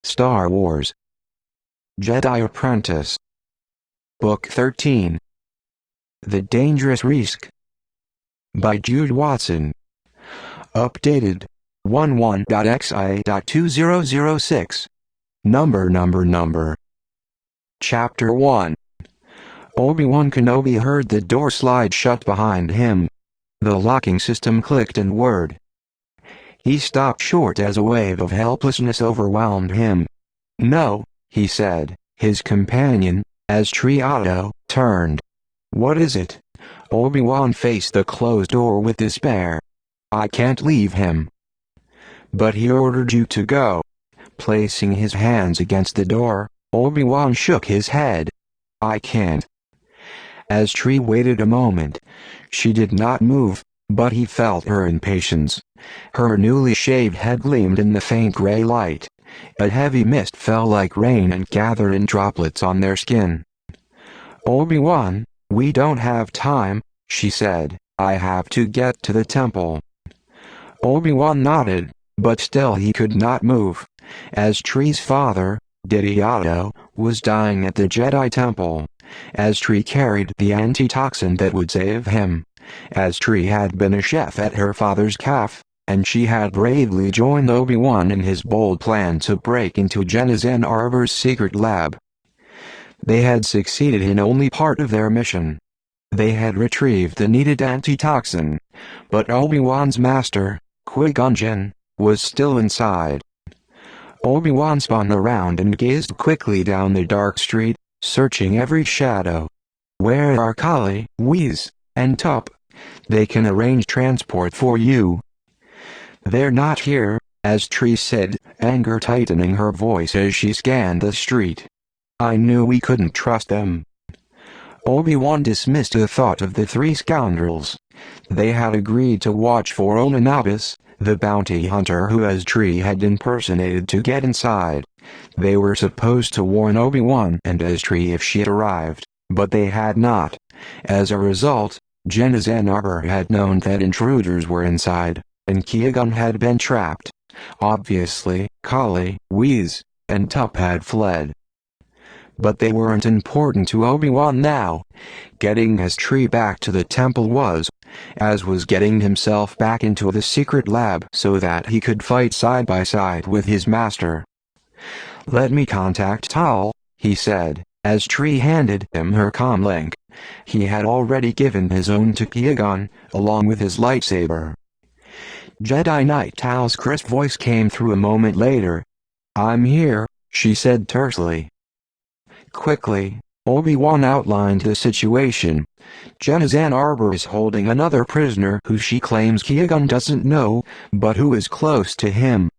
Star Wars. Jedi Apprentice. Book 13. The Dangerous Risk. By Jude Watson. Updated. 11.xi.2006. Number. Chapter 1. Obi-Wan Kenobi heard the door slide shut behind him. The locking system clicked and whirred. He stopped short as a wave of helplessness overwhelmed him. "No," he said, his companion, as Triato, turned. "What is it?" Obi-Wan faced the closed door with despair. "I can't leave him." "But he ordered you to go." Placing his hands against the door, Obi-Wan shook his head. "I can't." As Tree waited a moment, she did not move, but he felt her impatience. Her newly shaved head gleamed in the faint gray light. A heavy mist fell like rain and gathered in droplets on their skin. "Obi-Wan, we don't have time," she said. "I have to get to the temple." Obi-Wan nodded, but still he could not move. As Tree's father, Didiato, was dying at the Jedi Temple. As Tree carried the antitoxin that would save him. As Tree had been a chef at her father's cafe, and she had bravely joined Obi-Wan in his bold plan to break into Jennah Arbor's secret lab. They had succeeded in only part of their mission. They had retrieved the needed antitoxin, but Obi-Wan's master, Qui-Gon Jinn, was still inside. Obi-Wan spun around and gazed quickly down the dark street, searching every shadow. "Where are Kali, Whis, and Tup? They can arrange transport for you." "They're not here," as Tree said, anger tightening her voice as she scanned the street. "I knew we couldn't trust them." Obi-Wan dismissed the thought of the three scoundrels. They had agreed to watch for Onanabis, the bounty hunter who as Tree had impersonated to get inside. They were supposed to warn Obi-Wan and as Tree if she had arrived, but they had not. As a result, Jennah Arbor had known that intruders were inside, and Qui-Gon had been trapped. Obviously, Kali, Whis, and Tup had fled. But they weren't important to Obi-Wan now. Getting his Tree back to the temple was, as was getting himself back into the secret lab so that he could fight side by side with his master. "Let me contact Tal," he said, as Tree handed him her comlink. He had already given his own to Qui-Gon, along with his lightsaber. Jedi Knight Tal's crisp voice came through a moment later. "I'm here," she said tersely. Quickly, Obi-Wan outlined the situation. Jennah Arbor is holding another prisoner who she claims Qui-Gon doesn't know, but who is close to him.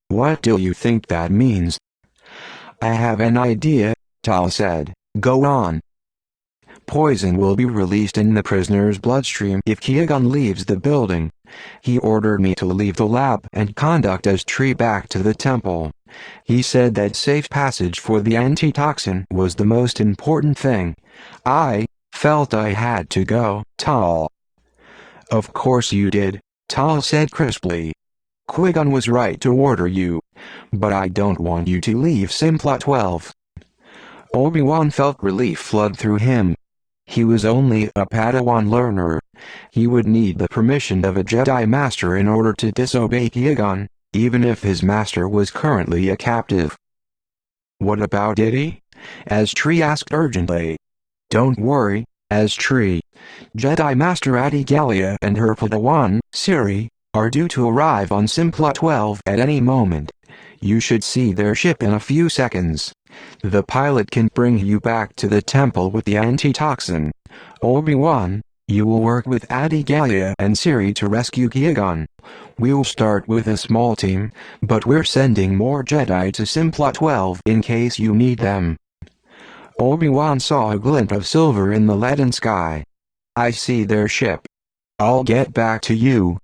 "What do you think that means?" "I have an idea," Tal said. "Go on." "Poison will be released in the prisoner's bloodstream if Qui-Gon leaves the building. He ordered me to leave the lab and conduct his Tree back to the temple. He said that safe passage for the antitoxin was the most important thing. I felt I had to go, Tal." "Of course you did," Tal said crisply. "Qui-Gon was right to order you. But I don't want you to leave Simplot 12. Obi-Wan felt relief flood through him. He was only a Padawan learner. He would need the permission of a Jedi Master in order to disobey Qui-Gon, even if his master was currently a captive. "What about Diddy?" as Tree asked urgently. "Don't worry, as Tree. Jedi Master Adi Gallia and her Padawan, Siri, are due to arrive on Simplot 12 at any moment. You should see their ship in a few seconds. The pilot can bring you back to the temple with the antitoxin. Obi-Wan, you will work with Adi Gallia and Siri to rescue Qui-Gon. We'll start with a small team, but we're sending more Jedi to Simplot 12 in case you need them." Obi-Wan saw a glint of silver in the leaden sky. "I see their ship. I'll get back to you."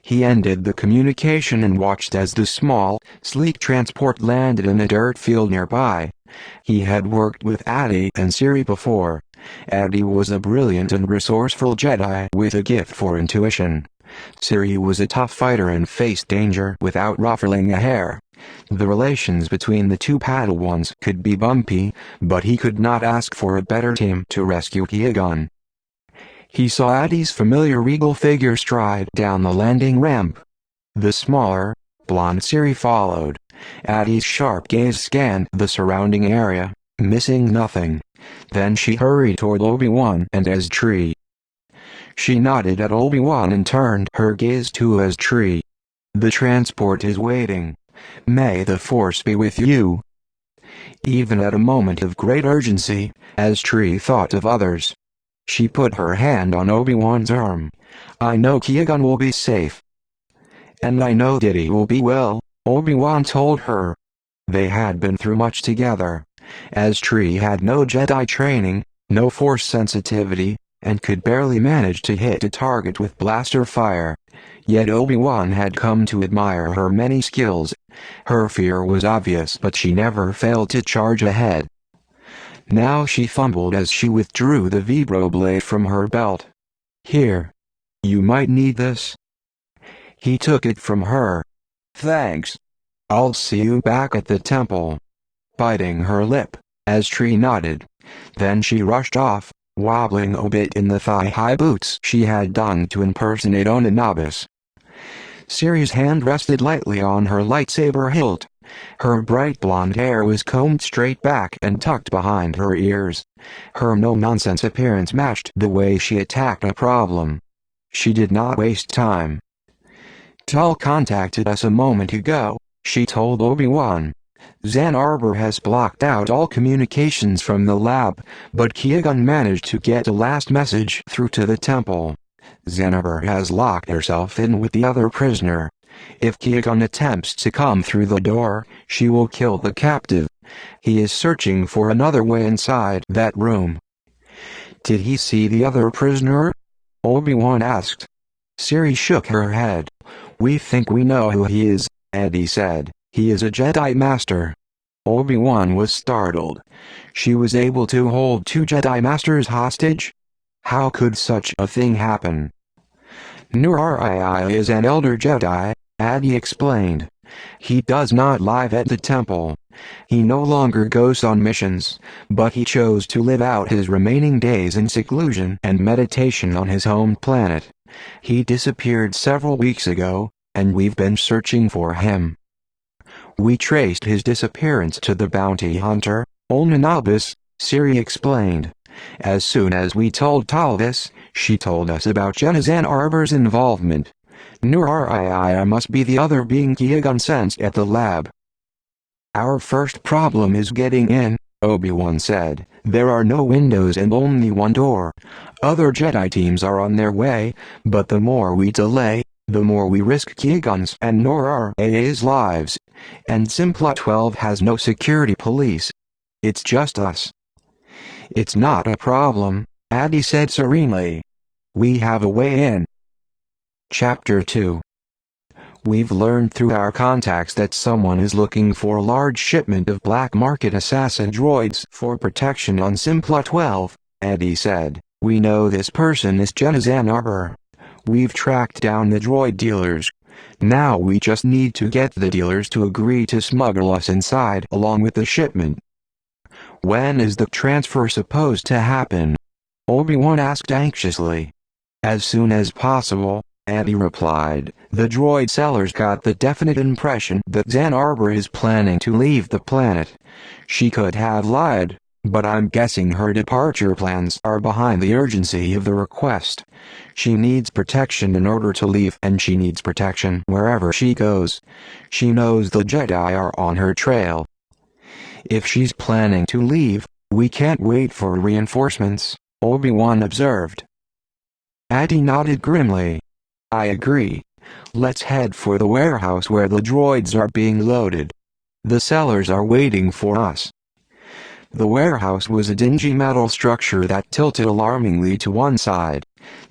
He ended the communication and watched as the small, sleek transport landed in a dirt field nearby. He had worked with Adi and Siri before. Adi was a brilliant and resourceful Jedi with a gift for intuition. Siri was a tough fighter and faced danger without ruffling a hair. The relations between the two Padawans could be bumpy, but he could not ask for a better team to rescue Qui-Gon. He saw Addie's familiar regal figure stride down the landing ramp. The smaller, blonde Siri followed. Addie's sharp gaze scanned the surrounding area, missing nothing. Then she hurried toward Obi-Wan and Tree. She nodded at Obi-Wan and turned her gaze to Tree. "The transport is waiting. May the Force be with you." Even at a moment of great urgency, Tree thought of others. She put her hand on Obi-Wan's arm. "I know Qui-Gon will be safe. And I know Diddy will be well," Obi-Wan told her. They had been through much together. Tree had no Jedi training, no Force sensitivity, and could barely manage to hit a target with blaster fire. Yet Obi-Wan had come to admire her many skills. Her fear was obvious, but she never failed to charge ahead. Now she fumbled as she withdrew the vibro blade from her belt. "Here. You might need this." He took it from her. "Thanks. I'll see you back at the temple." Biting her lip, Tree nodded. Then she rushed off, wobbling a bit in the thigh-high boots she had donned to impersonate Onanobis. Siri's hand rested lightly on her lightsaber hilt. Her bright blonde hair was combed straight back and tucked behind her ears. Her no-nonsense appearance matched the way she attacked a problem. She did not waste time. "Tal contacted us a moment ago," she told Obi-Wan. "Zan Arbor has blocked out all communications from the lab, but Qui-Gon managed to get a last message through to the temple. Zan Arbor has locked herself in with the other prisoner. If Qui-Gon attempts to come through the door, she will kill the captive. He is searching for another way inside that room." "Did he see the other prisoner?" Obi-Wan asked. Siri shook her head. "We think we know who he is," Eddie said. "He is a Jedi Master." Obi-Wan was startled. She was able to hold 2 Jedi Masters hostage? How could such a thing happen? "Nur-Rii is an elder Jedi," Eddie explained. "He does not live at the temple. He no longer goes on missions, but he chose to live out his remaining days in seclusion and meditation on his home planet. He disappeared several weeks ago, and we've been searching for him. We traced his disappearance to the bounty hunter, Onanobis," Siri explained. "As soon as we told Tal this, she told us about Zan Arbor's involvement. Nur-Rii must be the other being Qui-Gon sensed at the lab." "Our first problem is getting in," Obi-Wan said. "There are no windows and only one door. Other Jedi teams are on their way, but the more we delay, the more we risk Qui-Gon's and Nur-Rii's lives. And Simplot 12 has no security police. It's just us." "It's not a problem," Addie said serenely. "We have a way in." Chapter 2. We've learned through our contacts that someone is looking for a large shipment of black market assassin droids for protection on Simplot 12, Eddie said. "We know this person is Zan Arbor. We've tracked down the droid dealers. Now we just need to get the dealers to agree to smuggle us inside along with the shipment." "When is the transfer supposed to happen?" Obi-Wan asked anxiously. "As soon as possible," Eddie replied. "The droid sellers got the definite impression that Zan Arbor is planning to leave the planet. She could have lied, but I'm guessing her departure plans are behind the urgency of the request. She needs protection in order to leave, and she needs protection wherever she goes. She knows the Jedi are on her trail. If she's planning to leave, we can't wait for reinforcements," Obi-Wan observed. Eddie nodded grimly. "I agree. Let's head for the warehouse where the droids are being loaded. The sellers are waiting for us." The warehouse was a dingy metal structure that tilted alarmingly to one side.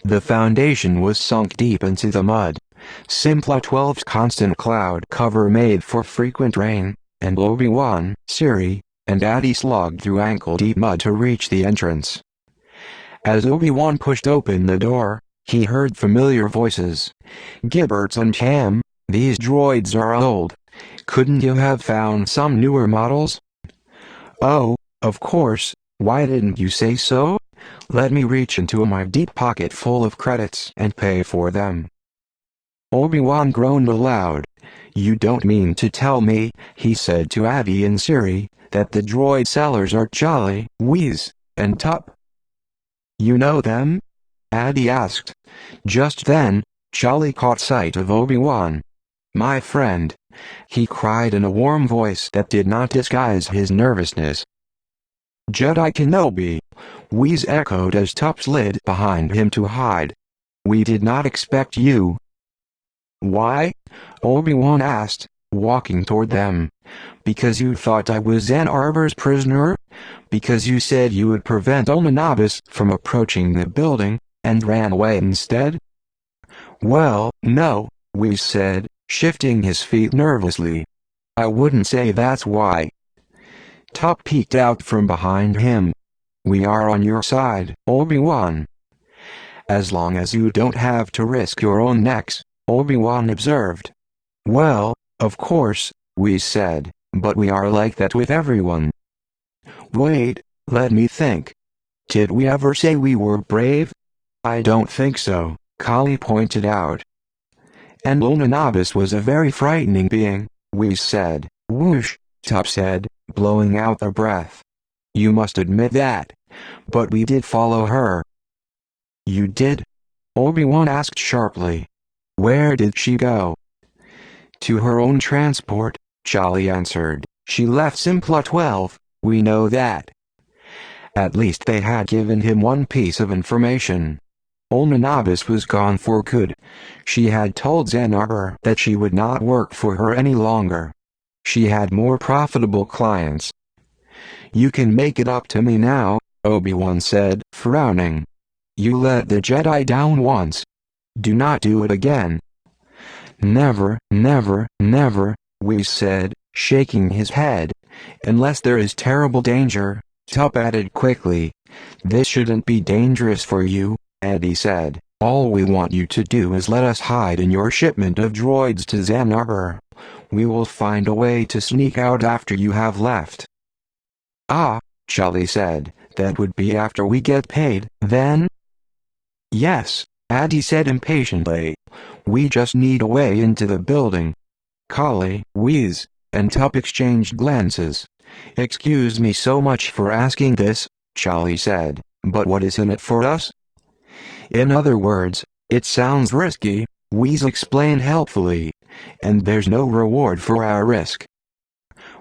The foundation was sunk deep into the mud. Simplot 12's constant cloud cover made for frequent rain, and Obi-Wan, Siri, and Addie slogged through ankle-deep mud to reach the entrance. As Obi-Wan pushed open the door, he heard familiar voices. "Gibberts and Ham, these droids are old. Couldn't you have found some newer models? Oh, of course, why didn't you say so? Let me reach into my deep pocket full of credits and pay for them. Obi-Wan groaned aloud. You don't mean to tell me, he said to Addy and Siri, that the droid sellers are Jolly, Whiz, and Tup. You know them? Addy asked. Just then, Jolly caught sight of Obi-Wan. My friend, he cried in a warm voice that did not disguise his nervousness. Jedi Kenobi, Whiz echoed as Tup slid behind him to hide. We did not expect you. Why? Obi-Wan asked, walking toward them. Because you thought I was Ann Arbor's prisoner? Because you said you would prevent Omanabis from approaching the building, and ran away instead? Well, no, Whiz said, shifting his feet nervously. I wouldn't say that's why. Tup peeked out from behind him. We are on your side, Obi-Wan. As long as you don't have to risk your own necks, Obi-Wan observed. Well, of course, we said, but we are like that with everyone. Wait, let me think. Did we ever say we were brave? I don't think so, Kali pointed out. And Omanabis was a very frightening being, we said. Whoosh, Tup said, blowing out a breath. You must admit that. But we did follow her. You did? Obi-Wan asked sharply. Where did she go? To her own transport, Jolly answered. She left Simpla 12, we know that. At least they had given him one piece of information. Omanabis was gone for good. She had told Ann Arbor that she would not work for her any longer. She had more profitable clients. You can make it up to me now, Obi-Wan said, frowning. You let the Jedi down once. Do not do it again. Never, never, never, Whiz said, shaking his head. Unless there is terrible danger, Tup added quickly. This shouldn't be dangerous for you, Eddie said. All we want you to do is let us hide in your shipment of droids to Ann Arbor. We will find a way to sneak out after you have left. Ah, Jolly said, that would be after we get paid, then? Yes, Addy said impatiently. We just need a way into the building. Kali, Whiz, and Tup exchanged glances. Excuse me so much for asking this, Jolly said, but what is in it for us? In other words, it sounds risky, Whiz explained helpfully, and there's no reward for our risk.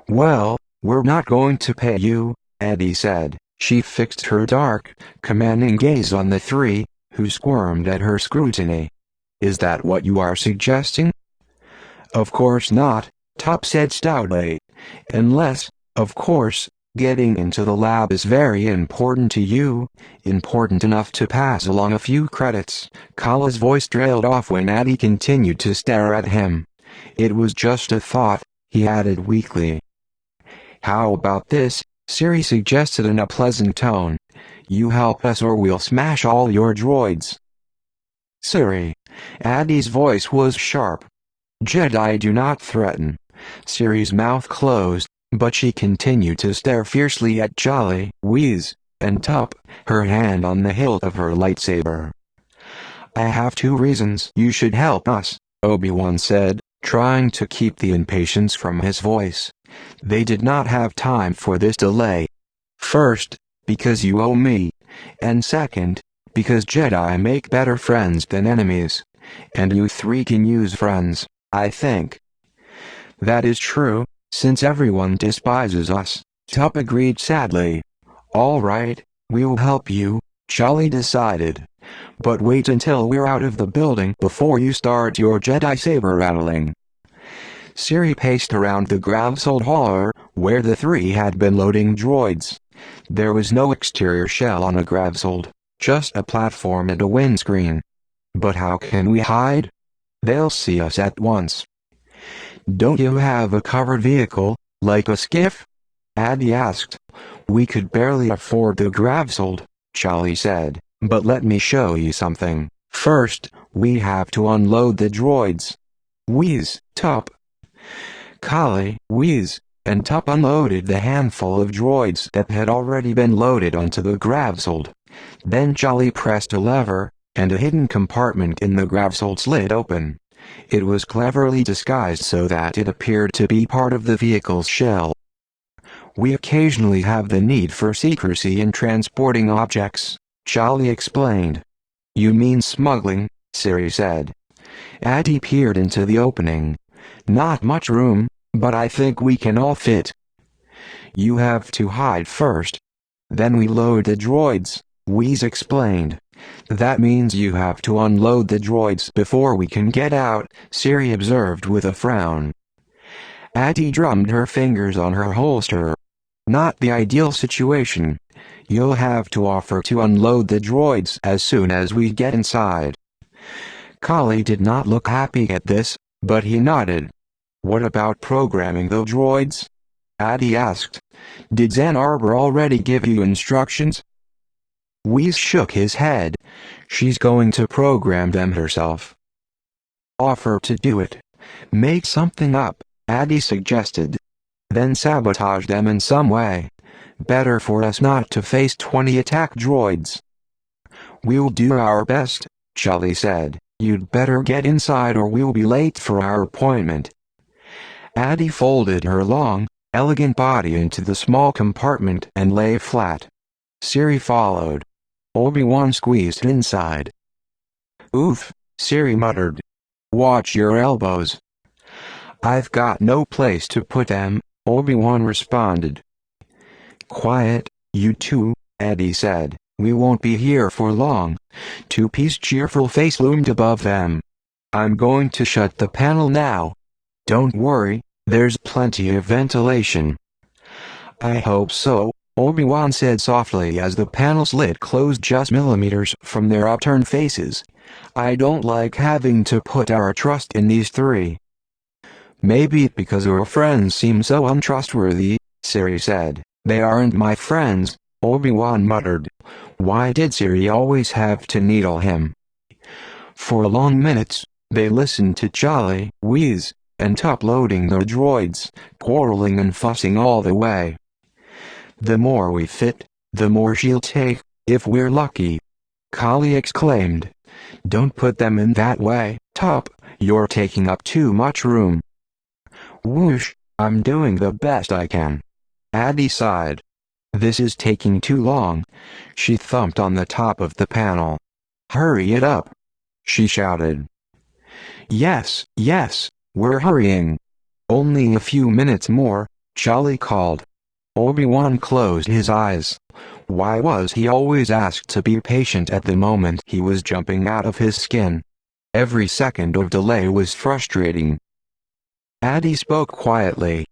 Well, we're not going to pay you, Addy said. She fixed her dark, commanding gaze on the three, who squirmed at her scrutiny. Is that what you are suggesting? Of course not, Tup said stoutly. Unless, of course, getting into the lab is very important to you, important enough to pass along a few credits. Kala's voice trailed off when Addy continued to stare at him. It was just a thought, he added weakly. How about this? Siri suggested in a pleasant tone. You help us or we'll smash all your droids. Siri. Addy's voice was sharp. Jedi do not threaten. Siri's mouth closed, but she continued to stare fiercely at Jolly, Whiz, and Tup, her hand on the hilt of her lightsaber. I have 2 reasons you should help us, Obi-Wan said, trying to keep the impatience from his voice. They did not have time for this delay. First, because you owe me, and second, because Jedi make better friends than enemies. And you 3 can use friends, I think. That is true, since everyone despises us, Tup agreed sadly. All right, we'll help you, Jolly decided. But wait until we're out of the building before you start your Jedi saber rattling. Siri paced around the Gravsold hauler, where the 3 had been loading droids. There was no exterior shell on a Gravsold, just a platform and a windscreen. But how can we hide? They'll see us at once. Don't you have a covered vehicle, like a skiff? Addy asked. We could barely afford the Gravsold, Jolly said, but let me show you something. First, we have to unload the droids. Whiz, Tup. Kali, Whiz, and Tup unloaded the handful of droids that had already been loaded onto the gravsold. Then Jolly pressed a lever, and a hidden compartment in the gravsold slid open. It was cleverly disguised so that it appeared to be part of the vehicle's shell. "We occasionally have the need for secrecy in transporting objects," Jolly explained. "You mean smuggling?" Siri said. Addie peered into the opening. "Not much room, but I think we can all fit." "You have to hide first. Then we load the droids," Whiz explained. "That means you have to unload the droids before we can get out," Siri observed with a frown. Addie drummed her fingers on her holster. "Not the ideal situation. You'll have to offer to unload the droids as soon as we get inside." Kali did not look happy at this, but he nodded. "What about programming the droids?" Addie asked. "Did Zen Arbor already give you instructions?" Whiz shook his head. "She's going to program them herself." "Offer to do it. Make something up," Addie suggested. "Then sabotage them in some way. Better for us not to face 20 attack droids." "We'll do our best," Jolly said. "You'd better get inside or we'll be late for our appointment." Addie folded her long, elegant body into the small compartment and lay flat. Siri followed. Obi-Wan squeezed inside. "Oof," Siri muttered. "Watch your elbows." "I've got no place to put them," Obi-Wan responded. "Quiet, you two," Addie said. "We won't be here for long." Two-piece cheerful face loomed above them. "I'm going to shut the panel now. Don't worry, there's plenty of ventilation." "I hope so," Obi-Wan said softly as the panel's lid closed just millimeters from their upturned faces. "I don't like having to put our trust in these three." "Maybe because our friends seem so untrustworthy," Siri said. "They aren't my friends," Obi-Wan muttered. Why did Siri always have to needle him? For long minutes, they listened to Jolly, Whiz, and Tup loading their droids, quarreling and fussing all the way. "The more we fit, the more she'll take, if we're lucky," Kali exclaimed. "Don't put them in that way, Tup, you're taking up too much room." "Whoosh, I'm doing the best I can," Addie sighed. "This is taking too long." She thumped on the top of the panel. "Hurry it up," she shouted. Yes, we're hurrying." "Only a few minutes more," Jolly called. Obi-Wan closed his eyes. Why was he always asked to be patient at the moment he was jumping out of his skin? Every second of delay was frustrating. Addie spoke quietly.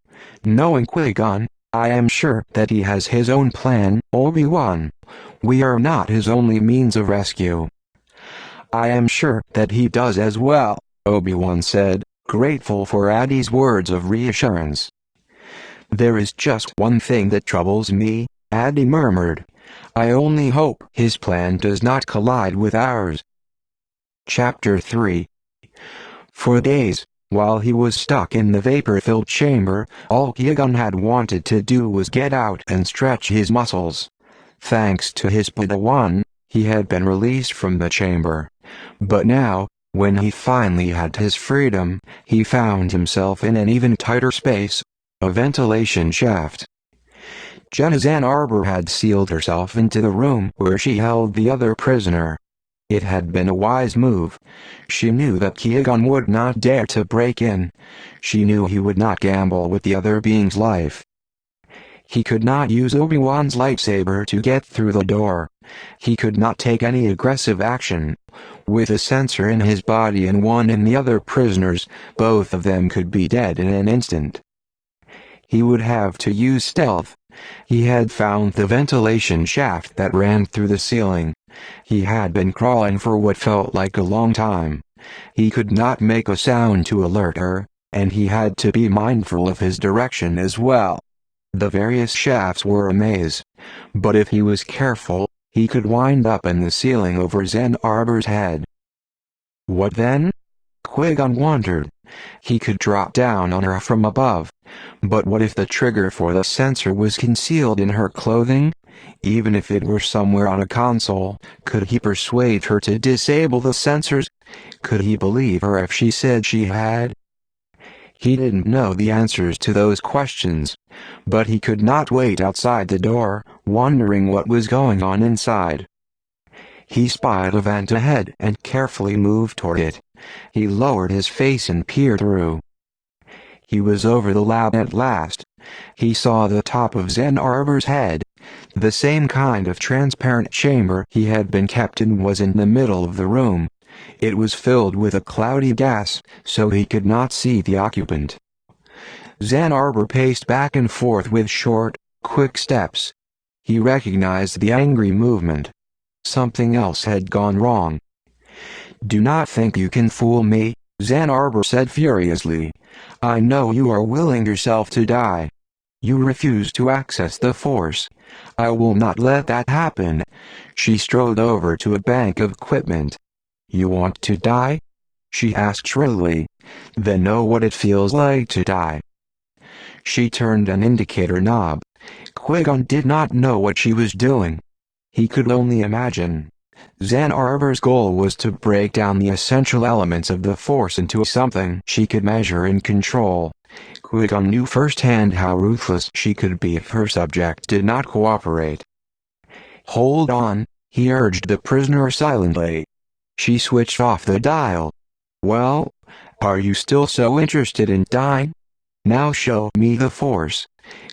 "Knowing Qui-Gon, I am sure that he has his own plan, Obi-Wan. We are not his only means of rescue." "I am sure that he does as well," Obi-Wan said, grateful for Addie's words of reassurance. "There is just one thing that troubles me," Addie murmured. "I only hope his plan does not collide with ours." Chapter 3. For days, while he was stuck in the vapor-filled chamber, all Qui-Gon had wanted to do was get out and stretch his muscles. Thanks to his Padawan, he had been released from the chamber. But now, when he finally had his freedom, he found himself in an even tighter space, a ventilation shaft. Zen Arbor had sealed herself into the room where she held the other prisoner. It had been a wise move. She knew that Qui-Gon would not dare to break in. She knew he would not gamble with the other being's life. He could not use Obi-Wan's lightsaber to get through the door. He could not take any aggressive action. With a sensor in his body and one in the other prisoner's, both of them could be dead in an instant. He would have to use stealth. He had found the ventilation shaft that ran through the ceiling. He had been crawling for what felt like a long time. He could not make a sound to alert her, and he had to be mindful of his direction as well. The various shafts were a maze, but if he was careful, he could wind up in the ceiling over Zen Arbor's head. What then? Qui-Gon wondered. He could drop down on her from above. But what if the trigger for the sensor was concealed in her clothing? Even if it were somewhere on a console, could he persuade her to disable the sensors? Could he believe her if she said she had? He didn't know the answers to those questions. But he could not wait outside the door, wondering what was going on inside. He spied a vent ahead and carefully moved toward it. He lowered his face and peered through. He was over the lab at last. He saw the top of Zen Arbor's head. The same kind of transparent chamber he had been kept in was in the middle of the room. It was filled with a cloudy gas, so he could not see the occupant. Zen Arbor paced back and forth with short, quick steps. He recognized the angry movement. Something else had gone wrong. "Do not think you can fool me," Zen Arbor said furiously. "I know you are willing yourself to die. You refuse to access the Force. I will not let that happen." She strode over to a bank of equipment. "You want to die?" she asked shrilly. "Then know what it feels like to die." She turned an indicator knob. Qui-Gon did not know what she was doing. He could only imagine. Zen Arbor's goal was to break down the essential elements of the Force into something she could measure and control. Qui-Gon knew firsthand how ruthless she could be if her subject did not cooperate. "Hold on," he urged the prisoner silently. She switched off the dial. "Well, are you still so interested in dying? Now show me the Force."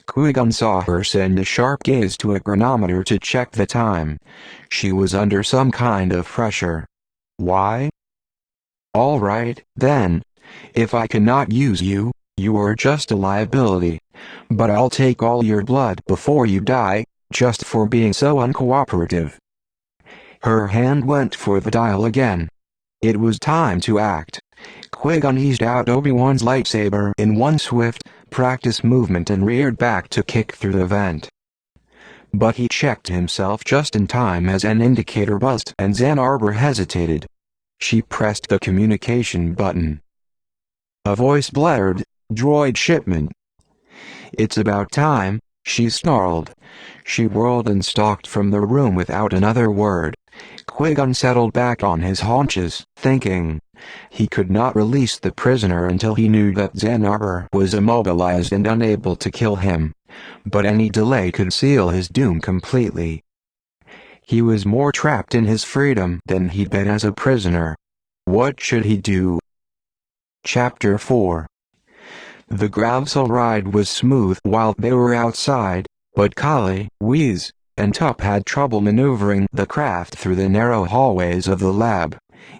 Qui-Gon saw her send a sharp gaze to a chronometer to check the time. She was under some kind of pressure. "Why?" "All right, then. If I cannot use you, you are just a liability. But I'll take all your blood before you die, just for being so uncooperative." Her hand went for the dial again. It was time to act. Qui-Gon eased out Obi-Wan's lightsaber in one swift, practiced movement and reared back to kick through the vent. But he checked himself just in time as an indicator buzzed and Zen Arbor hesitated. She pressed the communication button. A voice blared, "Droid shipment." "It's about time," she snarled. She whirled and stalked from the room without another word. Qui-Gon settled back on his haunches, thinking. He could not release the prisoner until he knew that Zen Arbor was immobilized and unable to kill him. But any delay could seal his doom completely. He was more trapped in his freedom than he'd been as a prisoner. What should he do? Chapter 4. The Gravsol ride was smooth while they were outside, but Kali, Whiz, and Tup had trouble maneuvering the craft through the narrow hallways of the lab.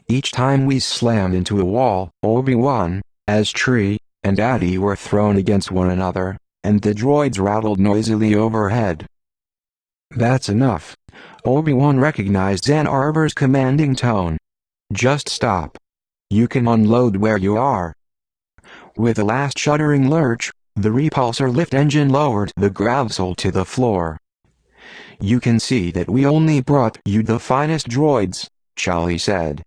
Each time Whiz slammed into a wall, Obi-Wan, Tree, and Addy were thrown against one another, and the droids rattled noisily overhead. "That's enough." Obi-Wan recognized Zen Arbor's commanding tone. "Just stop. You can unload where you are." With a last shuddering lurch, the repulsor lift engine lowered the Gravsol to the floor. "You can see that we only brought you the finest droids," Charlie said.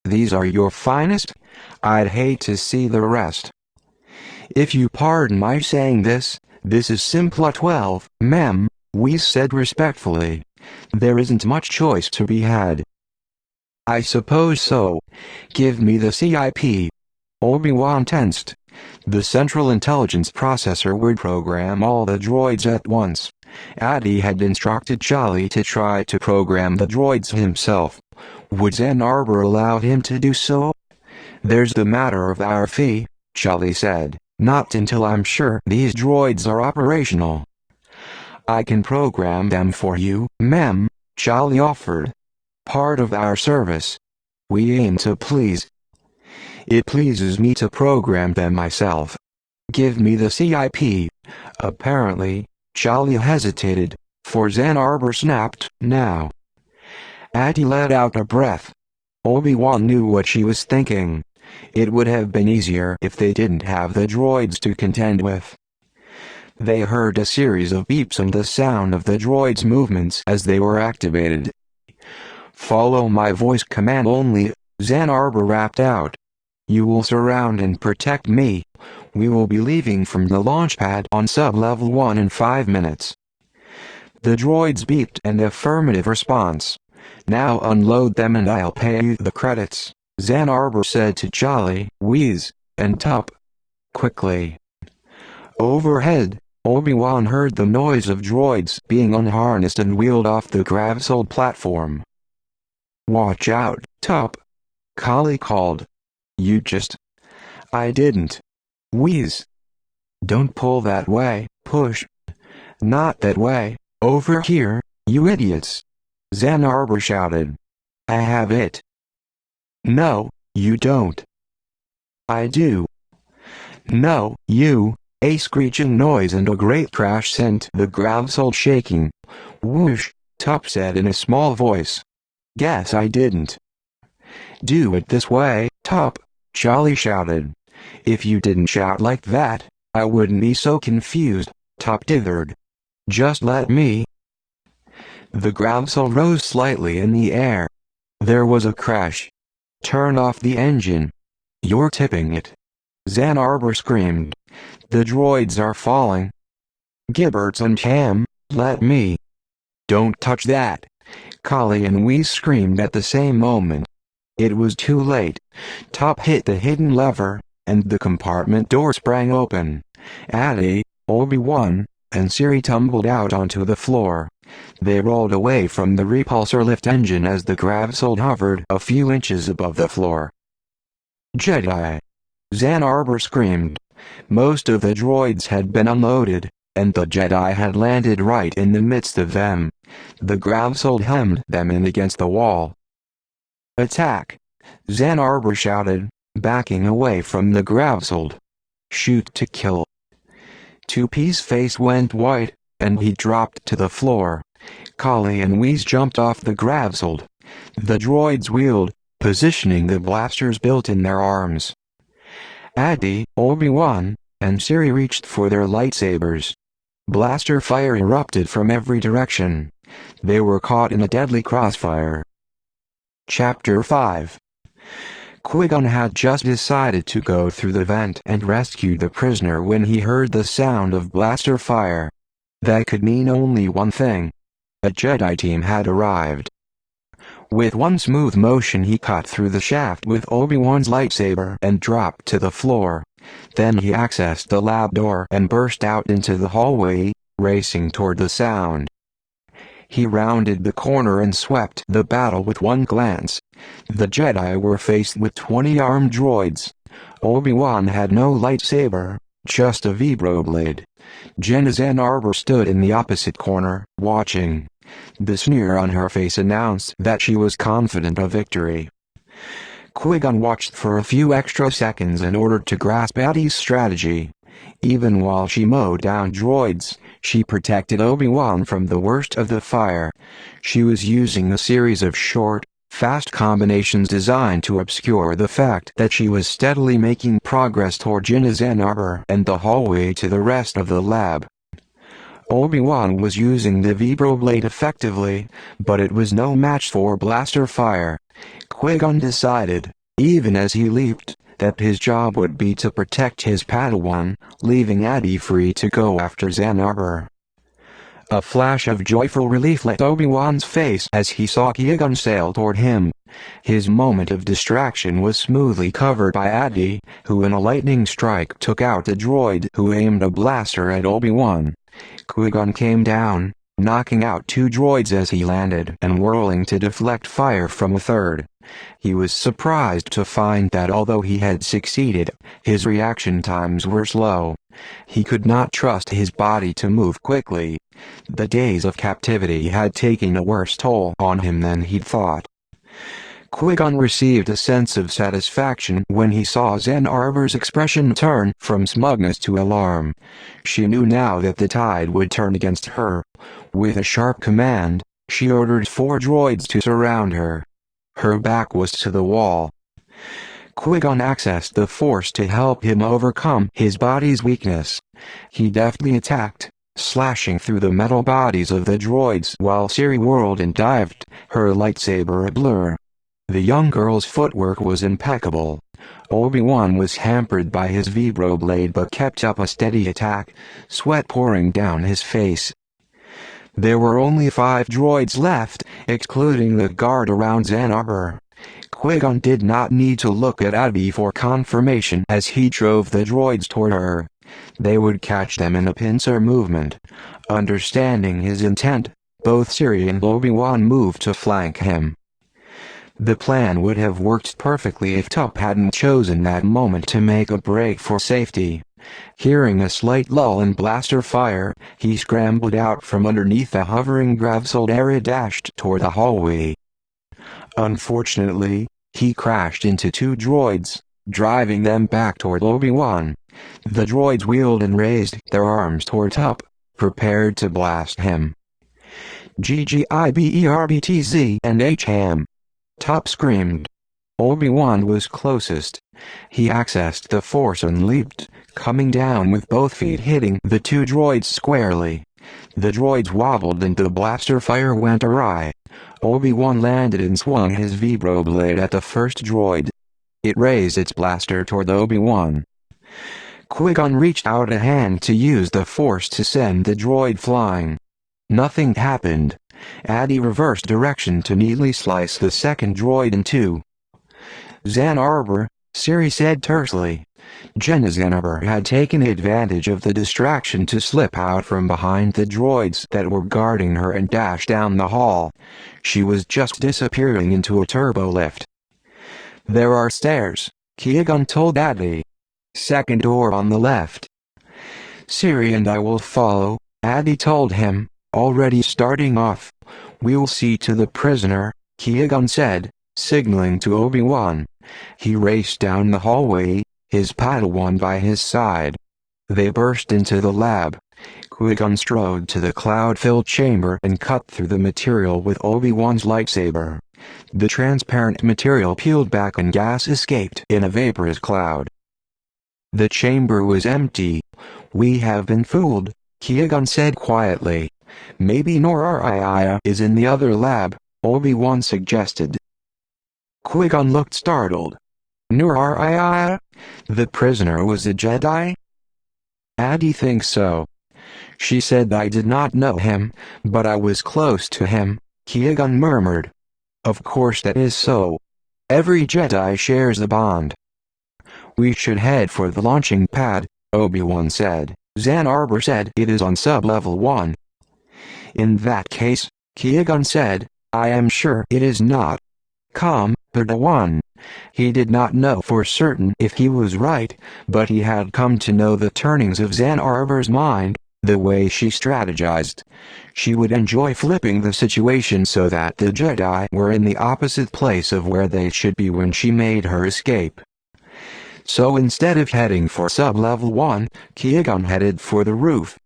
"These are your finest? I'd hate to see the rest." "If you pardon my saying this is Simpla 12, ma'am," we said respectfully. "There isn't much choice to be had." "I suppose so. Give me the CIP." Obi-Wan tensed. The Central Intelligence Processor would program all the droids at once. Addy had instructed Charlie to try to program the droids himself. Would Zen Arbor allow him to do so? "There's the matter of our fee," Charlie said. "Not until I'm sure these droids are operational." "I can program them for you, ma'am," Charlie offered. "Part of our service. We aim to please." "It pleases me to program them myself. Give me the CIP." Apparently, Charlie hesitated, for Zen Arbor snapped, "Now." Addy let out a breath. Obi-Wan knew what she was thinking. It would have been easier if they didn't have the droids to contend with. They heard a series of beeps and the sound of the droids' movements as they were activated. "Follow my voice command only," Zen Arbor rapped out. You will surround and protect me. We will be leaving from the launch pad on sub-level 1 in 5 minutes. The droids beeped an affirmative response. Now unload them and I'll pay you the credits, Zan Arbor said to Charlie, Whiz, and Tup. Quickly. Overhead, Obi-Wan heard the noise of droids being unharnessed and wheeled off the gravsold platform. Watch out, Tup. Kali called. You just... I didn't. Whiz. Don't pull that way, push. Not that way, over here, you idiots. Zan Arbor shouted. I have it. No, you don't. I do. No, you. A screeching noise and a great crash sent the gravsold shaking. Whoosh, Tup said in a small voice. Guess I didn't. Do it this way, Tup, Charlie shouted. If you didn't shout like that, I wouldn't be so confused, Tup dithered. Just let me. The gravsold rose slightly in the air. There was a crash. Turn off the engine. You're tipping it. Zan Arbor screamed. The droids are falling. Gibberts and Ham, let me. Don't touch that. Kali and Whiz screamed at the same moment. It was too late. Tup hit the hidden lever, and the compartment door sprang open. Addy, Obi-Wan, and Siri tumbled out onto the floor. They rolled away from the repulsor lift engine as the gravsold hovered a few inches above the floor. Jedi! Zan Arbor screamed. Most of the droids had been unloaded, and the Jedi had landed right in the midst of them. The gravsold hemmed them in against the wall. Attack! Zan Arbor shouted, backing away from the gravsold. Shoot to kill. Tupi's face went white, and he dropped to the floor. Kali and Whiz jumped off the gravsold. The droids wheeled, positioning the blasters built in their arms. Addy, Obi-Wan, and Siri reached for their lightsabers. Blaster fire erupted from every direction. They were caught in a deadly crossfire. Chapter 5. Qui-Gon had just decided to go through the vent and rescue the prisoner when he heard the sound of blaster fire. That could mean only one thing. A Jedi team had arrived. With one smooth motion he cut through the shaft with Obi-Wan's lightsaber and dropped to the floor. Then he accessed the lab door and burst out into the hallway, racing toward the sound. He rounded the corner and swept the battle with one glance. The Jedi were faced with 20 armed droids. Obi-Wan had no lightsaber, just a vibroblade. Zan Arbor stood in the opposite corner, watching. The sneer on her face announced that she was confident of victory. Qui-Gon watched for a few extra seconds in order to grasp Addy's strategy. Even while she mowed down droids, she protected Obi-Wan from the worst of the fire. She was using a series of short, fast combinations designed to obscure the fact that she was steadily making progress toward Zan Arbor and the hallway to the rest of the lab. Obi-Wan was using the vibroblade effectively, but it was no match for blaster fire. Qui-Gon decided, even as he leaped, that his job would be to protect his Padawan, leaving Addy free to go after Zan Arbor. A flash of joyful relief lit Obi-Wan's face as he saw Qui-Gon sail toward him. His moment of distraction was smoothly covered by Addy, who in a lightning strike took out the droid who aimed a blaster at Obi-Wan. Qui-Gon came down, knocking out 2 droids as he landed and whirling to deflect fire from a third. He was surprised to find that although he had succeeded, his reaction times were slow. He could not trust his body to move quickly. The days of captivity had taken a worse toll on him than he'd thought. Qui-Gon received a sense of satisfaction when he saw Zan Arbor's expression turn from smugness to alarm. She knew now that the tide would turn against her. With a sharp command, she ordered 4 droids to surround her. Her back was to the wall. Qui-Gon accessed the Force to help him overcome his body's weakness. He deftly attacked, slashing through the metal bodies of the droids while Siri whirled and dived, her lightsaber a blur. The young girl's footwork was impeccable. Obi-Wan was hampered by his vibroblade but kept up a steady attack, sweat pouring down his face. There were only 5 droids left, excluding the guard around Ann Arbor. Qui-Gon did not need to look at Abby for confirmation as he drove the droids toward her. They would catch them in a pincer movement. Understanding his intent, both Siri and Obi-Wan moved to flank him. The plan would have worked perfectly if Tup hadn't chosen that moment to make a break for safety. Hearing a slight lull in blaster fire, he scrambled out from underneath a hovering gravsold and dashed toward the hallway. Unfortunately, he crashed into 2 droids, driving them back toward Obi-Wan. The droids wheeled and raised their arms toward Tup, prepared to blast him. GGIBERBTZ and HAM. Tup screamed. Obi-Wan was closest. He accessed the Force and leaped, coming down with both feet hitting the 2 droids squarely. The droids wobbled and the blaster fire went awry. Obi-Wan landed and swung his vibroblade at the first droid. It raised its blaster toward Obi-Wan. Qui-Gon reached out a hand to use the Force to send the droid flying. Nothing happened. Addy reversed direction to neatly slice the second droid in 2. Ann Arbor, Siri said tersely. Jenna Ann Arbor had taken advantage of the distraction to slip out from behind the droids that were guarding her and dash down the hall. She was just disappearing into a turbo lift. There are stairs, Qui-Gon told Addy. Second door on the left. Siri and I will follow, Addy told him, already starting off. We'll see to the prisoner, Qui-Gon said, signaling to Obi-Wan. He raced down the hallway, his Padawan by his side. They burst into the lab. Qui-Gon strode to the cloud-filled chamber and cut through the material with Obi-Wan's lightsaber. The transparent material peeled back and gas escaped in a vaporous cloud. The chamber was empty. We have been fooled, Qui-Gon said quietly. Maybe Nor is in the other lab, Obi-Wan suggested. Qui-Gon looked startled. Nor the prisoner was a Jedi? Addy thinks so. She said I did not know him, but I was close to him, Qui-Gon murmured. Of course that is so. Every Jedi shares a bond. We should head for the launching pad, Obi-Wan said. Ann Arbor said it is on sub-level 1. In that case, Qui-Gon said, I am sure it is not. Come, Padawan. He did not know for certain if he was right, but he had come to know the turnings of Ann Arbor's mind, the way she strategized. She would enjoy flipping the situation so that the Jedi were in the opposite place of where they should be when she made her escape. So instead of heading for sub-level 1, Qui-Gon headed for the roof.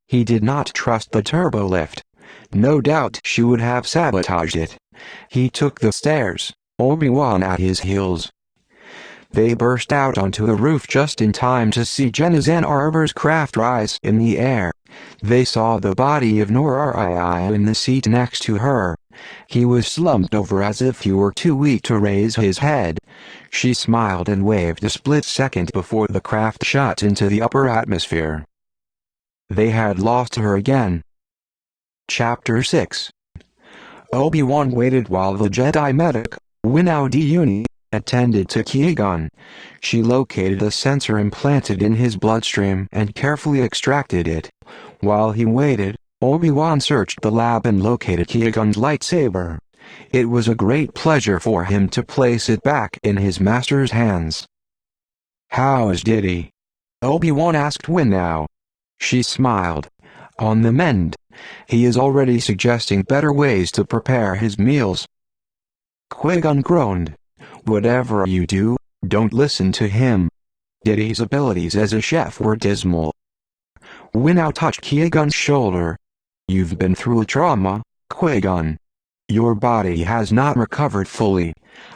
He did not trust the turbo lift. No doubt she would have sabotaged it. He took the stairs, Obi-Wan at his heels. They burst out onto the roof just in time to see Jenna Ann Arbor's craft rise in the air. They saw the body of Nor in the seat next to her. He was slumped over as if he were too weak to raise his head. She smiled and waved a split second before the craft shot into the upper atmosphere. They had lost her again. Chapter 6. Obi-Wan waited while the Jedi medic, Winnow Uni, attended to Qui-Gon. She located a sensor implanted in his bloodstream and carefully extracted it. While he waited, Obi-Wan searched the lab and located Qui-Gon's lightsaber. It was a great pleasure for him to place it back in his master's hands. How is Diddy? Obi-Wan asked Winnow. She smiled. On the mend. He is already suggesting better ways to prepare his meals. Qui-Gon groaned. Whatever you do, don't listen to him. Diddy's abilities as a chef were dismal. Winnow touched Qui-Gon's shoulder. You've been through trauma, Qui-Gon. Your body has not recovered fully.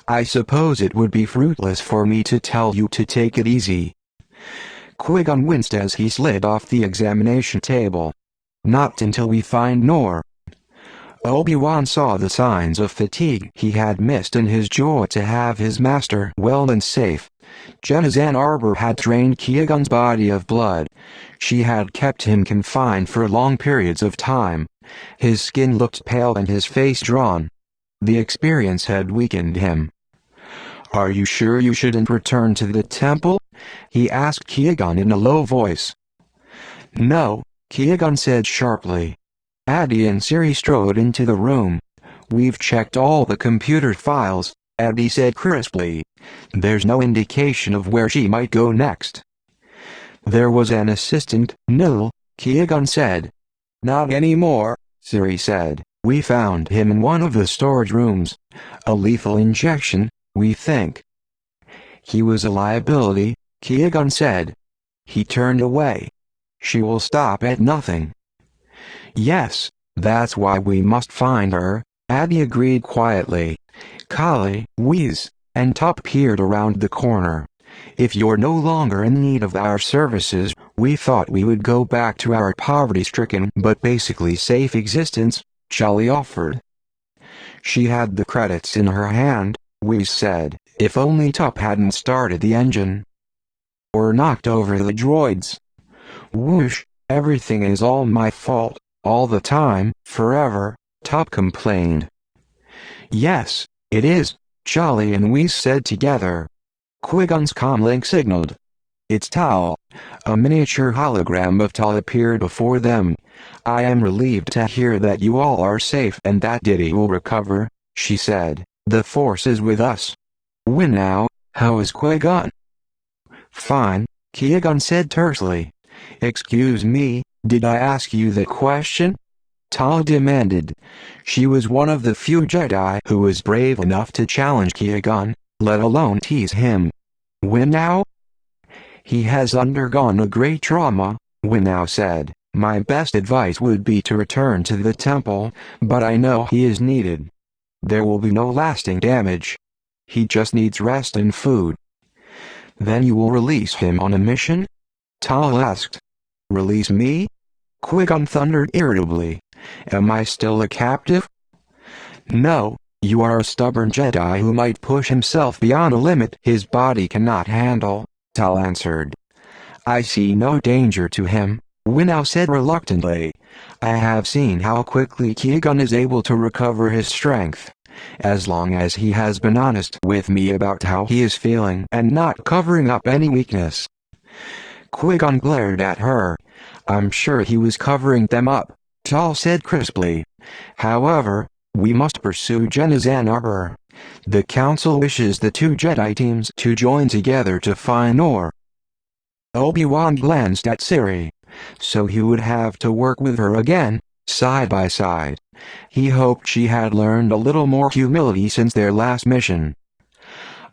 I suppose it would be fruitless for me to tell you to take it easy. Qui-Gon winced as he slid off the examination table. Not until we find Nor. Obi-Wan saw the signs of fatigue he had missed in his joy to have his master well and safe, Jenna's Ann Arbor had drained Qui-Gon's body of blood. She had kept him confined for long periods of time. His skin looked pale and his face drawn. The experience had weakened him. "Are you sure you shouldn't return to the temple?" he asked Qui-Gon in a low voice. "No," Qui-Gon said sharply. Adi and Siri strode into the room. "We've checked all the computer files," Adi said crisply. "There's no indication of where she might go next." "There was an assistant, Nil," Qui-Gon said. "Not anymore," Siri said. "We found him in one of the storage rooms. A lethal injection, we think." "He was a liability," Qui-Gon said. He turned away. "She will stop at nothing." "Yes, that's why we must find her," Adi agreed quietly. Kali, Whis, and Top peered around the corner. "If you're no longer in need of our services, we thought we would go back to our poverty-stricken but basically safe existence," Charlie offered. "She had the credits in her hand," Whis said. "If only Top hadn't started the engine. Or knocked over the droids. Whoosh, everything is all my fault, all the time, forever," Top complained. "Yes, it is," Charlie and Whis said together. Qui-Gon's comlink signaled. "It's Tal." A miniature hologram of Tal appeared before them. "I am relieved to hear that you all are safe and that Diddy will recover," she said. "The Force is with us." "Now, how is Qui-Gon?" "Fine," Qui-Gon said tersely. "Excuse me, did I ask you that question?" Tal demanded. She was one of the few Jedi who was brave enough to challenge Qui-Gon, let alone tease him. "Now?" "He has undergone a great trauma," Winnow said. "My best advice would be to return to the temple, but I know he is needed. There will be no lasting damage. He just needs rest and food." "Then you will release him on a mission?" Tal asked. "Release me?" Qui-Gon thundered irritably. "Am I still a captive?" "No, you are a stubborn Jedi who might push himself beyond a limit his body cannot handle," Tal answered. "I see no danger to him," Winnow said reluctantly. "I have seen how quickly Qui-Gon is able to recover his strength. As long as he has been honest with me about how he is feeling and not covering up any weakness." Qui-Gon glared at her. "I'm sure he was covering them up," Tal said crisply. "However, we must pursue Jenna's Ann Arbor. The Council wishes the two Jedi teams to join together to find Nor." Obi-Wan glanced at Siri. So he would have to work with her again, side by side. He hoped she had learned a little more humility since their last mission.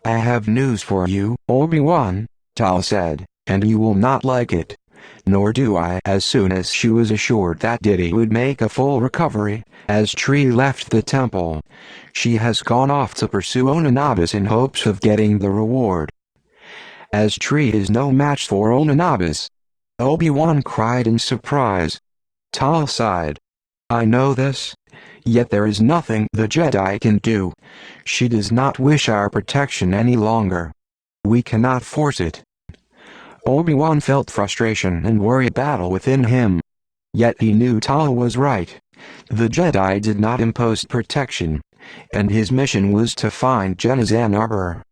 "I have news for you, Obi-Wan," Tal said, "and you will not like it. Nor do I." As soon as she was assured that Diddy would make a full recovery, as Tree left the temple, "She has gone off to pursue Onanabis in hopes of getting the reward." "As Tree is no match for Onanabis," Obi-Wan cried in surprise. Tal sighed. "I know this. Yet there is nothing the Jedi can do. She does not wish our protection any longer. We cannot force it." Obi-Wan felt frustration and worry battle within him. Yet he knew Tal was right. The Jedi did not impose protection, and his mission was to find Jenna's Ann Arbor.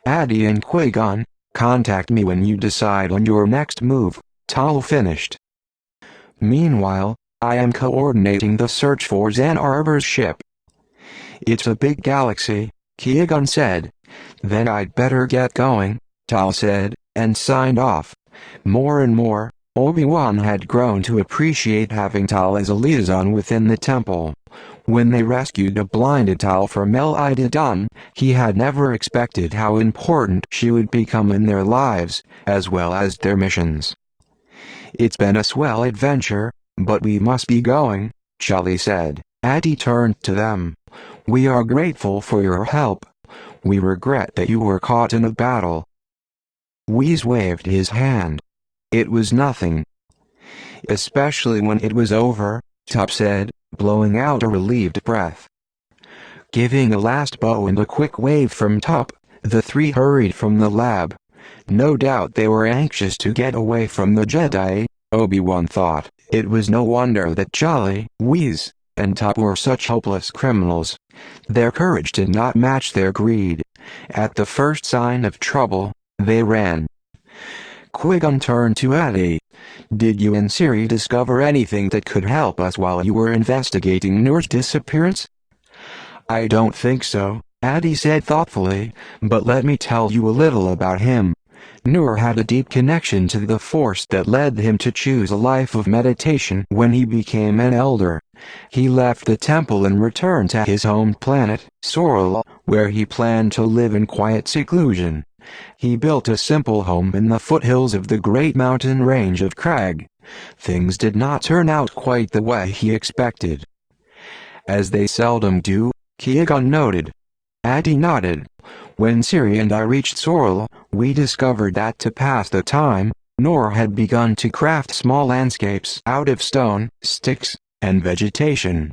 "Adi and Qui-Gon, contact me when you decide on your next move," Tal finished. "Meanwhile, I am coordinating the search for Ann Arbor's ship." "It's a big galaxy," Qui-Gon said. "Then I'd better get going," Tal said, and signed off. More and more, Obi-Wan had grown to appreciate having Tal as a liaison within the temple. When they rescued a blinded Tal from El Idadun, he had never expected how important she would become in their lives, as well as their missions. "It's been a swell adventure, but we must be going," Charlie said. Adi turned to them. "We are grateful for your help. We regret that you were caught in a battle." Whis waved his hand. "It was nothing." "Especially when it was over," Top said, blowing out a relieved breath. Giving a last bow and a quick wave from Top, The three hurried from the lab. No doubt they were anxious to get away from the Jedi, Obi-Wan thought. It was no wonder that Jolly, Whiz, and Top were such hopeless criminals. Their courage did not match their greed. At the first sign of trouble, they ran. Qui-Gon turned to Adi. "Did you and Ciri discover anything that could help us while you were investigating Noor's disappearance?" "I don't think so," Adi said thoughtfully, "but let me tell you a little about him. Noor had a deep connection to the Force that led him to choose a life of meditation when he became an elder. He left the temple and returned to his home planet, Sorrel, where he planned to live in quiet seclusion. He built a simple home in the foothills of the great mountain range of Crag. Things did not turn out quite the way he expected. As they seldom do, Qui-Gon noted. Adi nodded. When Ciri and I reached Sorrel, we discovered that to pass the time, Noor had begun to craft small landscapes out of stone, sticks, and vegetation.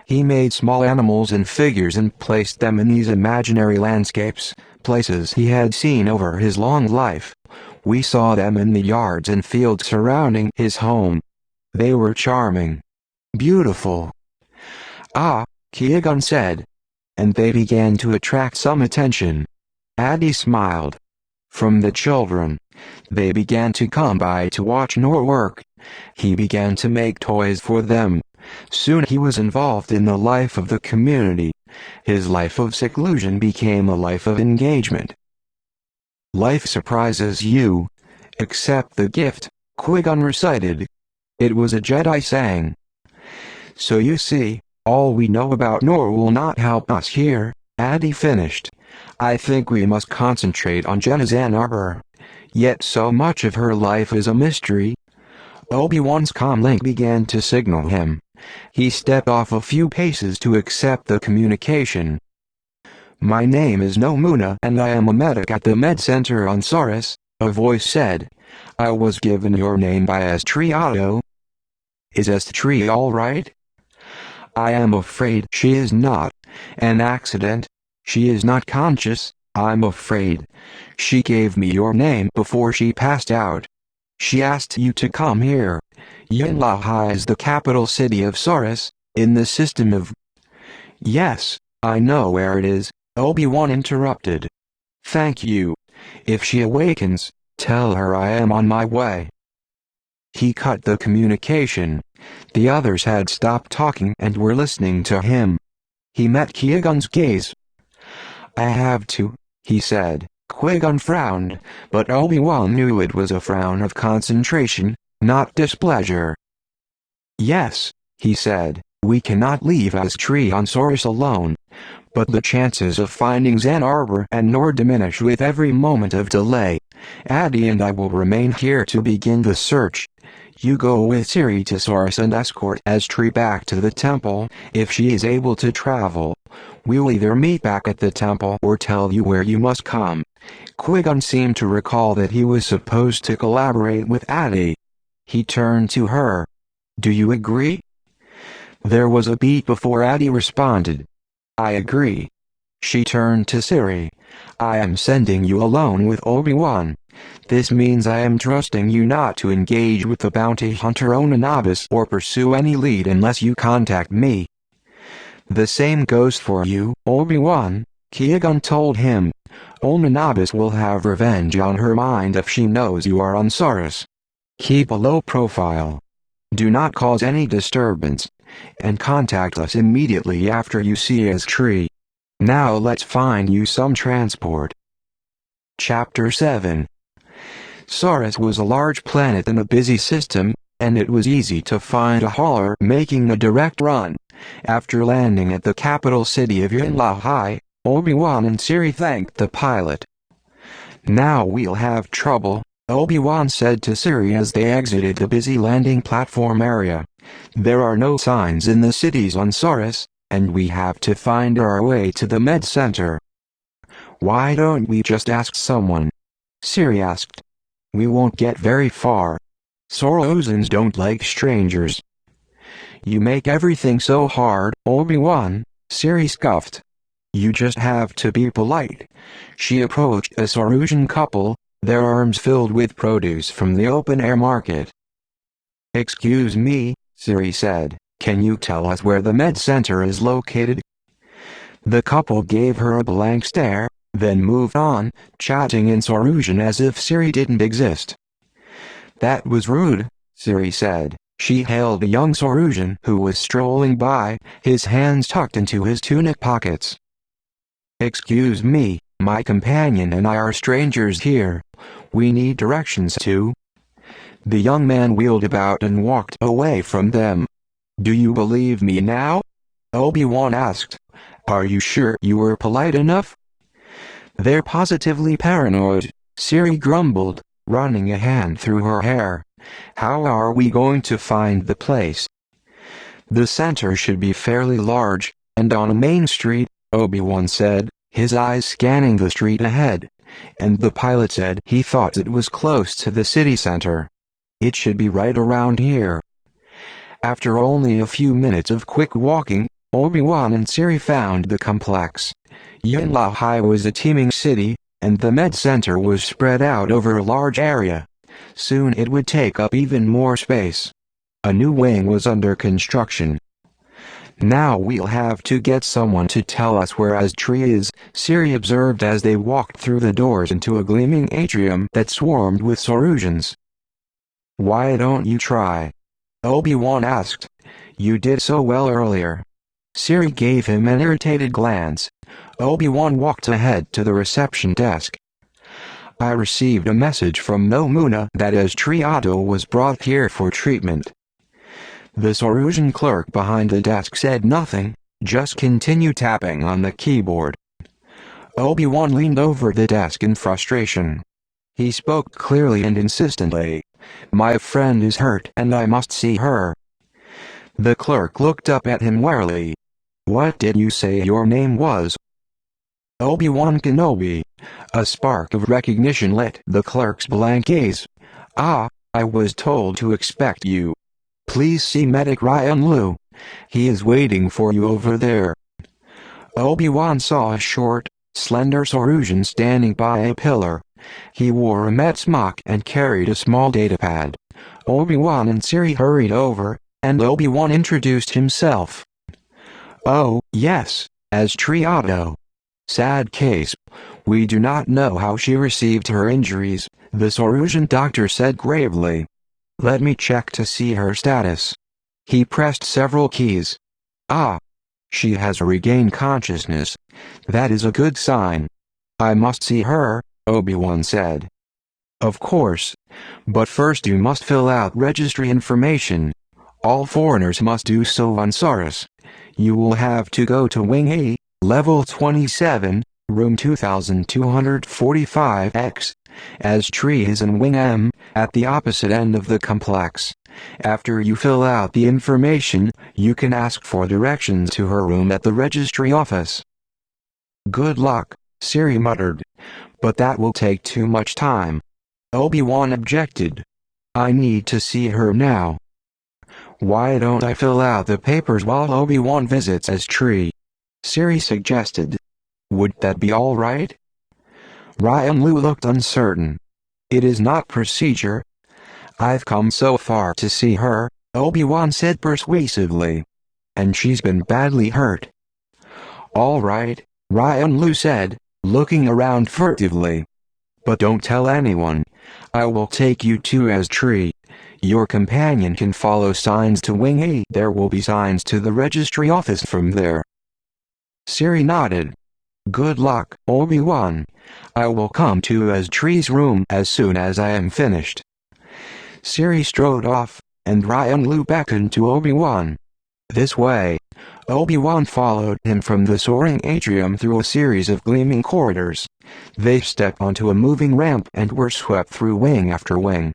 He made small animals and figures and placed them in these imaginary landscapes, places he had seen over his long life. We saw them in the yards and fields surrounding his home. They were charming. Beautiful. "Ah," Qui-Gon said. "And they began to attract some attention." Adi smiled. "From the children. They began to come by to watch Noor work. He began to make toys for them. Soon he was involved in the life of the community. His life of seclusion became a life of engagement." "Life surprises you. Accept the gift," Qui-Gon recited. It was a Jedi saying. "So you see, all we know about Noor will not help us here," Adi finished. "I think we must concentrate on Jenna's Ann Arbor. Yet so much of her life is a mystery." Obi-Wan's comlink began to signal him. He stepped off a few paces to accept the communication. "My name is Nomuna and I am a medic at the med center on Saurus," a voice said. "I was given your name by Estriado." "Is Estri all right?" "I am afraid she is not. An accident. She is not conscious, I'm afraid. She gave me your name before she passed out. She asked you to come here. Yunlahai is the capital city of Saurus, in the system of—" "Yes, I know where it is," Obi-Wan interrupted. "Thank you. If she awakens, tell her I am on my way." He cut the communication. The others had stopped talking and were listening to him. He met Qui-Gon's gaze. "I have to," he said. Qui-Gon frowned, but Obi-Wan knew it was a frown of concentration, not displeasure. "Yes," he said, "we cannot leave Astri on Saurus alone. But the chances of finding Ann Arbor and Noor diminish with every moment of delay. Adi and I will remain here to begin the search. You go with Ciri to Saurus and escort Astri back to the temple, if she is able to travel. We'll either meet back at the temple or tell you where you must come." Qui-Gon seemed to recall that he was supposed to collaborate with Adi. He turned to her. "Do you agree?" There was a beat before Adi responded. "I agree." She turned to Ciri. "I am sending you alone with Obi-Wan. This means I am trusting you not to engage with the bounty hunter Onanabis or pursue any lead unless you contact me." "The same goes for you, Obi-Wan," Qui-Gon told him. "Onanabis will have revenge on her mind if she knows you are on Saurus. Keep a low profile. Do not cause any disturbance. And contact us immediately after you see Astri. Now let's find you some transport." Chapter 7. Saurus was a large planet in a busy system, and it was easy to find a hauler making a direct run. After landing at the capital city of Yunlahai, Obi-Wan and Ciri thanked the pilot. "Now we'll have trouble," Obi-Wan said to Ciri as they exited the busy landing platform area. "There are no signs in the cities on Saurus, and we have to find our way to the med center." "Why don't we just ask someone?" Ciri asked. "We won't get very far. Sorosans don't like strangers." "You make everything so hard, Obi-Wan," Ciri scoffed. You just have to be polite. She approached a Sarusian couple, their arms filled with produce from the open-air market. "Excuse me," Siri said, "can you tell us where the med center is located?" The couple gave her a blank stare, then moved on, chatting in Sarusian as if Siri didn't exist. "That was rude," Siri said. She hailed a young Sarusian who was strolling by, his hands tucked into his tunic pockets. "Excuse me, my companion and I are strangers here. We need directions to..." The young man wheeled about and walked away from them. "Do you believe me now?" Obi-Wan asked. "Are you sure you were polite enough?" "They're positively paranoid," Siri grumbled, running a hand through her hair. "How are we going to find the place?" "The center should be fairly large, and on a main street," Obi-Wan said, his eyes scanning the street ahead. And the pilot said he thought it was close to the city center. "It should be right around here." After only a few minutes of quick walking, Obi-Wan and Siri found the complex. Yunlahai was a teeming city, and the med center was spread out over a large area. Soon it would take up even more space. A new wing was under construction. "Now we'll have to get someone to tell us where Tree is," Siri observed as they walked through the doors into a gleaming atrium that swarmed with Sarusians. "Why don't you try?" Obi-Wan asked. "You did so well earlier." Siri gave him an irritated glance. Obi-Wan walked ahead to the reception desk. "I received a message from Nomuna that Triado was brought here for treatment." The Sarusian clerk behind the desk said nothing, just continued tapping on the keyboard. Obi-Wan leaned over the desk in frustration. He spoke clearly and insistently. "My friend is hurt and I must see her." The clerk looked up at him warily. "What did you say your name was?" "Obi-Wan Kenobi." A spark of recognition lit the clerk's blank gaze. "Ah, I was told to expect you. Please see Medic Ryan Lu. He is waiting for you over there." Obi-Wan saw a short, slender Sarusian standing by a pillar. He wore a med smock and carried a small datapad. Obi-Wan and Siri hurried over, and Obi-Wan introduced himself. "Oh, yes, Triado. Sad case. We do not know how she received her injuries," the Sarusian doctor said gravely. "Let me check to see her status." He pressed several keys. "Ah. She has regained consciousness. That is a good sign." "I must see her," Obi-Wan said. "Of course. But first you must fill out registry information. All foreigners must do so on Saurus. You will have to go to Wing A, Level 27, Room 2245X. Tree is in Wing M, at the opposite end of the complex. After you fill out the information, you can ask for directions to her room at the registry office." "Good luck," Siri muttered. "But that will take too much time." Obi-Wan objected. "I need to see her now." "Why don't I fill out the papers while Obi-Wan visits Tree?" Siri suggested. "Would that be all right?" Ryan Lu looked uncertain. "It is not procedure." "I've come so far to see her," Obi-Wan said persuasively. "And she's been badly hurt." "All right," Ryan Lu said, looking around furtively. "But don't tell anyone. I will take you to Tree. Your companion can follow signs to Wing A. There will be signs to the registry office from there." Siri nodded. "Good luck, Obi-Wan. I will come to Tree's room as soon as I am finished." Siri strode off, and Ryan Lu beckoned to Obi-Wan. "This way." Obi-Wan followed him from the soaring atrium through a series of gleaming corridors. They stepped onto a moving ramp and were swept through wing after wing.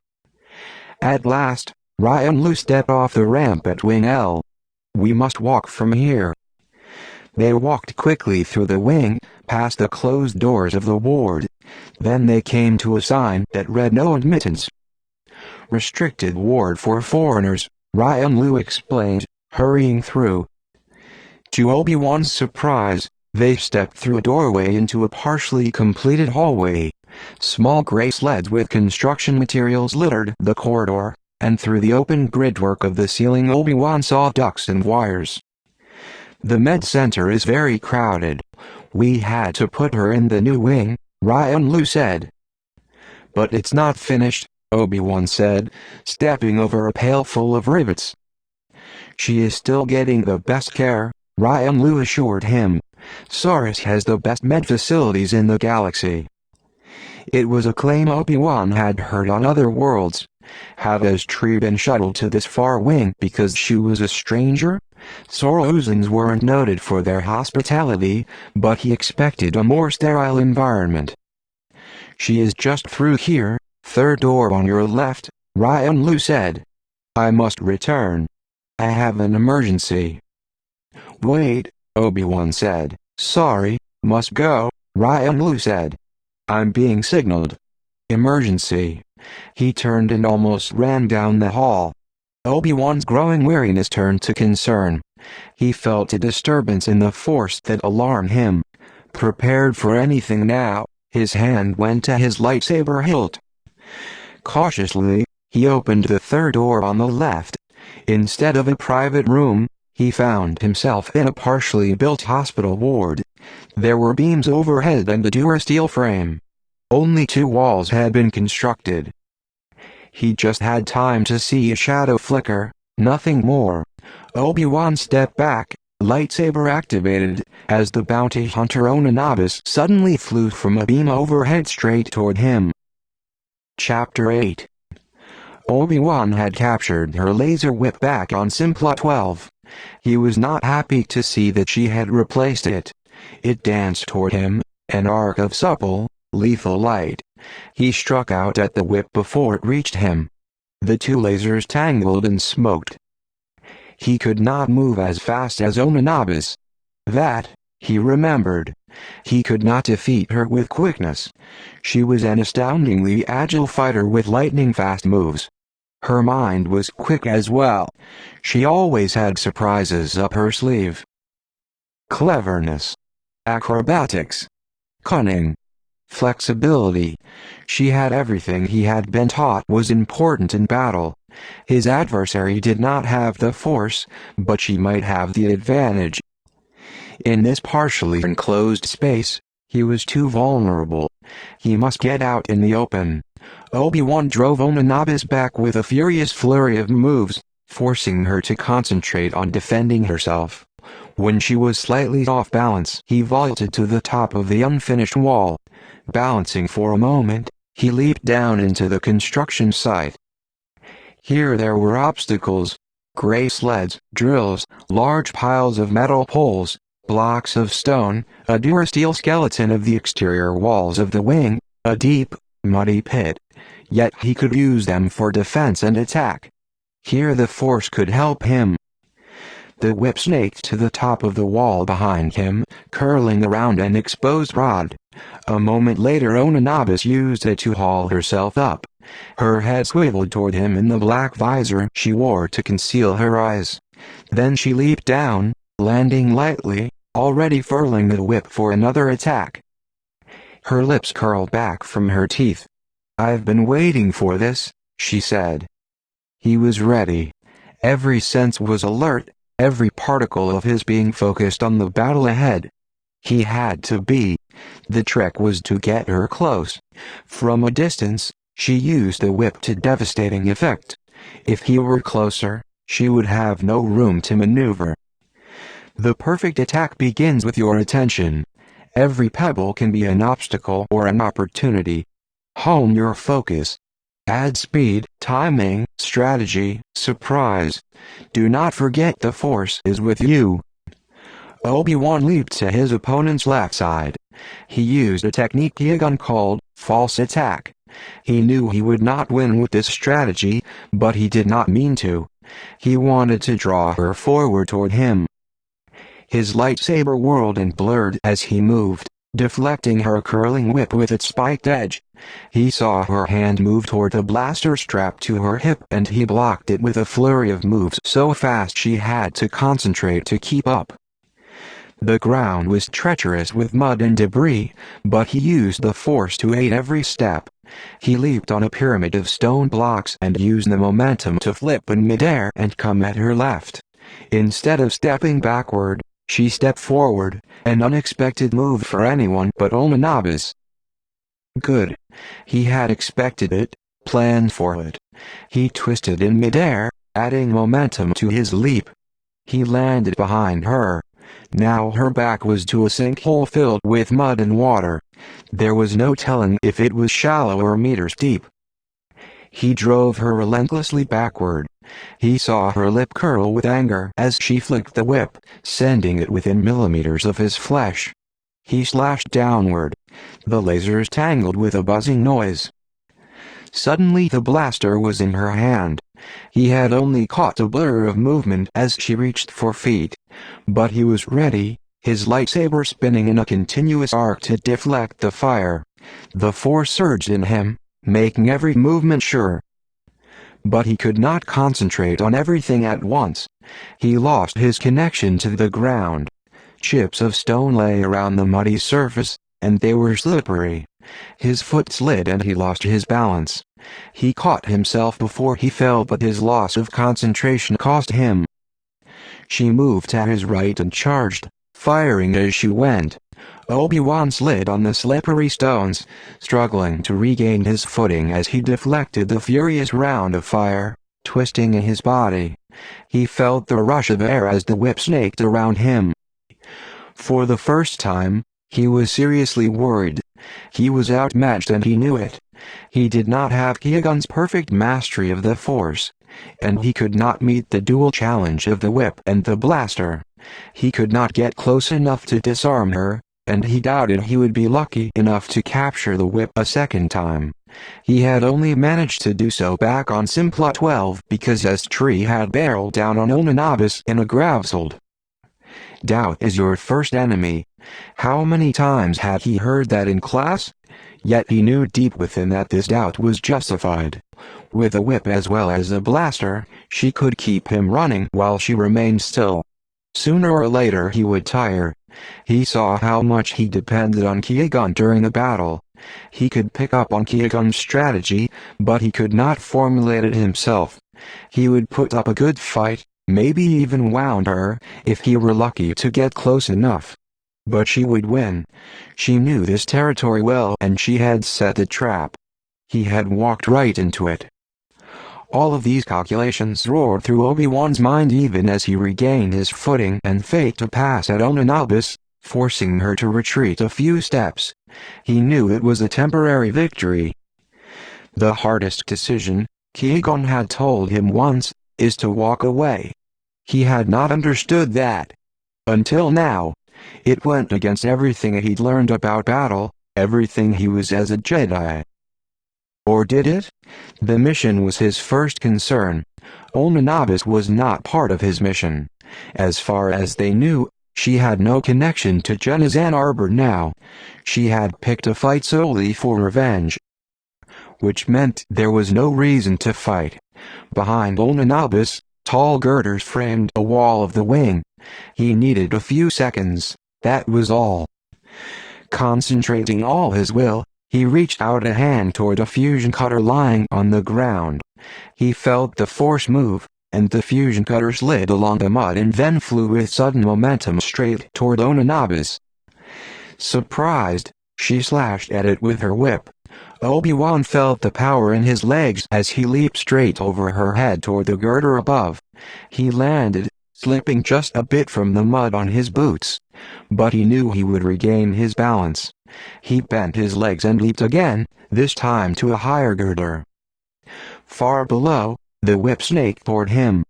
At last, Ryan Lu stepped off the ramp at Wing L. "We must walk from here." They walked quickly through the wing, past the closed doors of the ward. Then they came to a sign that read "No admittance." "Restricted ward for foreigners," Ryan Lu explained, hurrying through. To Obi-Wan's surprise, They stepped through a doorway into a partially completed hallway. Small gray sleds with construction materials littered the corridor, and through the open gridwork of the ceiling Obi-Wan saw ducts and wires. The med center is very crowded. We had to put her in the new wing, Ryan Lu said. But it's not finished, Obi-Wan said, stepping over a pail full of rivets. She is still getting the best care, Ryan Lu assured him. Saurus has the best med facilities in the galaxy. It was a claim Obi-Wan had heard on other worlds. Had Tree been shuttled to this far wing because she was a stranger? Saurosians weren't noted for their hospitality, but he expected a more sterile environment. She is just through here, third door on your left, Ryan Lu said. I must return. I have an emergency. Wait, Obi-Wan said. Sorry, must go, Ryan Lu said. I'm being signaled. Emergency. He turned and almost ran down the hall. Obi-Wan's growing weariness turned to concern. He felt a disturbance in the force that alarmed him. Prepared for anything now, his hand went to his lightsaber hilt. Cautiously, he opened the third door on the left. Instead of a private room, he found himself in a partially built hospital ward. There were beams overhead and a durasteel frame. Only 2 walls had been constructed. He just had time to see a shadow flicker, nothing more. Obi-Wan stepped back, lightsaber activated, as the bounty hunter Onanabis suddenly flew from a beam overhead straight toward him. Chapter 8. Obi-Wan had captured her laser whip back on Simplot 12. He was not happy to see that she had replaced it. It danced toward him, an arc of supple, lethal light. He struck out at the whip before it reached him. The 2 lasers tangled and smoked. He could not move as fast as Onanabis. That, he remembered. He could not defeat her with quickness. She was an astoundingly agile fighter with lightning-fast moves. Her mind was quick as well. She always had surprises up her sleeve. Cleverness. Acrobatics. Cunning. Flexibility. She had everything he had been taught was important in battle. His adversary did not have the force, but she might have the advantage. In this partially enclosed space, he was too vulnerable. He must get out in the open. Obi-Wan drove Onanabis back with a furious flurry of moves, forcing her to concentrate on defending herself. When she was slightly off balance, he vaulted to the top of the unfinished wall. Balancing for a moment, he leaped down into the construction site. Here there were obstacles, gray sleds, drills, large piles of metal poles, blocks of stone, a durasteel skeleton of the exterior walls of the wing, a deep, muddy pit. Yet he could use them for defense and attack. Here the force could help him. The whip snaked to the top of the wall behind him, curling around an exposed rod. A moment later Onanabis used it to haul herself up. Her head swiveled toward him in the black visor she wore to conceal her eyes. Then she leaped down, landing lightly, already furling the whip for another attack. Her lips curled back from her teeth. I've been waiting for this, she said. He was ready. Every sense was alert, every particle of his being focused on the battle ahead. He had to be. The trick was to get her close. From a distance, she used the whip to devastating effect. If he were closer, she would have no room to maneuver. The perfect attack begins with your attention. Every pebble can be an obstacle or an opportunity. Hone your focus. Add speed, timing, strategy, surprise. Do not forget the force is with you. Obi-Wan leaped to his opponent's left side. He used a technique Qui-Gon called false attack. He knew he would not win with this strategy, but he did not mean to. He wanted to draw her forward toward him. His lightsaber whirled and blurred as he moved, deflecting her curling whip with its spiked edge. He saw her hand move toward the blaster strapped to her hip and he blocked it with a flurry of moves so fast she had to concentrate to keep up. The ground was treacherous with mud and debris, but he used the force to aid every step. He leaped on a pyramid of stone blocks and used the momentum to flip in midair and come at her left. Instead of stepping backward, she stepped forward, an unexpected move for anyone but Omanabis. Good. He had expected it, planned for it. He twisted in midair, adding momentum to his leap. He landed behind her. Now her back was to a sinkhole filled with mud and water. There was no telling if it was shallow or meters deep. He drove her relentlessly backward. He saw her lip curl with anger as she flicked the whip, sending it within millimeters of his flesh. He slashed downward. The lasers tangled with a buzzing noise. Suddenly the blaster was in her hand. He had only caught a blur of movement as she reached for feet. But he was ready, his lightsaber spinning in a continuous arc to deflect the fire. The force surged in him, making every movement sure. But he could not concentrate on everything at once. He lost his connection to the ground. Chips of stone lay around the muddy surface, and they were slippery. His foot slid and he lost his balance. He caught himself before he fell, but his loss of concentration cost him. She moved to his right and charged, firing as she went. Obi-Wan slid on the slippery stones, struggling to regain his footing as he deflected the furious round of fire, twisting in his body. He felt the rush of air as the whip snaked around him. For the first time, he was seriously worried. He was outmatched and he knew it. He did not have Qui-Gon's perfect mastery of the Force, and he could not meet the dual challenge of the whip and the blaster. He could not get close enough to disarm her, and he doubted he would be lucky enough to capture the whip a second time. He had only managed to do so back on Simplot 12 because S3 had barreled down on Onanabis in a gravsold. Doubt is your first enemy. How many times had he heard that in class? Yet he knew deep within that this doubt was justified. With a whip as well as a blaster, she could keep him running while she remained still. Sooner or later he would tire. He saw how much he depended on Qui-Gon during the battle. He could pick up on Qui-Gon's strategy, but he could not formulate it himself. He would put up a good fight, maybe even wound her, if he were lucky to get close enough. But she would win. She knew this territory well and she had set the trap. He had walked right into it. All of these calculations roared through Obi-Wan's mind even as he regained his footing and faked to pass at Onanabis, forcing her to retreat a few steps. He knew it was a temporary victory. The hardest decision, Qui-Gon had told him once, is to walk away. He had not understood that. Until now. It went against everything he'd learned about battle, everything he was as a Jedi. Or did it? The mission was his first concern. Onanabis was not part of his mission. As far as they knew, she had no connection to Jenn's Ann Arbor now. She had picked a fight solely for revenge. Which meant there was no reason to fight. Behind Onanabis, tall girders framed a wall of the wing. He needed a few seconds, that was all. Concentrating all his will, he reached out a hand toward a fusion cutter lying on the ground. He felt the force move, and the fusion cutter slid along the mud and then flew with sudden momentum straight toward Onanabis. Surprised, she slashed at it with her whip. Obi-Wan felt the power in his legs as he leaped straight over her head toward the girder above. He landed, slipping just a bit from the mud on his boots. But he knew he would regain his balance. He bent his legs and leaped again, this time to a higher girder. Far below, the whip snaked toward him.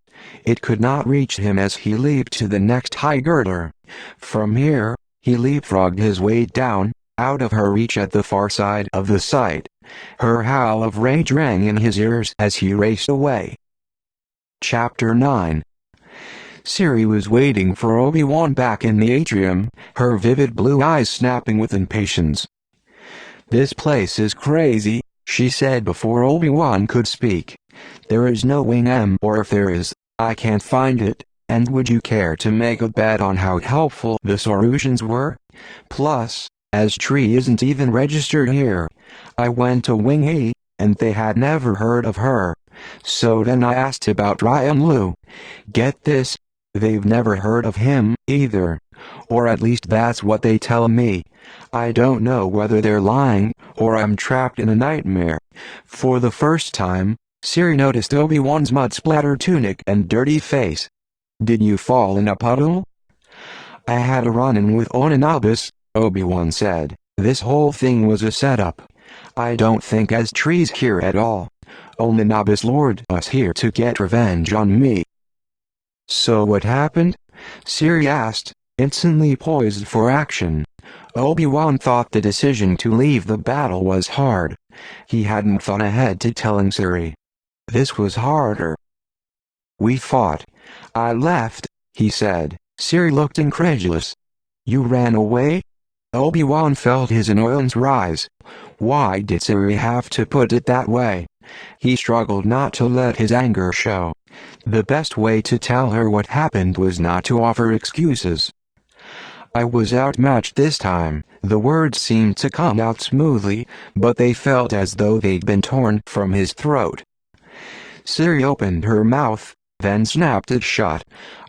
It could not reach him as he leaped to the next high girder. From here, he leapfrogged his way down, out of her reach at the far side of the site. Her howl of rage rang in his ears as he raced away. Chapter 9. Siri was waiting for Obi-Wan back in the atrium, her vivid blue eyes snapping with impatience. "This place is crazy," she said before Obi-Wan could speak. "There is no Wing M, or if there is, I can't find it. And would you care to make a bet on how helpful the Sarusians were? Plus, as Tree isn't even registered here, I went to Wing He, and they had never heard of her. So then I asked about Ryan Lu. Get this, they've never heard of him, either. Or at least that's what they tell me. I don't know whether they're lying, or I'm trapped in a nightmare. For the first time, Siri noticed Obi-Wan's mud-splattered tunic and dirty face. Did you fall in a puddle? I had a run-in with Onanabis, Obi-Wan said. This whole thing was a setup. I don't think as Tree's here at all. Onanabis lured us here to get revenge on me. So what happened? Siri asked, instantly poised for action. Obi-Wan thought the decision to leave the battle was hard. He hadn't thought ahead to telling Siri. This was harder. We fought. I left, he said. Siri looked incredulous. You ran away? Obi-Wan felt his annoyance rise. Why did Siri have to put it that way? He struggled not to let his anger show. The best way to tell her what happened was not to offer excuses. I was outmatched this time. The words seemed to come out smoothly, but they felt as though they'd been torn from his throat. Siri opened her mouth, then snapped it shut.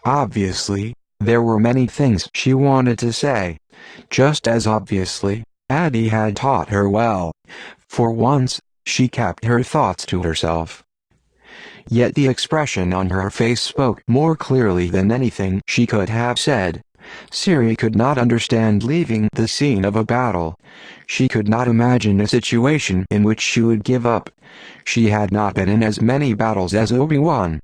Obviously, there were many things she wanted to say. Just as obviously, Addie had taught her well. For once, she kept her thoughts to herself. Yet the expression on her face spoke more clearly than anything she could have said. Siri could not understand leaving the scene of a battle. She could not imagine a situation in which she would give up. She had not been in as many battles as Obi-Wan.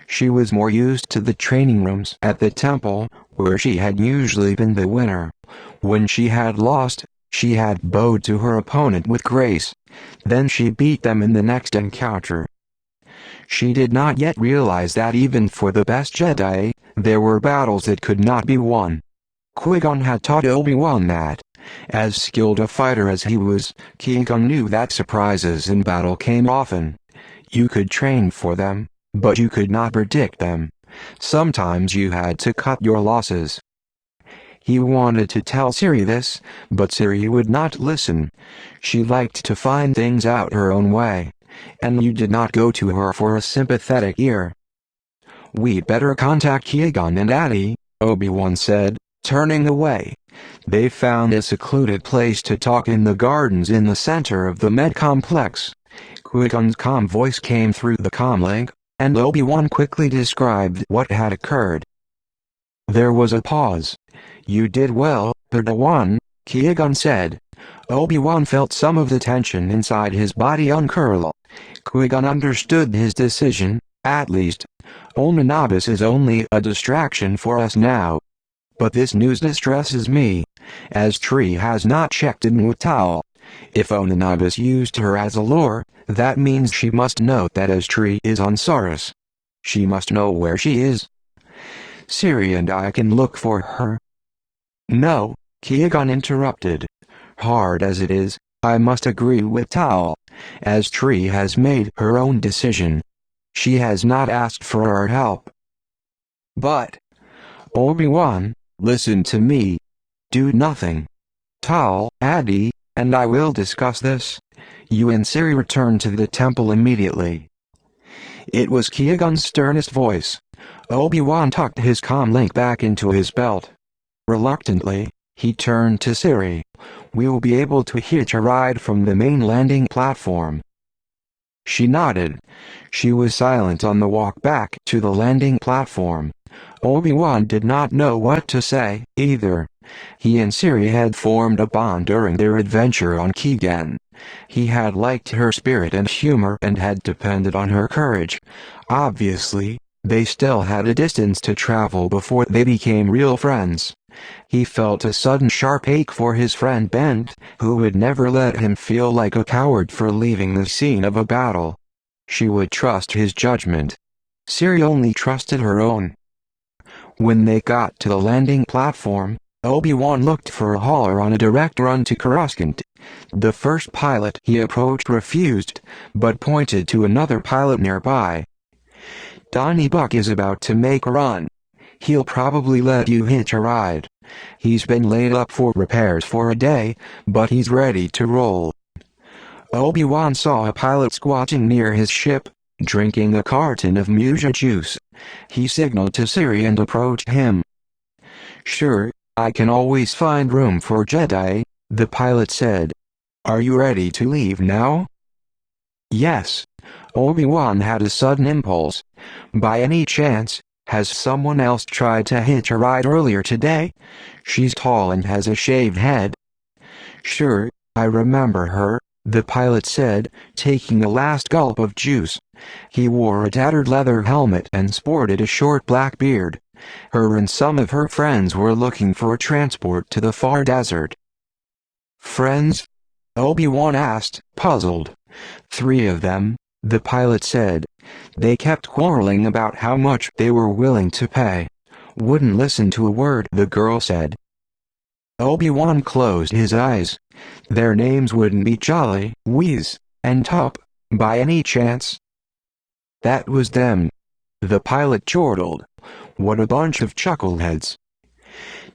She was more used to the training rooms at the temple, where she had usually been the winner. When she had lost, she had bowed to her opponent with grace. Then she beat them in the next encounter. She did not yet realize that even for the best Jedi, there were battles that could not be won. Qui-Gon had taught Obi-Wan that. As skilled a fighter as he was, Qui-Gon knew that surprises in battle came often. You could train for them, but you could not predict them. Sometimes you had to cut your losses. He wanted to tell Siri this, but Siri would not listen. She liked to find things out her own way, and you did not go to her for a sympathetic ear. We'd better contact Qui-Gon and Addie, Obi-Wan said, turning away. They found a secluded place to talk in the gardens in the center of the med complex. Qui-Gon's calm voice came through the comlink, and Obi-Wan quickly described what had occurred. There was a pause. You did well, Padawan, Qui-Gon said. Obi-Wan felt some of the tension inside his body uncurl. Qui-Gon understood his decision, at least. Onanabis is only a distraction for us now. But this news distresses me, as Tree has not checked in with Tal. If Onanabis used her as a lure, that means she must know that as Tree is on Saurus. She must know where she is. Siri and I can look for her. No, Qui-Gon interrupted. Hard as it is, I must agree with Tal. As Tree has made her own decision. She has not asked for our help. But, Obi-Wan, listen to me. Do nothing. Tal, Addie, and I will discuss this. You and Siri return to the temple immediately. It was Qui-Gon's sternest voice. Obi-Wan tucked his comlink back into his belt. Reluctantly, he turned to Siri. We'll be able to hitch a ride from the main landing platform. She nodded. She was silent on the walk back to the landing platform. Obi-Wan did not know what to say, either. He and Siri had formed a bond during their adventure on Qui-Gon. He had liked her spirit and humor and had depended on her courage. Obviously, they still had a distance to travel before they became real friends. He felt a sudden sharp ache for his friend Ben, who would never let him feel like a coward for leaving the scene of a battle. She would trust his judgment. Siri only trusted her own. When they got to the landing platform, Obi-Wan looked for a hauler on a direct run to Coruscant. The first pilot he approached refused, but pointed to another pilot nearby. Donnie Buck is about to make a run. He'll probably let you hitch a ride. He's been laid up for repairs for a day, but he's ready to roll." Obi-Wan saw a pilot squatting near his ship, drinking a carton of Muja juice. He signaled to Siri and approached him. "Sure, I can always find room for Jedi," the pilot said. "Are you ready to leave now?" "Yes." Obi-Wan had a sudden impulse. "By any chance, has someone else tried to hitch a ride earlier today? She's tall and has a shaved head." "Sure, I remember her," the pilot said, taking a last gulp of juice. He wore a tattered leather helmet and sported a short black beard. Her and some of her friends were looking for a transport to the far desert. "Friends?" Obi-Wan asked, puzzled. "3 of them," the pilot said. "They kept quarreling about how much they were willing to pay. Wouldn't listen to a word the girl said." Obi-Wan closed his eyes. "Their names wouldn't be Jolly, Whiz, and Top, by any chance?" "That was them," the pilot chortled. "What a bunch of chuckleheads."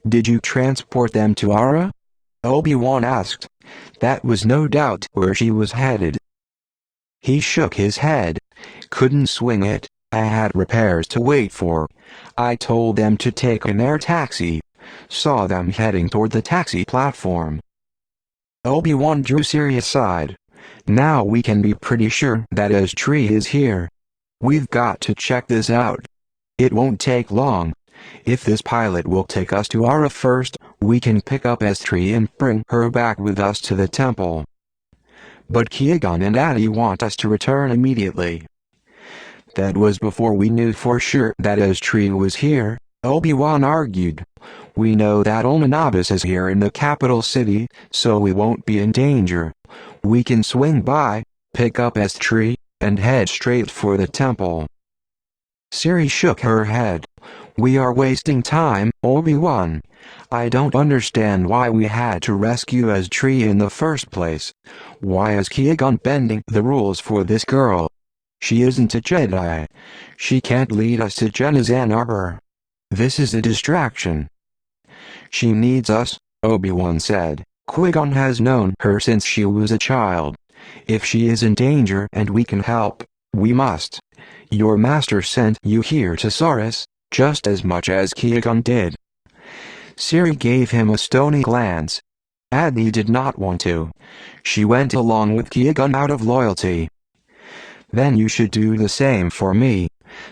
"Did you transport them to Ara?" Obi-Wan asked. That was no doubt where she was headed. He shook his head. "Couldn't swing it. I had repairs to wait for. I told them to take an air taxi. Saw them heading toward the taxi platform." Obi-Wan drew Siri aside. "Now we can be pretty sure that S3 is here. We've got to check this out. It won't take long. If this pilot will take us to Ara first, we can pick up S3 and bring her back with us to the temple." "But Qui-Gon and Adi want us to return immediately." "That was before we knew for sure that S3 was here," Obi-Wan argued. "We know that Omanabis is here in the capital city, so we won't be in danger. We can swing by, pick up S3, and head straight for the temple." Siri shook her head. "We are wasting time, Obi-Wan. I don't understand why we had to rescue S3 in the first place. Why is Qui-Gon bending the rules for this girl? She isn't a Jedi. She can't lead us to Jannah's Ann Arbor. This is a distraction." "She needs us," Obi-Wan said. "Qui-Gon has known her since she was a child. If she is in danger and we can help, we must. Your master sent you here to Saurus, just as much as Qui-Gon did." Siri gave him a stony glance. Adi did not want to. She went along with Qui-Gon out of loyalty. "Then you should do the same for me."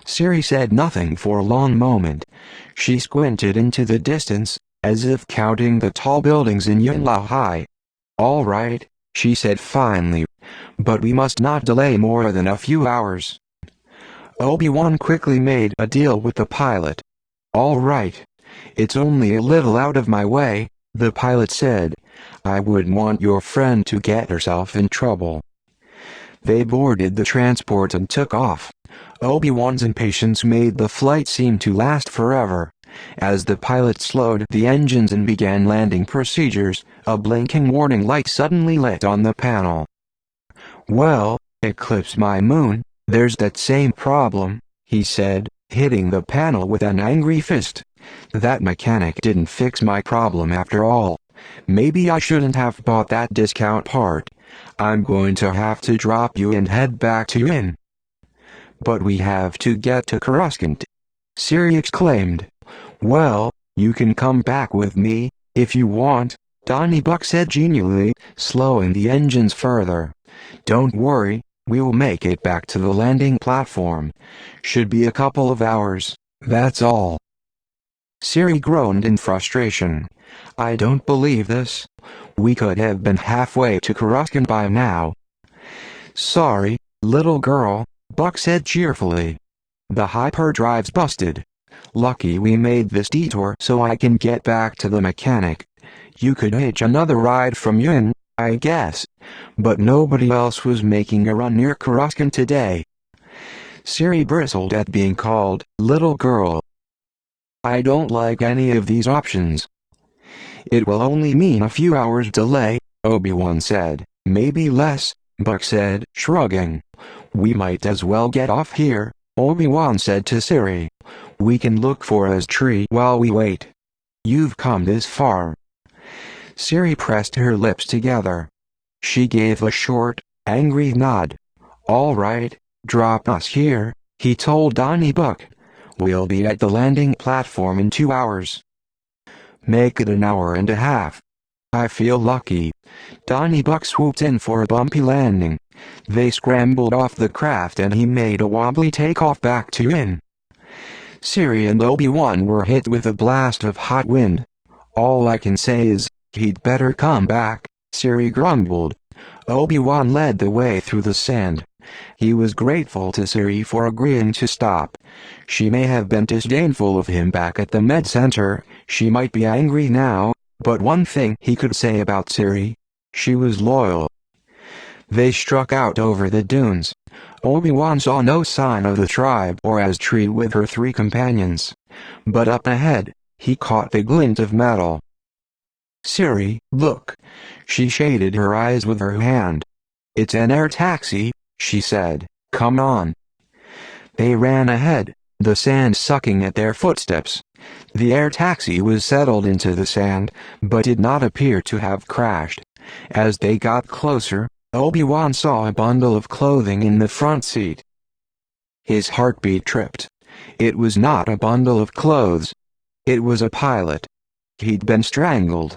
Siri said nothing for a long moment. She squinted into the distance, as if counting the tall buildings in Yunla High. "All right," she said finally. "But we must not delay more than a few hours." Obi-Wan quickly made a deal with the pilot. "All right. It's only a little out of my way," the pilot said. "I wouldn't want your friend to get herself in trouble." They boarded the transport and took off. Obi-Wan's impatience made the flight seem to last forever. As the pilot slowed the engines and began landing procedures, a blinking warning light suddenly lit on the panel. "Well, Eclipse my moon, there's that same problem," he said, hitting the panel with an angry fist. "That mechanic didn't fix my problem after all. Maybe I shouldn't have bought that discount part. I'm going to have to drop you and head back to Jinn." "But we have to get to Coruscant," Siri exclaimed. "Well, you can come back with me, if you want," Donnie Buck said genially, slowing the engines further. "Don't worry, we'll make it back to the landing platform. Should be a couple of hours, that's all." Siri groaned in frustration. "I don't believe this. We could have been halfway to Coruscant by now." "Sorry, little girl," Buck said cheerfully. "The hyperdrive's busted. Lucky we made this detour so I can get back to the mechanic. You could hitch another ride from Jinn, I guess. But nobody else was making a run near Coruscant today." Siri bristled at being called little girl. "I don't like any of these options." "It will only mean a few hours delay," Obi-Wan said. "Maybe less," Buck said, shrugging. "We might as well get off here, Obi-Wan said to Siri. "We can look for his tree while we wait. You've come this far." Siri pressed her lips together. She gave a short, angry nod. "All right, drop us here," he told Donnie Buck. "We'll be at the landing platform in 2 hours. Make it an hour and a half." "I feel lucky." Donnie Buck swooped in for a bumpy landing. They scrambled off the craft and he made a wobbly takeoff back to Inn. Siri and Obi-Wan were hit with a blast of hot wind. "All I can say is, he'd better come back," Siri grumbled. Obi-Wan led the way through the sand. He was grateful to Siri for agreeing to stop. She may have been disdainful of him back at the med center, she might be angry now, but one thing he could say about Siri: she was loyal. They struck out over the dunes. Obi-Wan saw no sign of the tribe or Tree with her 3 companions. But up ahead, he caught the glint of metal. "Siri, look." She shaded her eyes with her hand. "It's an air taxi," she said. "Come on." They ran ahead, the sand sucking at their footsteps. The air taxi was settled into the sand, but did not appear to have crashed. As they got closer, Obi-Wan saw a bundle of clothing in the front seat. His heartbeat tripped. It was not a bundle of clothes. It was a pilot. He'd been strangled.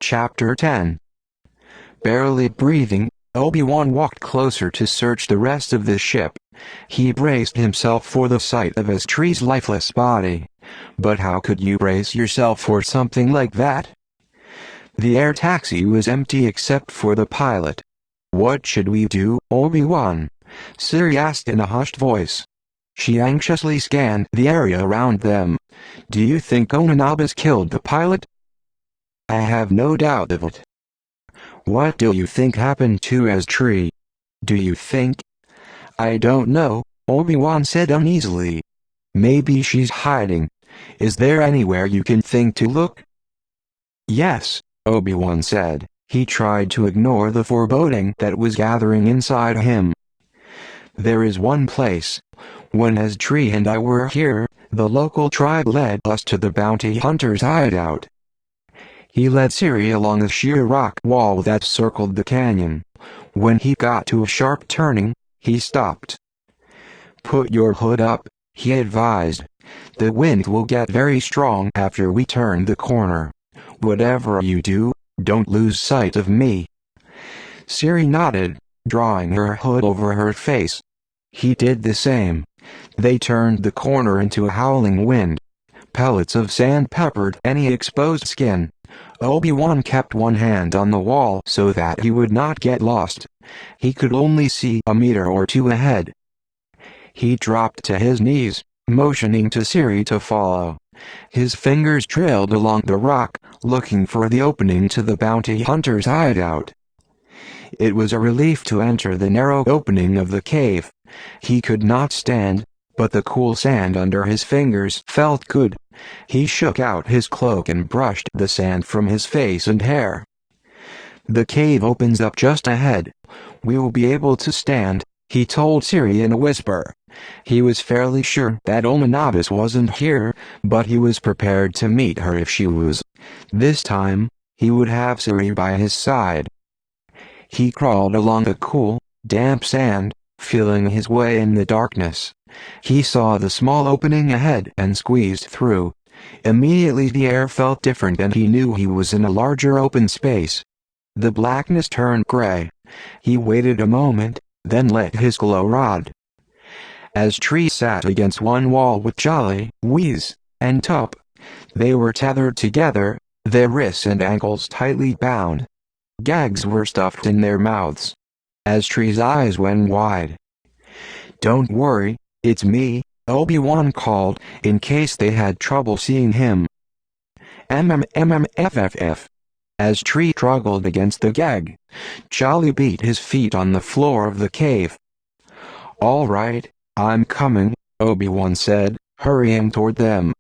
Chapter 10. Barely breathing, Obi-Wan walked closer to search the rest of the ship. He braced himself for the sight of his tree's lifeless body. But how could you brace yourself for something like that? The air taxi was empty except for the pilot. "What should we do, Obi-Wan?" Siri asked in a hushed voice. She anxiously scanned the area around them. "Do you think Onanabas killed the pilot?" "I have no doubt of it." "What do you think happened to his tree?" "Do you think?" "I don't know," Obi-Wan said uneasily. "Maybe she's hiding. Is there anywhere you can think to look?" "Yes," Obi-Wan said. He tried to ignore the foreboding that was gathering inside him. "There is one place. When Tree and I were here, the local tribe led us to the bounty hunter's hideout." He led Siri along the sheer rock wall that circled the canyon. When he got to a sharp turning, he stopped. "Put your hood up," he advised. "The wind will get very strong after we turn the corner. Whatever you do, don't lose sight of me." Siri nodded, drawing her hood over her face. He did the same. They turned the corner into a howling wind. Pellets of sand peppered any exposed skin. Obi-Wan kept one hand on the wall so that he would not get lost. He could only see a meter or 2 ahead. He dropped to his knees, motioning to Siri to follow. His fingers trailed along the rock, looking for the opening to the bounty hunter's hideout. It was a relief to enter the narrow opening of the cave. He could not stand, but the cool sand under his fingers felt good. He shook out his cloak and brushed the sand from his face and hair. "The cave opens up just ahead. We'll be able to stand," he told Siri in a whisper. He was fairly sure that Onanabas wasn't here, but he was prepared to meet her if she was. This time, he would have Siri by his side. He crawled along the cool, damp sand, feeling his way in the darkness. He saw the small opening ahead and squeezed through. Immediately the air felt different and he knew he was in a larger open space. The blackness turned gray. He waited a moment, then lit his glow rod. Tree sat against one wall with Jolly, Wheeze, and Tup. They were tethered together, their wrists and ankles tightly bound. Gags were stuffed in their mouths. Tree's eyes went wide. "Don't worry, it's me," Obi-Wan called, in case they had trouble seeing him. "MMMFFF." Tree struggled against the gag. Jolly beat his feet on the floor of the cave. "All right, I'm coming," Obi-Wan said, hurrying toward them.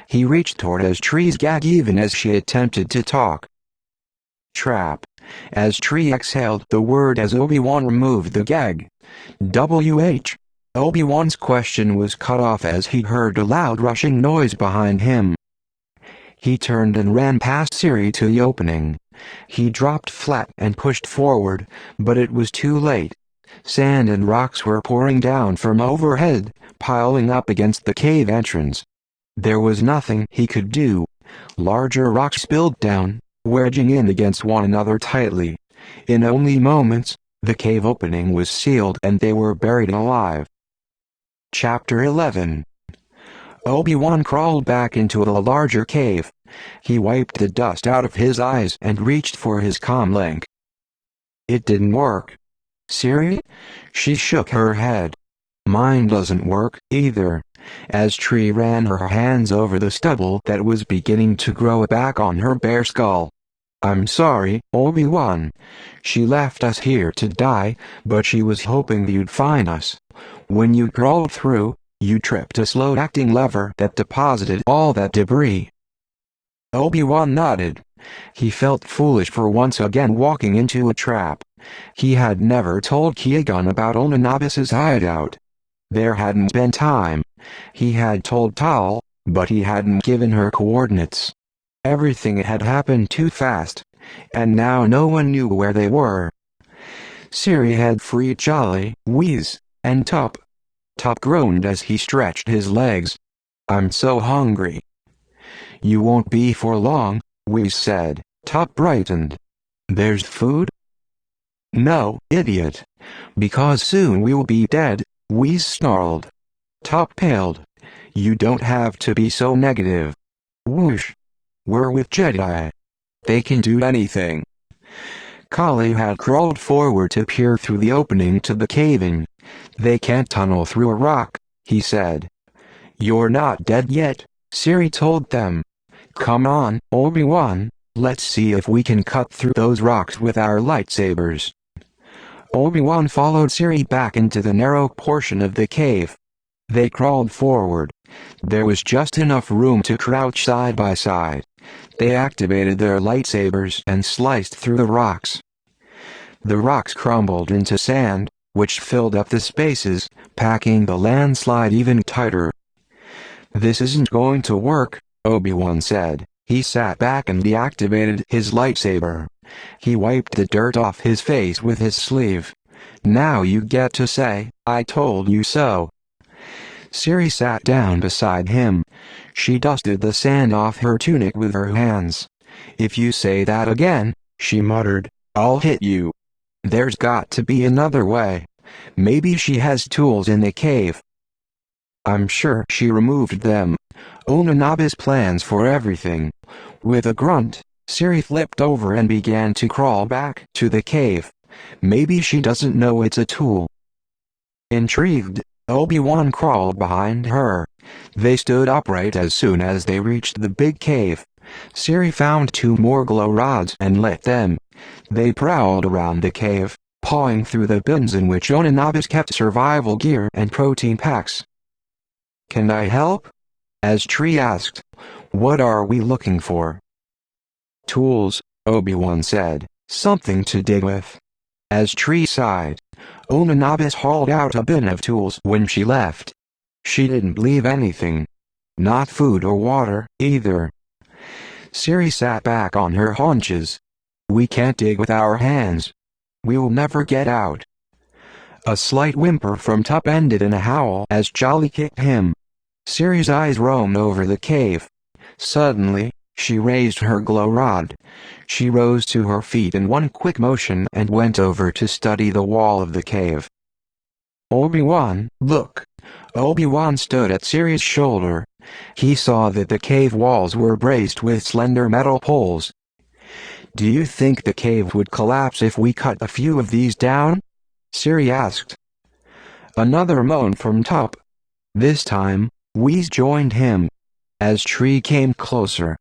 He reached toward Tree's gag even as she attempted to talk. "Trap." Tree exhaled the word as Obi-Wan removed the gag. "WH." Obi-Wan's question was cut off as he heard a loud rushing noise behind him. He turned and ran past Siri to the opening. He dropped flat and pushed forward, but it was too late. Sand and rocks were pouring down from overhead, piling up against the cave entrance. There was nothing he could do. Larger rocks spilled down, wedging in against one another tightly. In only moments, the cave opening was sealed and they were buried alive. Chapter 11. Obi-Wan crawled back into the larger cave. He wiped the dust out of his eyes and reached for his comlink. It didn't work. Siri? She shook her head. Mine doesn't work, either. As Tree ran her hands over the stubble that was beginning to grow back on her bare skull. I'm sorry, Obi-Wan. She left us here to die, but she was hoping you'd find us. When you crawled through, you tripped a slow-acting lever that deposited all that debris. Obi-Wan nodded. He felt foolish for once again walking into a trap. He had never told Qui-Gon about Onanabis's hideout. There hadn't been time. He had told Tal, but he hadn't given her coordinates. Everything had happened too fast, and now no one knew where they were. Siri had freed Jolly, Whiz, and Top. Top groaned as he stretched his legs. I'm so hungry. You won't be for long, Whiz said. Top brightened. There's food? No, idiot. Because soon we'll be dead, Whiz snarled. Top paled. You don't have to be so negative. Whoosh. We're with Jedi. They can do anything. Kali had crawled forward to peer through the opening to the cave-in. They can't tunnel through a rock, he said. You're not dead yet, Siri told them. Come on, Obi-Wan, let's see if we can cut through those rocks with our lightsabers. Obi-Wan followed Siri back into the narrow portion of the cave. They crawled forward. There was just enough room to crouch side by side. They activated their lightsabers and sliced through the rocks. The rocks crumbled into sand, which filled up the spaces, packing the landslide even tighter. This isn't going to work, Obi-Wan said. He sat back and deactivated his lightsaber. He wiped the dirt off his face with his sleeve. Now you get to say, I told you so. Siri sat down beside him. She dusted the sand off her tunic with her hands. If you say that again, she muttered, I'll hit you. There's got to be another way. Maybe she has tools in the cave. I'm sure she removed them. Onanabis plans for everything. With a grunt, Siri flipped over and began to crawl back to the cave. Maybe she doesn't know it's a tool. Intrigued, Obi-Wan crawled behind her. They stood upright as soon as they reached the big cave. Siri found 2 more glow rods and lit them. They prowled around the cave, pawing through the bins in which Onanabis kept survival gear and protein packs. Can I help? As Tree asked. What are we looking for? Tools, Obi-Wan said. Something to dig with. As Tree sighed. Onanabis hauled out a bin of tools when she left. She didn't leave anything. Not food or water, either. Siri sat back on her haunches. We can't dig with our hands. We'll never get out. A slight whimper from Tup ended in a howl as Jolly kicked him. Siri's eyes roamed over the cave. Suddenly, she raised her glow rod. She rose to her feet in one quick motion and went over to study the wall of the cave. Obi-Wan, look. Obi-Wan stood at Siri's shoulder. He saw that the cave walls were braced with slender metal poles. Do you think the cave would collapse if we cut a few of these down? Siri asked. Another moan from Tup. This time, Whiz joined him. As Tree came closer,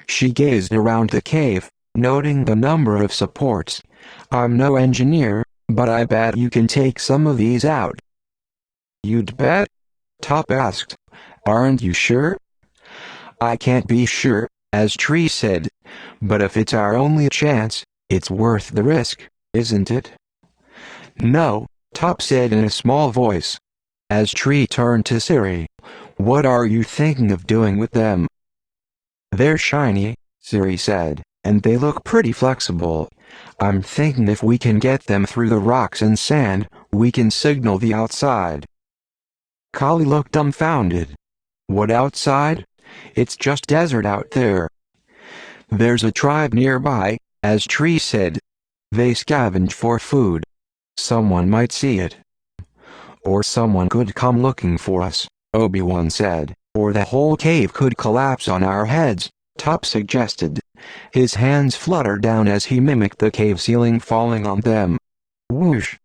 she gazed around the cave, noting the number of supports. I'm no engineer, but I bet you can take some of these out. You'd bet? Tup asked. Aren't you sure? I can't be sure, as Tree said. But if it's our only chance, it's worth the risk, isn't it? No, Tup said in a small voice. as Tree turned to Siri. "What are you thinking of doing with them?" "They're shiny," Siri said, "and they look pretty flexible. I'm thinking if we can get them through the rocks and sand, we can signal the outside." Kali looked dumbfounded. "What outside? It's just desert out there." "There's a tribe nearby," as Tree said. "They scavenge for food. Someone might see it. Or someone could come looking for us," Obi-Wan said. "Or the whole cave could collapse on our heads," Top suggested. His hands fluttered down as he mimicked the cave ceiling falling on them. Whoosh!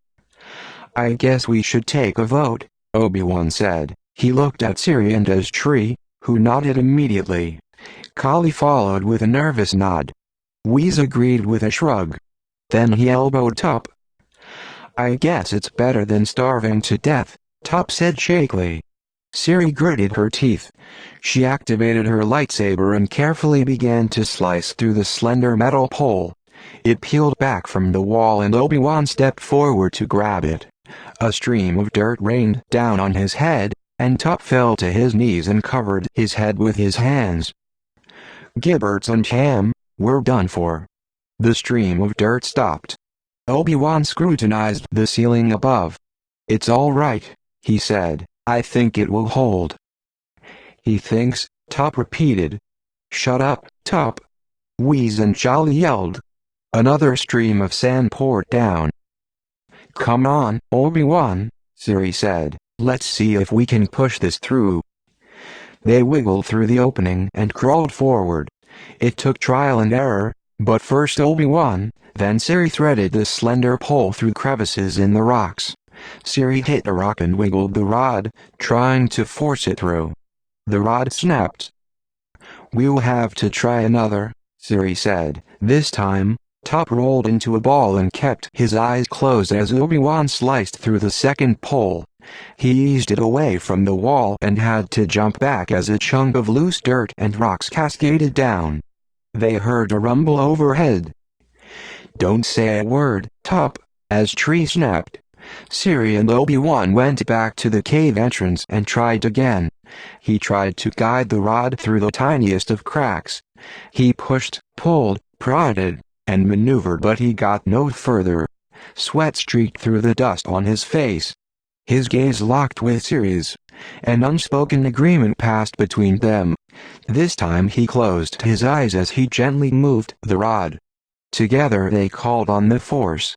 "I guess we should take a vote," Obi-Wan said. He looked at Siri and as Tree, who nodded immediately. Kali followed with a nervous nod. Whis agreed with a shrug. Then he elbowed Top. "I guess it's better than starving to death," Top said shakily. Siri gritted her teeth. She activated her lightsaber and carefully began to slice through the slender metal pole. It peeled back from the wall and Obi-Wan stepped forward to grab it. A stream of dirt rained down on his head, and Top fell to his knees and covered his head with his hands. "Gibberts and ham, we're done for." The stream of dirt stopped. Obi-Wan scrutinized the ceiling above. "It's all right," he said. "I think it will hold." "He thinks," Top repeated. "Shut up, Top!" Whis and Jolly yelled. Another stream of sand poured down. "Come on, Obi-Wan," Siri said. "Let's see if we can push this through." They wiggled through the opening and crawled forward. It took trial and error, but first Obi-Wan, then Siri threaded the slender pole through crevices in the rocks. Siri hit a rock and wiggled the rod, trying to force it through. The rod snapped. "We'll have to try another," Siri said. This time, Top rolled into a ball and kept his eyes closed as Obi-Wan sliced through the second pole. He eased it away from the wall and had to jump back as a chunk of loose dirt and rocks cascaded down. They heard a rumble overhead. "Don't say a word, Top," as Tree snapped. Siri and Obi-Wan went back to the cave entrance and tried again. He tried to guide the rod through the tiniest of cracks. He pushed, pulled, prodded, and maneuvered, but he got no further. Sweat streaked through the dust on his face. His gaze locked with Siri's. An unspoken agreement passed between them. This time he closed his eyes as he gently moved the rod. Together they called on the Force.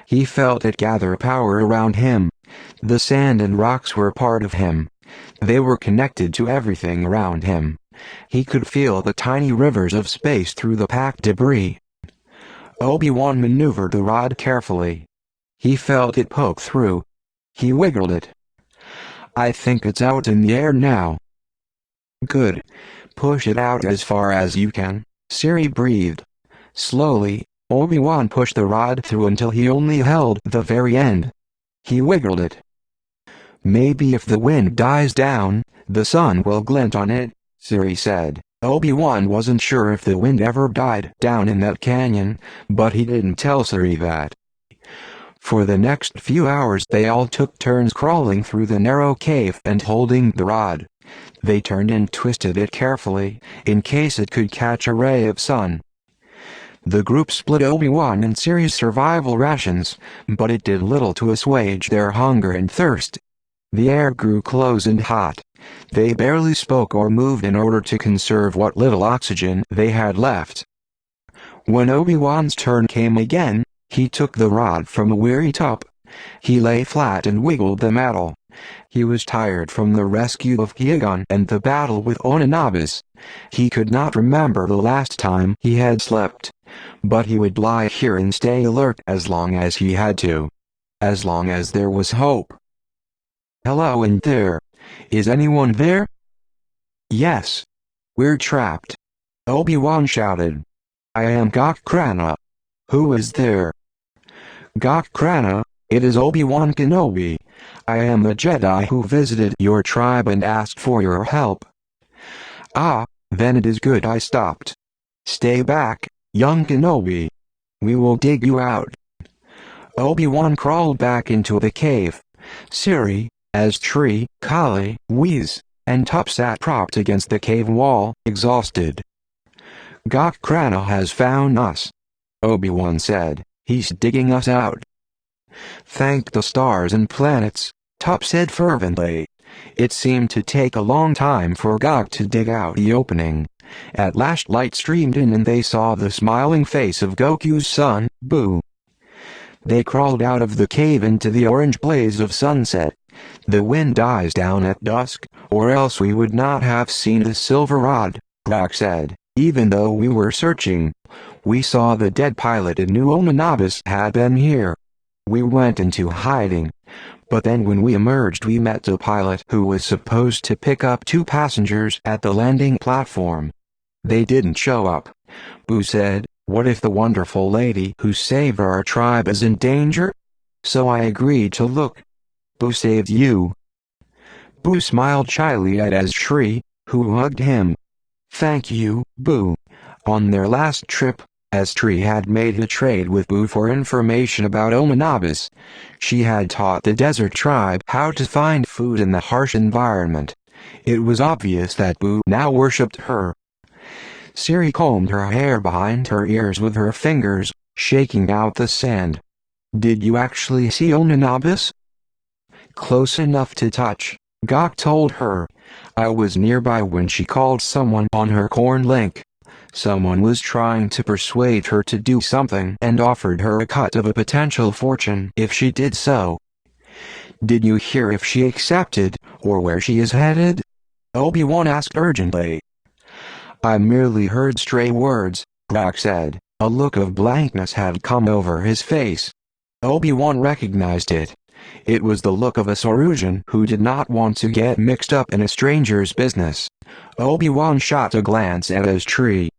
He felt it gather power around him. The sand and rocks were part of him. They were connected to everything around him. He could feel the tiny rivers of space through the packed debris. Obi-Wan maneuvered the rod carefully. He felt it poke through. He wiggled it. "I think it's out in the air now." "Good. Push it out as far as you can," Siri breathed. Slowly, Obi-Wan pushed the rod through until he only held the very end. He wiggled it. "Maybe if the wind dies down, the sun will glint on it," Siri said. Obi-Wan wasn't sure if the wind ever died down in that canyon, but he didn't tell Siri that. For the next few hours they all took turns crawling through the narrow cave and holding the rod. They turned and twisted it carefully, in case it could catch a ray of sun. The group split Obi-Wan and Siri's survival rations, but it did little to assuage their hunger and thirst. The air grew close and hot. They barely spoke or moved in order to conserve what little oxygen they had left. When Obi-Wan's turn came again, he took the rod from a weary Top. He lay flat and wiggled the metal. He was tired from the rescue of Qui-Gon and the battle with Onanabis. He could not remember the last time he had slept. But he would lie here and stay alert as long as he had to. As long as there was hope. "Hello in there. Is anyone there?" "Yes. We're trapped," Obi-Wan shouted. "I am Gok Krana. Who is there?" "Gok Krana, it is Obi-Wan Kenobi. I am the Jedi who visited your tribe and asked for your help." "Ah, then it is good I stopped. Stay back, young Kenobi. We will dig you out." Obi-Wan crawled back into the cave. "Siri, as Tree, Kali, Whiz, and Top sat propped against the cave wall, exhausted. "Gok Krana has found us," Obi-Wan said. "He's digging us out." "Thank the stars and planets," Top said fervently. It seemed to take a long time for Gok to dig out the opening. At last light streamed in and they saw the smiling face of Goku's son, Boo. They crawled out of the cave into the orange blaze of sunset. "The wind dies down at dusk, or else we would not have seen the silver rod," Gok said. "Even though we were searching, we saw the dead pilot and knew Omanabis had been here. We went into hiding. But then when we emerged we met the pilot who was supposed to pick up 2 passengers at the landing platform. They didn't show up." Boo said, "What if the wonderful lady who saved our tribe is in danger? So I agreed to look." "Boo saved you?" Boo smiled shyly at Tree, who hugged him. "Thank you, Boo." On their last trip, Tree had made a trade with Boo for information about Omanabis. She had taught the desert tribe how to find food in the harsh environment. It was obvious that Boo now worshipped her. Siri combed her hair behind her ears with her fingers, shaking out the sand. "Did you actually see Omanabis?" "Close enough to touch," Gok told her. "I was nearby when she called someone on her corn link. Someone was trying to persuade her to do something and offered her a cut of a potential fortune if she did so." "Did you hear if she accepted, or where she is headed?" Obi-Wan asked urgently. "I merely heard stray words," Gok said. A look of blankness had come over his face. Obi-Wan recognized it. It was the look of a Sarusian who did not want to get mixed up in a stranger's business. Obi-Wan shot a glance at Tree.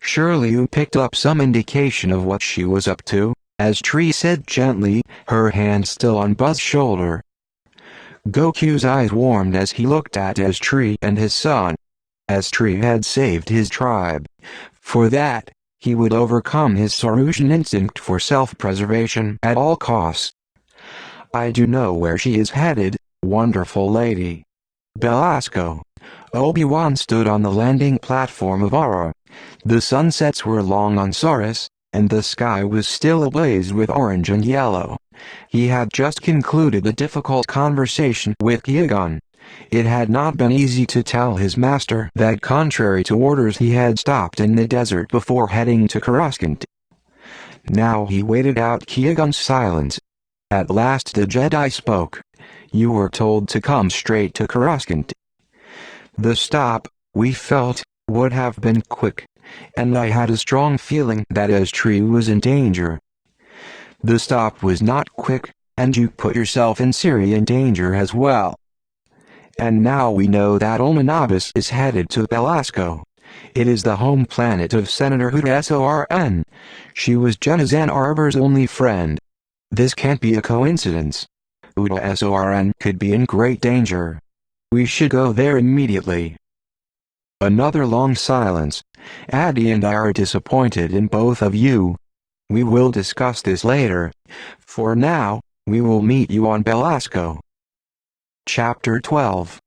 "Surely you picked up some indication of what she was up to," Tree said gently, her hand still on Buzz's shoulder. Goku's eyes warmed as he looked at Tree and his son. Tree had saved his tribe. For that, he would overcome his Sarusian instinct for self-preservation at all costs. "I do know where she is headed, wonderful lady." Belasco. Obi-Wan stood on the landing platform of Aura. The sunsets were long on Saurus, and the sky was still ablaze with orange and yellow. He had just concluded a difficult conversation with Qui-Gon. It had not been easy to tell his master that contrary to orders he had stopped in the desert before heading to Coruscant. Now he waited out Qui-Gon's silence. At last the Jedi spoke. "You were told to come straight to Coruscant. The stop, we felt, would have been quick, and I had a strong feeling that Tree was in danger. The stop was not quick, and you put yourself and Siri in danger as well. And now we know that Omanabis is headed to Belasco. It is the home planet of Senator Huda Sorn. She was Jennah Ann Arbor's only friend. This can't be a coincidence. Huda Sorn could be in great danger. We should go there immediately." Another long silence. "Addy and I are disappointed in both of you. We will discuss this later. For now, we will meet you on Belasco." Chapter 12.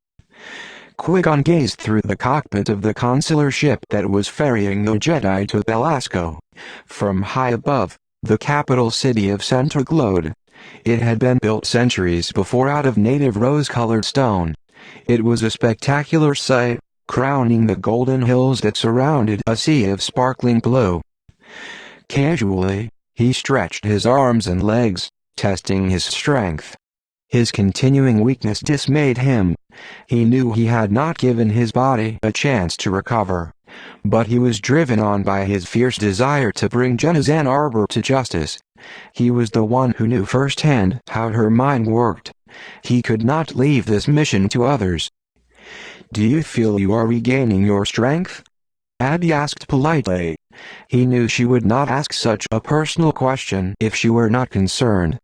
Qui-Gon gazed through the cockpit of the consular ship that was ferrying the Jedi to Belasco. From high above, the capital city of Center glowed. It had been built centuries before out of native rose-colored stone. It was a spectacular sight, crowning the golden hills that surrounded a sea of sparkling blue. Casually, he stretched his arms and legs, testing his strength. His continuing weakness dismayed him. He knew he had not given his body a chance to recover. But he was driven on by his fierce desire to bring Jennah Ann Arbor to justice. He was the one who knew firsthand how her mind worked. He could not leave this mission to others. "Do you feel you are regaining your strength?" Addy asked politely. He knew she would not ask such a personal question if she were not concerned.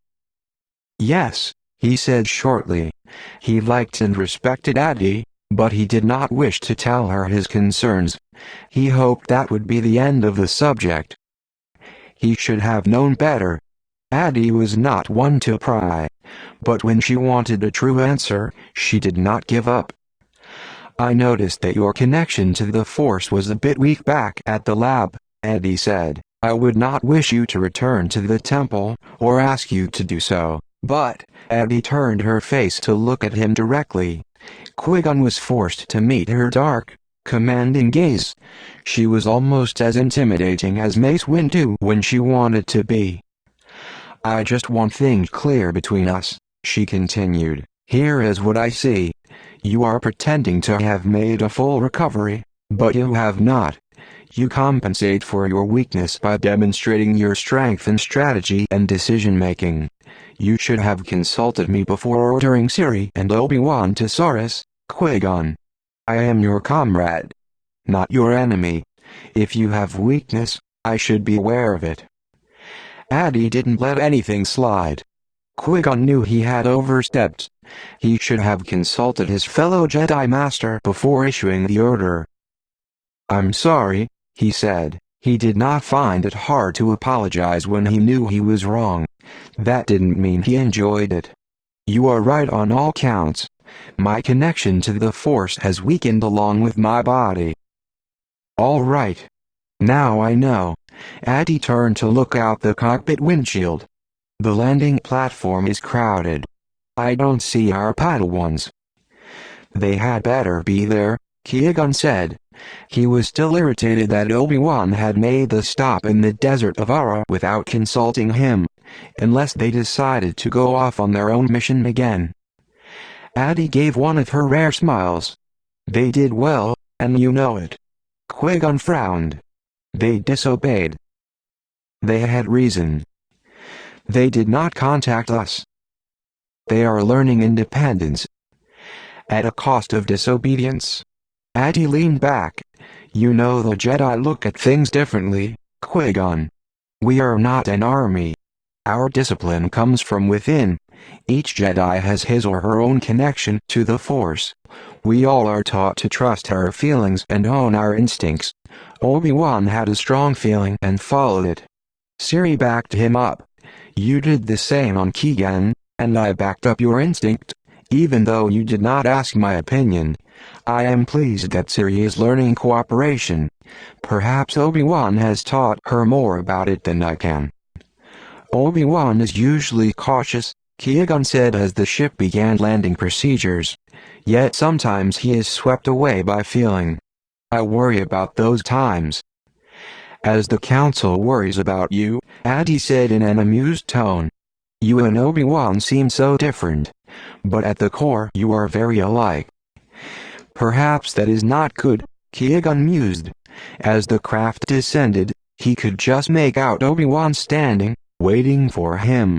"Yes," he said shortly. He liked and respected Addy, but he did not wish to tell her his concerns. He hoped that would be the end of the subject. He should have known better. Addie was not one to pry, but when she wanted a true answer, she did not give up. "I noticed that your connection to the Force was a bit weak back at the lab," Addie said. "I would not wish you to return to the temple, or ask you to do so, but..." Addie turned her face to look at him directly. Qui-Gon was forced to meet her dark, commanding gaze. She was almost as intimidating as Mace Windu when she wanted to be. "I just want things clear between us," she continued. "Here is what I see. You are pretending to have made a full recovery, but you have not. You compensate for your weakness by demonstrating your strength in strategy and decision-making. You should have consulted me before ordering Siri and Obi-Wan to Saurus, Qui-Gon. I am your comrade, not your enemy. If you have weakness, I should be aware of it." Addie didn't let anything slide. Qui-Gon knew he had overstepped. He should have consulted his fellow Jedi Master before issuing the order. "I'm sorry," he said. He did not find it hard to apologize when he knew he was wrong. That didn't mean he enjoyed it. "You are right on all counts. My connection to the Force has weakened along with my body." "All right. Now I know." Addie turned to look out the cockpit windshield. "The landing platform is crowded. I don't see our Padawans." "They had better be there," Qui-Gon said. He was still irritated that Obi-Wan had made the stop in the desert of Ara without consulting him, unless they decided to go off on their own mission again. Addie gave one of her rare smiles. "They did well, and you know it." Qui-Gon frowned. "They disobeyed. They had reason. They did not contact us. They are learning independence. At a cost of disobedience." Addie leaned back. "You know the Jedi look at things differently, Qui-Gon. We are not an army. Our discipline comes from within. Each Jedi has his or her own connection to the Force. We all are taught to trust our feelings and own our instincts. Obi-Wan had a strong feeling and followed it. Siri backed him up. You did the same on Qui-Gon, and I backed up your instinct, even though you did not ask my opinion. I am pleased that Siri is learning cooperation. Perhaps Obi-Wan has taught her more about it than I can." "Obi-Wan is usually cautious," Qui-Gon said as the ship began landing procedures. "Yet sometimes he is swept away by feeling. I worry about those times." "As the Council worries about you," Addie said in an amused tone. "You and Obi-Wan seem so different, but at the core you are very alike." "Perhaps that is not good," Qui-Gon mused. As the craft descended, he could just make out Obi-Wan standing, waiting for him.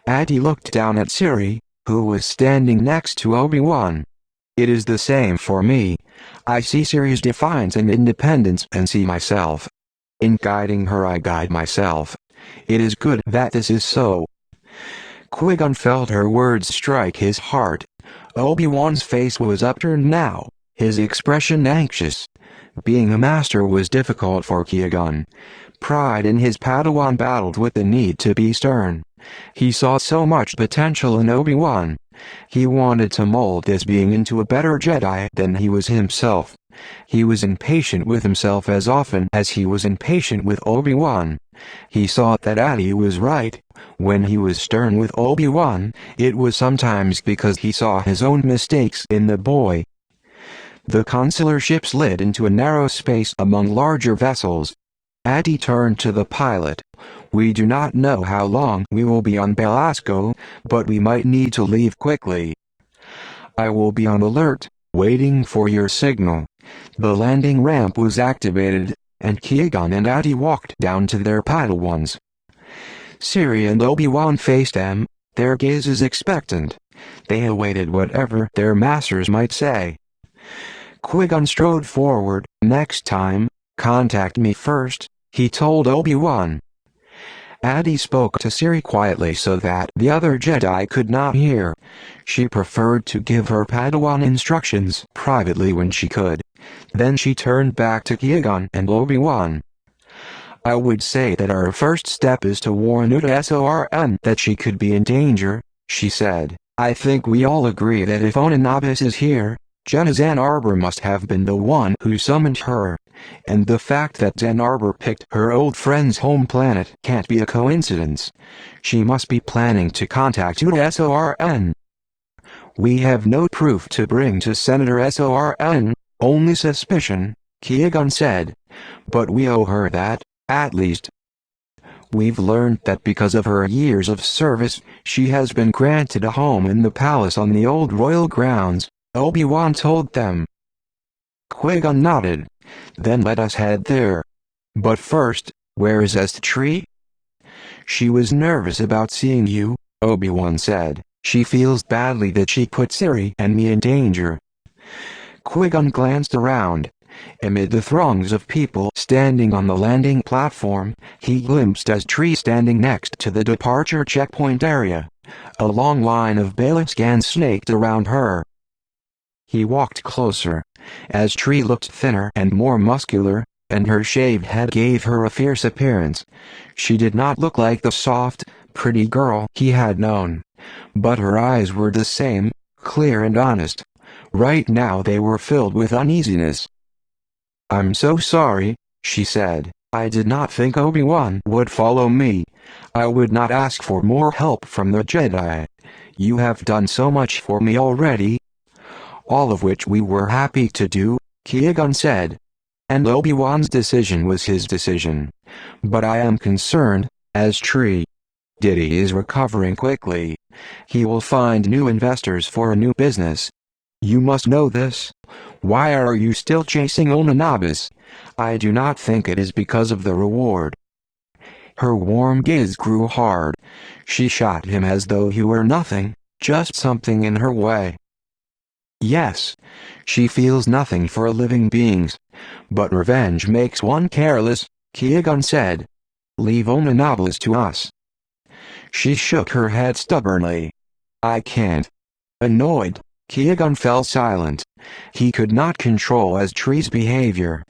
Addie looked down at Siri, who was standing next to Obi-Wan. "It is the same for me. I see Siri's defiance and independence and see myself. In guiding her I guide myself. It is good that this is so." Qui-Gon felt her words strike his heart. Obi-Wan's face was upturned now, his expression anxious. Being a master was difficult for Qui-Gon. Pride in his Padawan battled with the need to be stern. He saw so much potential in Obi-Wan. He wanted to mold this being into a better Jedi than he was himself. He was impatient with himself as often as he was impatient with Obi-Wan. He saw that Addie was right. When he was stern with Obi-Wan, it was sometimes because he saw his own mistakes in the boy. The consular ship slid into a narrow space among larger vessels. Addie turned to the pilot. "We do not know how long we will be on Belasco, but we might need to leave quickly. I will be on alert, waiting for your signal." The landing ramp was activated, and Qui-Gon and Addie walked down to their Padawans. Siri and Obi-Wan faced them, their gazes expectant. They awaited whatever their masters might say. Qui-Gon strode forward. "Next time, contact me first," he told Obi-Wan. Addie spoke to Siri quietly so that the other Jedi could not hear. She preferred to give her Padawan instructions privately when she could. Then she turned back to Qui-Gon and Obi-Wan. I would say that our first step is to warn Uta Sorn that she could be in danger, she said. I think we all agree that if Onanabis is here, Jenna Zan Arbor must have been the one who summoned her. And the fact that Zan Arbor picked her old friend's home planet can't be a coincidence. She must be planning to contact Uta Sorn. We have no proof to bring to Senator Sorn, only suspicion, Qui-Gon said. But we owe her that, at least. We've learned that because of her years of service, she has been granted a home in the palace on the old royal grounds, Obi-Wan told them. Qui-Gon nodded. Then let us head there. But first, where is Est-Tree? She was nervous about seeing you, Obi-Wan said. She feels badly that she put Siri and me in danger. Qui-Gon glanced around. Amid the throngs of people standing on the landing platform, he glimpsed Est-Tree standing next to the departure checkpoint area. A long line of Baliscans snaked around her. He walked closer. Est-Tree looked thinner and more muscular, and her shaved head gave her a fierce appearance. She did not look like the soft, pretty girl he had known. But her eyes were the same, clear and honest. Right now they were filled with uneasiness. I'm so sorry, she said. I did not think Obi-Wan would follow me. I would not ask for more help from the Jedi. You have done so much for me already. All of which we were happy to do, Qui-Gon said. And Obi-Wan's decision was his decision. But I am concerned, Est-Tree. Diddy is recovering quickly. He will find new investors for a new business. You must know this. Why are you still chasing Onanabis? I do not think it is because of the reward. Her warm gaze grew hard. She shot him as though he were nothing, just something in her way. Yes, she feels nothing for living beings. But revenge makes one careless, Qui-Gon said. Leave Onanabis to us. She shook her head stubbornly. I can't. Annoyed, Qui-Gon fell silent. He could not control Est-Tree's behavior.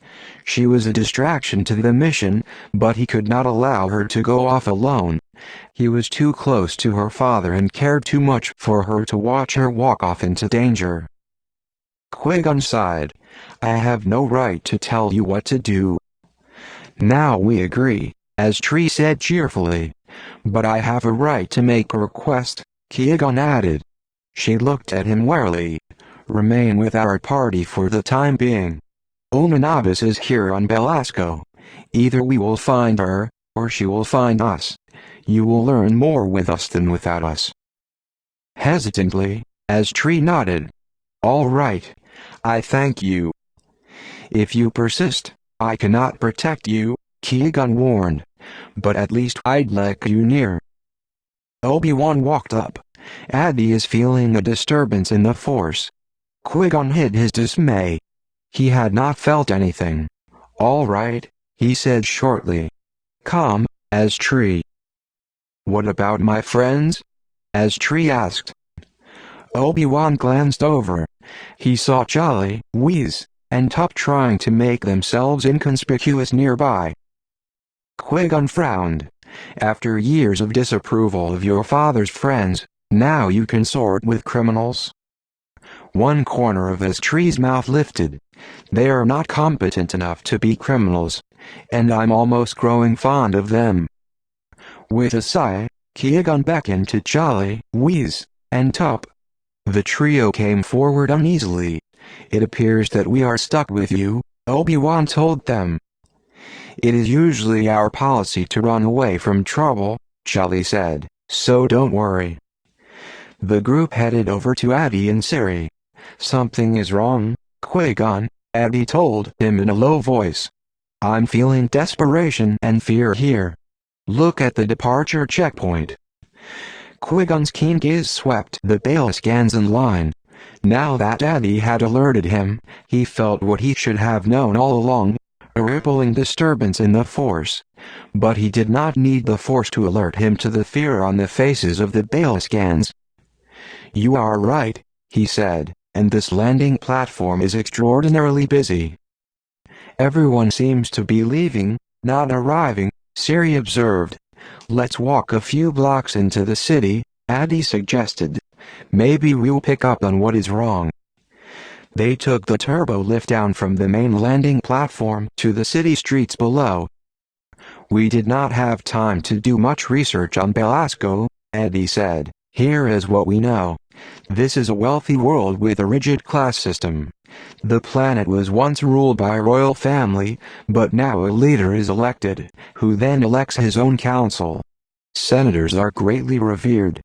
She was a distraction to the mission, but he could not allow her to go off alone. He was too close to her father and cared too much for her to watch her walk off into danger. Qui-Gon sighed. I have no right to tell you what to do. Now we agree, Est-Tree said cheerfully. But I have a right to make a request, Qui-Gon added. She looked at him warily. Remain with our party for the time being. Onanabis is here on Belasco. Either we will find her, or she will find us. You will learn more with us than without us. Hesitantly, Est-Tree nodded. All right. I thank you. If you persist, I cannot protect you, Qui-Gon warned. But at least I'd like you near. Obi-Wan walked up. Addy is feeling a disturbance in the Force. Qui-Gon hid his dismay. He had not felt anything. All right, he said shortly. Come, Est-Tree. What about my friends? Est-Tree asked. Obi-Wan glanced over. He saw Charlie, Whiz, and Tup trying to make themselves inconspicuous nearby. Qui-Gon frowned. After years of disapproval of your father's friends, now you consort with criminals? One corner of Est-Tree's mouth lifted. They are not competent enough to be criminals, and I'm almost growing fond of them. With a sigh, Qui-Gon beckoned to Charlie, Whiz, and Tup. The trio came forward uneasily. It appears that we are stuck with you, Obi-Wan told them. It is usually our policy to run away from trouble, Charlie said, so don't worry. The group headed over to Addy and Siri. Something is wrong, Qui-Gon, Addy told him in a low voice. I'm feeling desperation and fear here. Look at the departure checkpoint. Qui-Gon's keen gaze swept the Baliscans in line. Now that Addy had alerted him, he felt what he should have known all along, a rippling disturbance in the Force. But he did not need the Force to alert him to the fear on the faces of the Baliscans. You are right, he said, and this landing platform is extraordinarily busy. Everyone seems to be leaving, Not arriving, Siri observed. Let's walk a few blocks into the city, Addy suggested. Maybe we'll pick up on what is wrong. They took the turbo lift down from the main landing platform to the city streets below. We did not have time to do much research on Belasco, Eddie said. Here is what we know. This is a wealthy world with a rigid class system. The planet was once ruled by a royal family, but now a leader is elected, who then elects his own council. Senators are greatly revered.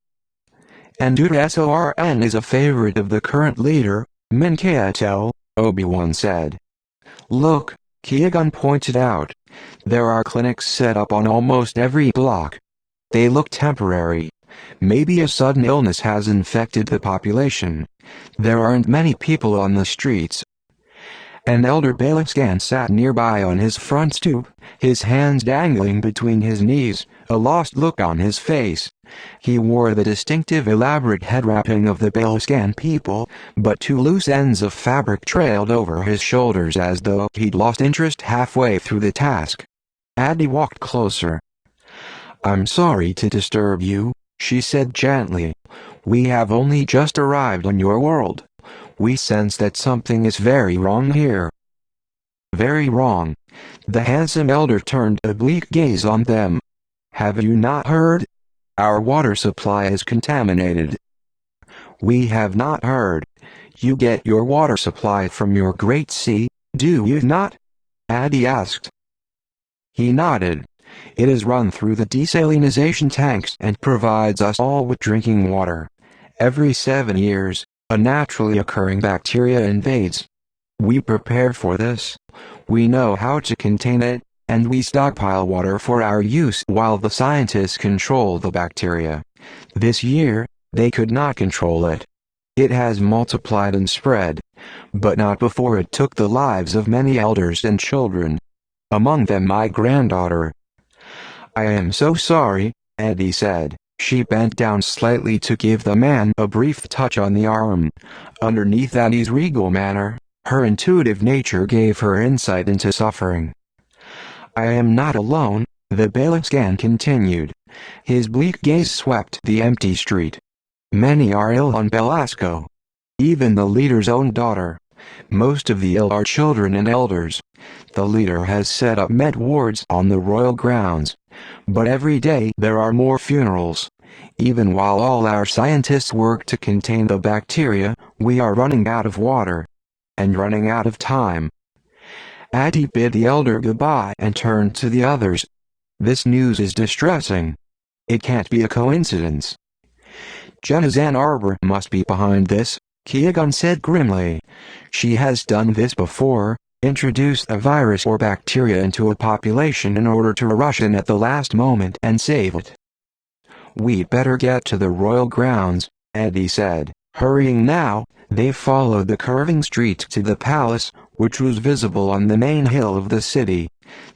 And Sorn is a favorite of the current leader, Minkatel, Obi-Wan said. Look, Qui-Gon pointed out. There are clinics set up on almost every block. They look temporary. Maybe a sudden illness has infected the population. There aren't many people on the streets. An elder Baliscan sat nearby on his front stoop, his hands dangling between his knees, a lost look on his face. He wore the distinctive elaborate head wrapping of the Baliscan people, but two loose ends of fabric trailed over his shoulders as though he'd lost interest halfway through the task. Addy walked closer. I'm sorry to disturb you, she said gently. We have only just arrived on your world. We sense that something is very wrong here. Very wrong. The handsome elder turned a bleak gaze on them. Have you not heard? Our water supply is contaminated. We have not heard. You get your water supply from your great sea, do you not? Addy asked. He nodded. It is run through the desalinization tanks and provides us all with drinking water. Every 7 years, a naturally occurring bacteria invades. We prepare for this. We know how to contain it, and we stockpile water for our use while the scientists control the bacteria. This year, they could not control it. It has multiplied and spread, but not before it took the lives of many elders and children. Among them my granddaughter. I am so sorry, Eddie said. She bent down slightly to give the man a brief touch on the arm. Underneath Eddie's regal manner, her intuitive nature gave her insight into suffering. I am not alone, the Baliscan continued. His bleak gaze swept the empty street. Many are ill on Belasco. Even the leader's own daughter. Most of the ill are children and elders. The leader has set up med wards on the royal grounds. But every day there are more funerals. Even while all our scientists work to contain the bacteria, we are running out of water. And running out of time. Addy bid the elder goodbye and turned to the others. This news is distressing. It can't be a coincidence. Jinn Arbor must be behind this, Qui-Gon said grimly. She has done this before, introduced a virus or bacteria into a population in order to rush in at the last moment and save it. We'd better get to the royal grounds, Eddie said. Hurrying now, they followed the curving street to the palace, which was visible on the main hill of the city.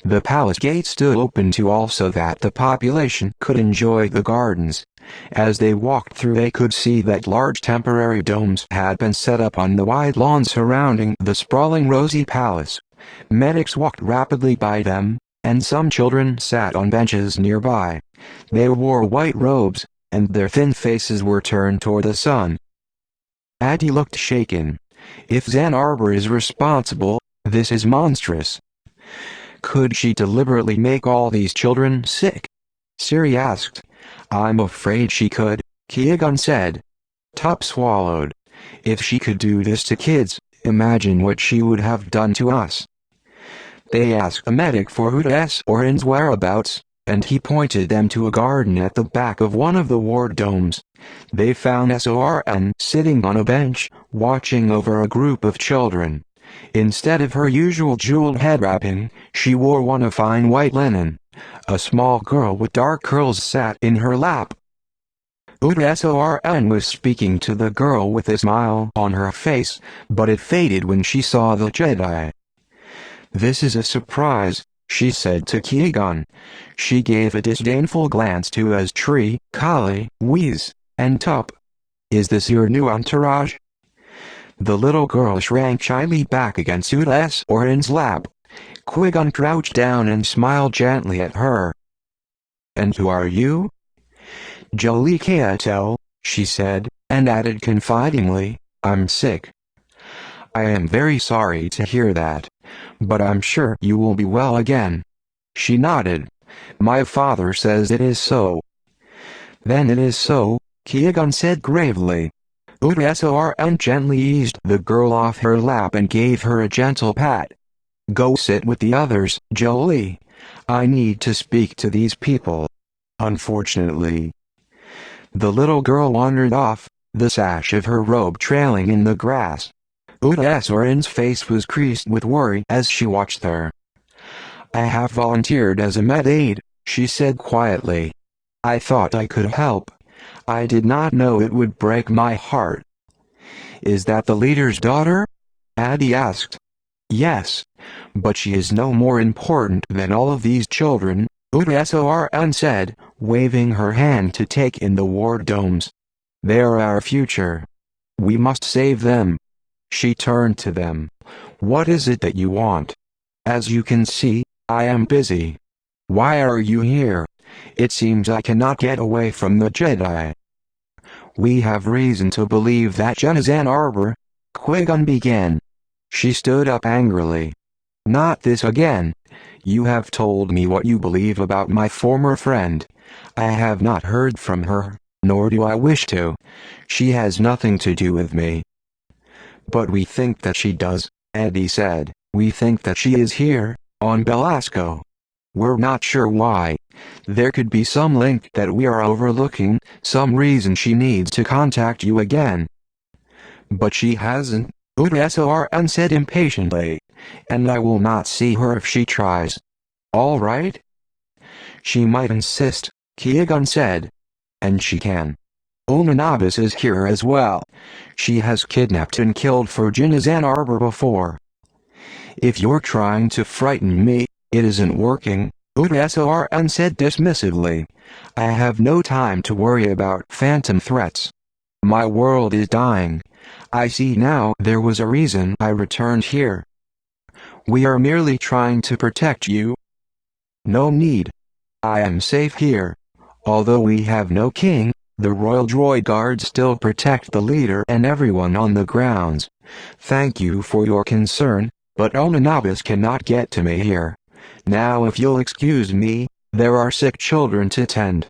The palace gate stood open to all so that the population could enjoy the gardens. As they walked through they could see that large temporary domes had been set up on the wide lawns surrounding the sprawling rosy palace. Medics walked rapidly by them, and some children sat on benches nearby. They wore white robes, and their thin faces were turned toward the sun. Addy looked shaken. If Jinn Arbor is responsible, this is monstrous. Could she deliberately make all these children sick? Siri asked. I'm afraid she could, Qui-Gon said. Top swallowed. If she could do this to kids, imagine what she would have done to us. They asked a medic for Sorn's whereabouts, and he pointed them to a garden at the back of one of the ward domes. They found Sorn sitting on a bench, watching over a group of children. Instead of her usual jeweled head wrapping, she wore one of fine white linen. A small girl with dark curls sat in her lap. Sorn was speaking to the girl with a smile on her face, but it faded when she saw the Jedi. This is a surprise, she said to Qui-Gon. She gave a disdainful glance to Astri, Kali, Whis, and Tup. Is this your new entourage? The little girl shrank shyly back against Sorn's lap. Qui-Gon crouched down and smiled gently at her. "And who are you?" "Jolie can't tell," she said, and added confidingly, "I'm sick." "I am very sorry to hear that, but I'm sure you will be well again." She nodded. "My father says it is so." "Then it is so," Qui-Gon said gravely. Udsorn gently eased the girl off her lap and gave her a gentle pat. "Go sit with the others, Jolie. I need to speak to these people." Unfortunately, the little girl wandered off, the sash of her robe trailing in the grass. Udsorn's face was creased with worry as she watched her. "I have volunteered as a med aide," she said quietly. "I thought I could help. I did not know it would break my heart." "Is that the leader's daughter?" Addie asked. "Yes, but she is no more important than all of these children," Udsorn said, waving her hand to take in the war domes. "They're our future. We must save them." She turned to them. "What is it that you want? As you can see, I am busy. Why are you here? It seems I cannot get away from the Jedi." "We have reason to believe that Jinn is Ann Arbor," Qui-Gon began. She stood up angrily. "Not this again. You have told me what you believe about my former friend. I have not heard from her, nor do I wish to. She has nothing to do with me." "But we think that she does," Eddie said. "We think that she is here, on Belasco. We're not sure why. There could be some link that we are overlooking, some reason she needs to contact you again." "But she hasn't," Udsorn said impatiently. "And I will not see her if she tries." "All right." "She might insist," Qui-Gon said. "And she can. Onanabis is here as well. She has kidnapped and killed for Jinn Ann Arbor before." "If you're trying to frighten me, it isn't working," Udsorn said dismissively. "I have no time to worry about phantom threats. My world is dying. I see now there was a reason I returned here. We are merely trying to protect you." "No need. I am safe here. Although we have no king, the royal droid guards still protect the leader and everyone on the grounds. Thank you for your concern, but Onanabis cannot get to me here. Now if you'll excuse me, there are sick children to tend."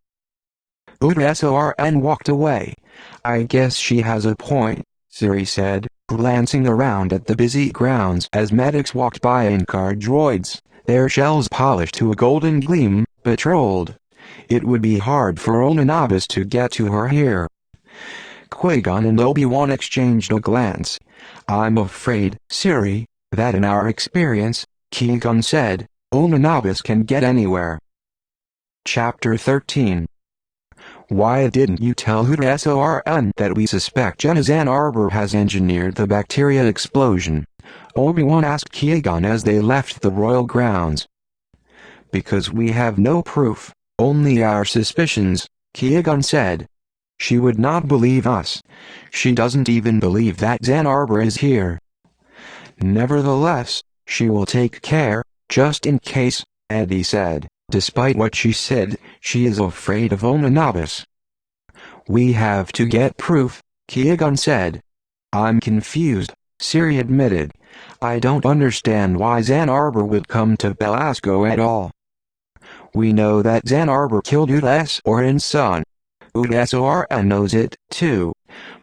Udsorn walked away. "I guess she has a point," Siri said, glancing around at the busy grounds as medics walked by in guard droids, their shells polished to a golden gleam, patrolled. It would be hard for Onanabis to get to her here. Qui-Gon and Obi-Wan exchanged a glance. "I'm afraid, Siri, that in our experience," Qui-Gon said, "Onanabis can get anywhere." Chapter 13. "Why didn't you tell Udsorn that we suspect Jinn Ann Arbor has engineered the bacteria explosion?" Obi-Wan asked Qui-Gon as they left the royal grounds. "Because we have no proof, only our suspicions," Qui-Gon said. "She would not believe us. She doesn't even believe that Ann Arbor is here. Nevertheless, she will take care, just in case," Eddie said. "Despite what she said, she is afraid of Onanabis." "We have to get proof," Qui-Gon said. "I'm confused," Siri admitted. "I don't understand why Ann Arbor would come to Belasco at all. We know that Ann Arbor killed Udsorn's son. Udsorn knows it, too.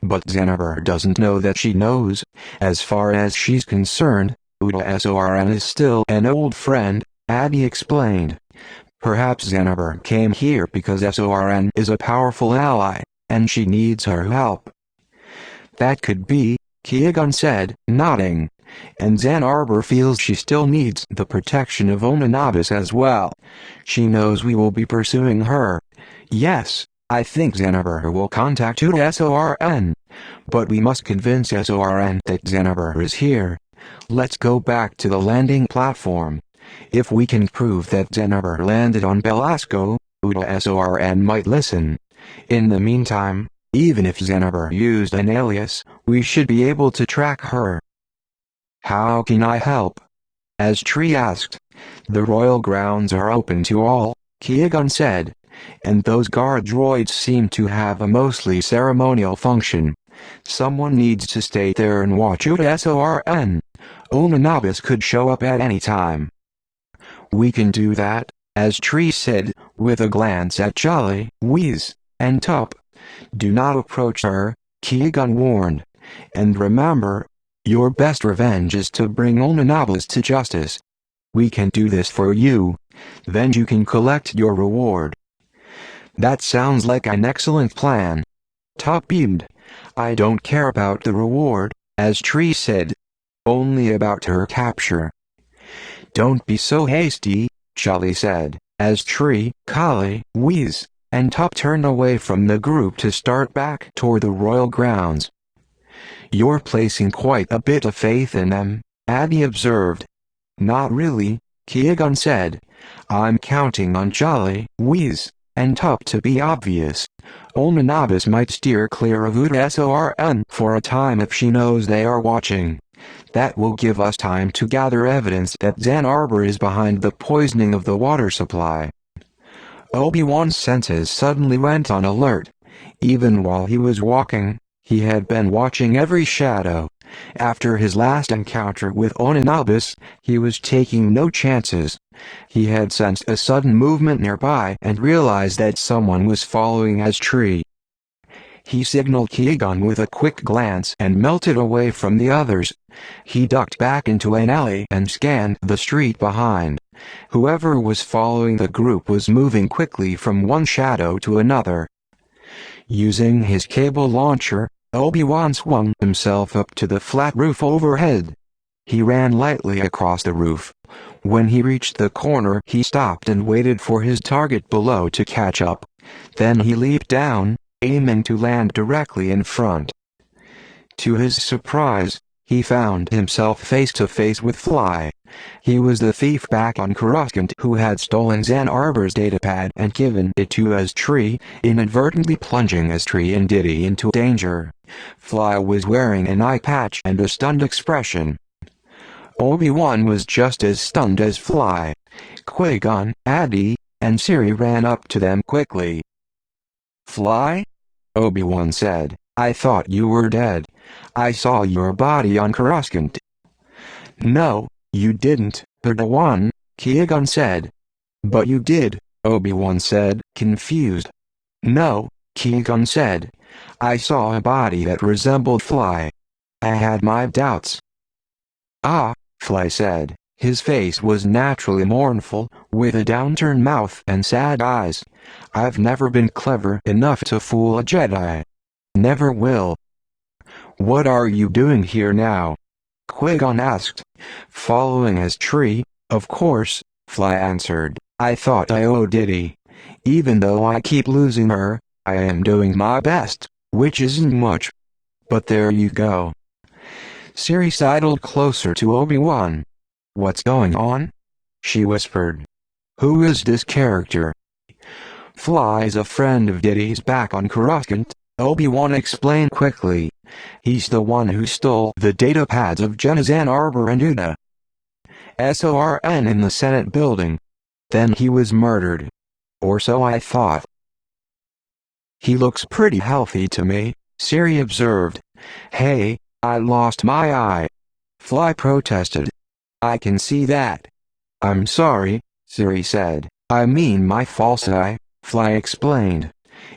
But Ann Arbor doesn't know that she knows. As far as she's concerned, Udsorn is still an old friend," Addie explained. "Perhaps Ann Arbor came here because Udsorn is a powerful ally, and she needs her help." "That could be," Qui-Gon said, nodding. "And Ann Arbor feels she still needs the protection of Onanabis as well. She knows we will be pursuing her. Yes, I think Ann Arbor will contact Udsorn. But we must convince Udsorn that Ann Arbor is here. Let's go back to the landing platform. If we can prove that Ann Arbor landed on Belasco, Udsorn might listen. In the meantime, even if Ann Arbor used an alias, we should be able to track her." "How can I help?" as Tree asked. The royal grounds are open to all, Qui-Gon said, and those guard droids seem to have a mostly ceremonial function. Someone needs to stay there and watch USORN. Onanabis could show up at any time. We can do that, as Tree said, with a glance at Jolly, Whiz, and Tup. Do not approach her, Qui-Gon warned. And remember, your best revenge is to bring Onanabis to justice. We can do this for you. Then you can collect your reward. That sounds like an excellent plan. Tup beamed. I don't care about the reward, as Tree said. Only about her capture. Don't be so hasty, Jolly said, as Tree, Kali, Whiz, and Tup turned away from the group to start back toward the royal grounds. You're placing quite a bit of faith in them, Addy observed. Not really, Qui-Gon said. I'm counting on Jolly, Whiz, and Tup to be obvious. Onanabis might steer clear of USORN for a time if she knows they are watching. That will give us time to gather evidence that Zan Arbor is behind the poisoning of the water supply. Obi-Wan's senses suddenly went on alert. Even while he was walking, he had been watching every shadow. After his last encounter with Onanabis, he was taking no chances. He had sensed a sudden movement nearby and realized that someone was following his tree. He signaled Qui-Gon with a quick glance and melted away from the others. He ducked back into an alley and scanned the street behind. Whoever was following the group was moving quickly from one shadow to another. Using his cable launcher, Obi-Wan swung himself up to the flat roof overhead. He ran lightly across the roof. When he reached the corner, he stopped and waited for his target below to catch up. Then he leaped down, aiming to land directly in front. To his surprise, he found himself face to face with Fly. He was the thief back on Coruscant who had stolen Zan Arbor's datapad and given it to Tree, inadvertently plunging Tree and Diddy into danger. Fly was wearing an eye patch and a stunned expression. Obi-Wan was just as stunned as Fly. Qui-Gon, Addy, and Siri ran up to them quickly. Fly? Obi-Wan said, I thought you were dead. I saw your body on Coruscant. No, you didn't, Padawan, Qui-Gon said. But you did, Obi-Wan said, confused. No, Qui-Gon said. I saw a body that resembled Fly. I had my doubts. Ah, Fly said. His face was naturally mournful, with a downturned mouth and sad eyes. I've never been clever enough to fool a Jedi. Never will. What are you doing here now? Qui-Gon asked. Following his tree, of course, Fly answered. I thought I owed Diddy. Even though I keep losing her, I am doing my best, which isn't much. But there you go. Siri sidled closer to Obi-Wan. What's going on? She whispered. Who is this character? Fly's a friend of Diddy's back on Coruscant, Obi-Wan explained quickly. He's the one who stole the datapads of Zan Arbor and Una. SORN in the Senate building. Then he was murdered. Or so I thought. He looks pretty healthy to me, Siri observed. Hey, I lost my eye. Fly protested. I can see that. I'm sorry, Siri said. I mean my false eye, Fly explained.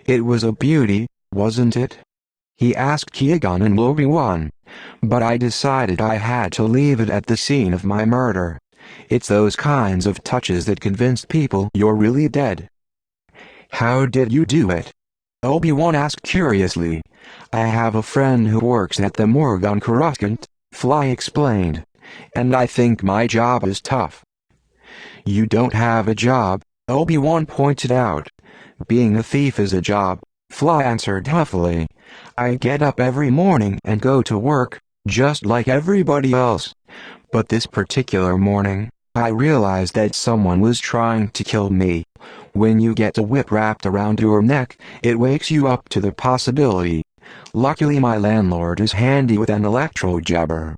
It was a beauty, wasn't it? He asked Qui-Gon and Obi-Wan. But I decided I had to leave it at the scene of my murder. It's those kinds of touches that convince people you're really dead. How did you do it? Obi-Wan asked curiously. I have a friend who works at the morgue on Coruscant, Fly explained. And I think my job is tough. You don't have a job, Obi-Wan pointed out. Being a thief is a job, Fly answered huffily. I get up every morning and go to work, just like everybody else. But this particular morning, I realized that someone was trying to kill me. When you get a whip wrapped around your neck, it wakes you up to the possibility. Luckily my landlord is handy with an electro jabber.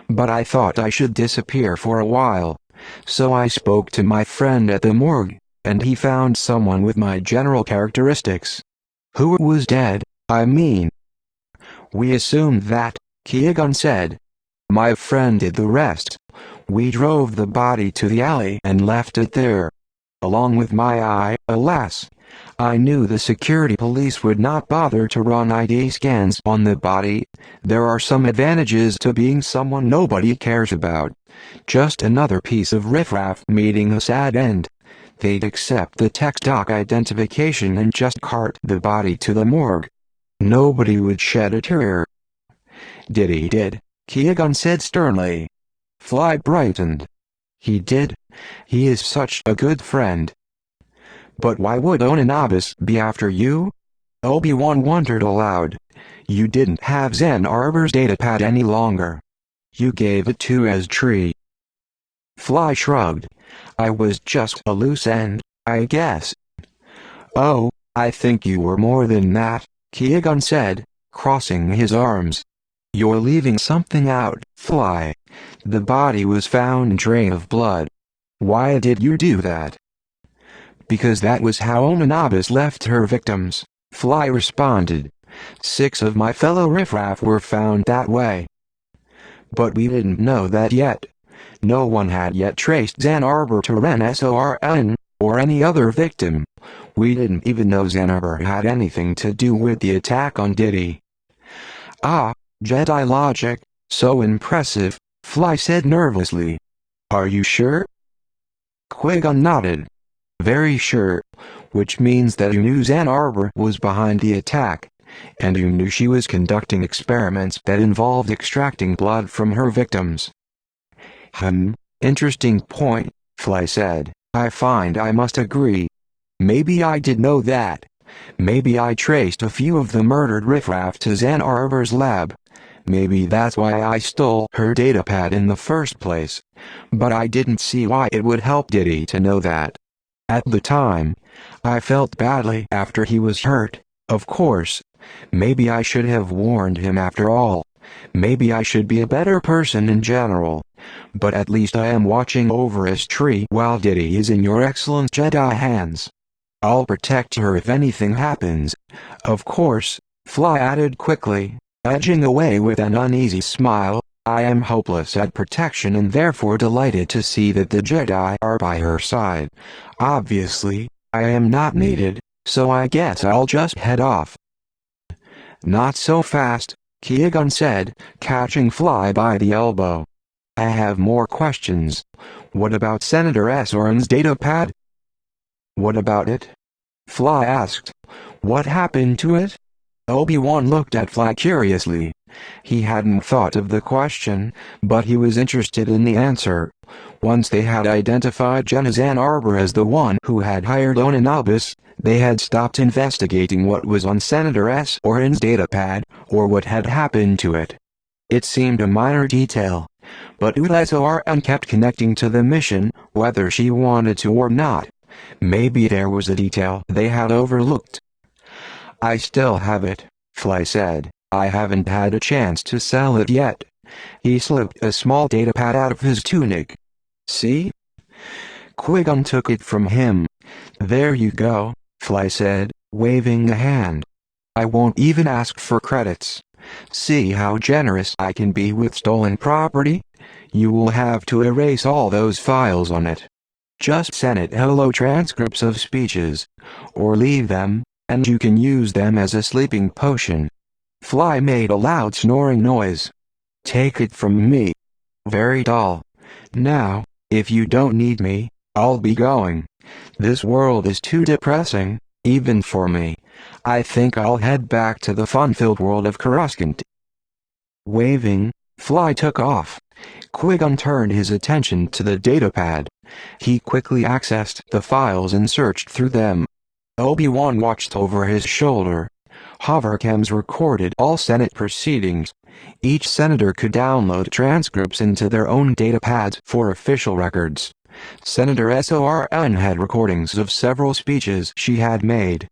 But I thought I should disappear for a while. So I spoke to my friend at the morgue, and he found someone with my general characteristics. Who was dead, I mean. We assumed that, Qui-Gon said. My friend did the rest. We drove the body to the alley and left it there. Along with my eye, alas. I knew the security police would not bother to run ID scans on the body. There are some advantages to being someone nobody cares about. Just another piece of riffraff meeting a sad end. They'd accept the tech doc identification and just cart the body to the morgue. Nobody would shed a tear. He did, Qui-Gon said sternly. Fly brightened. He did. He is such a good friend. But why would Onanabis be after you? Obi-Wan wondered aloud. You didn't have Zen Arbor's datapad any longer. You gave it to Tree. Fly shrugged. I was just a loose end, I guess. Oh, I think you were more than that, Qui-Gon said, crossing his arms. You're leaving something out, Fly. The body was found drained of blood. Why did you do that? Because that was how Onanabis left her victims, Fly responded. 6 of my fellow riffraff were found that way. But we didn't know that yet. No one had yet traced Zen Arbor to Ren Sorn, or any other victim. We didn't even know Zen Arbor had anything to do with the attack on Diddy. Ah, Jedi logic, so impressive, Fly said nervously. Are you sure? Qui-Gon nodded. Very sure, which means that you knew Zen Arbor was behind the attack, and you knew she was conducting experiments that involved extracting blood from her victims. Interesting point, Fly said. I find I must agree. Maybe I did know that. Maybe I traced a few of the murdered riffraff to Zen Arbor's lab. Maybe that's why I stole her datapad in the first place. But I didn't see why it would help Diddy to know that. At the time, I felt badly after he was hurt, of course. Maybe I should have warned him after all. Maybe I should be a better person in general. But at least I am watching over Tree while Diddy is in your excellent Jedi hands. I'll protect her if anything happens. Of course, Fly added quickly, edging away with an uneasy smile. I am hopeless at protection and therefore delighted to see that the Jedi are by her side. Obviously, I am not needed, so I guess I'll just head off. Not so fast, Qui-Gon said, catching Fly by the elbow. I have more questions. What about Senator Sorn's datapad? What about it? Fly asked. What happened to it? Obi-Wan looked at Fly curiously. He hadn't thought of the question, but he was interested in the answer. Once they had identified Zen Arbor as the one who had hired Onanabis, they had stopped investigating what was on Senator Sorn's datapad, or what had happened to it. It seemed a minor detail, but Sorn kept connecting to the mission, whether she wanted to or not. Maybe there was a detail they had overlooked. I still have it, Fly said. I haven't had a chance to sell it yet. He slipped a small datapad out of his tunic. See? Qui-Gon took it from him. There you go, Fly said, waving a hand. I won't even ask for credits. See how generous I can be with stolen property? You will have to erase all those files on it. Just send it hello transcripts of speeches. Or leave them, and you can use them as a sleeping potion. Fly made a loud snoring noise. Take it from me. Very dull. Now, if you don't need me, I'll be going. This world is too depressing, even for me. I think I'll head back to the fun-filled world of Coruscant. Waving, Fly took off. Qui-Gon turned his attention to the datapad. He quickly accessed the files and searched through them. Obi-Wan watched over his shoulder. Hovercams recorded all Senate proceedings. Each senator could download transcripts into their own datapads for official records. Senator Sorn had recordings of several speeches she had made.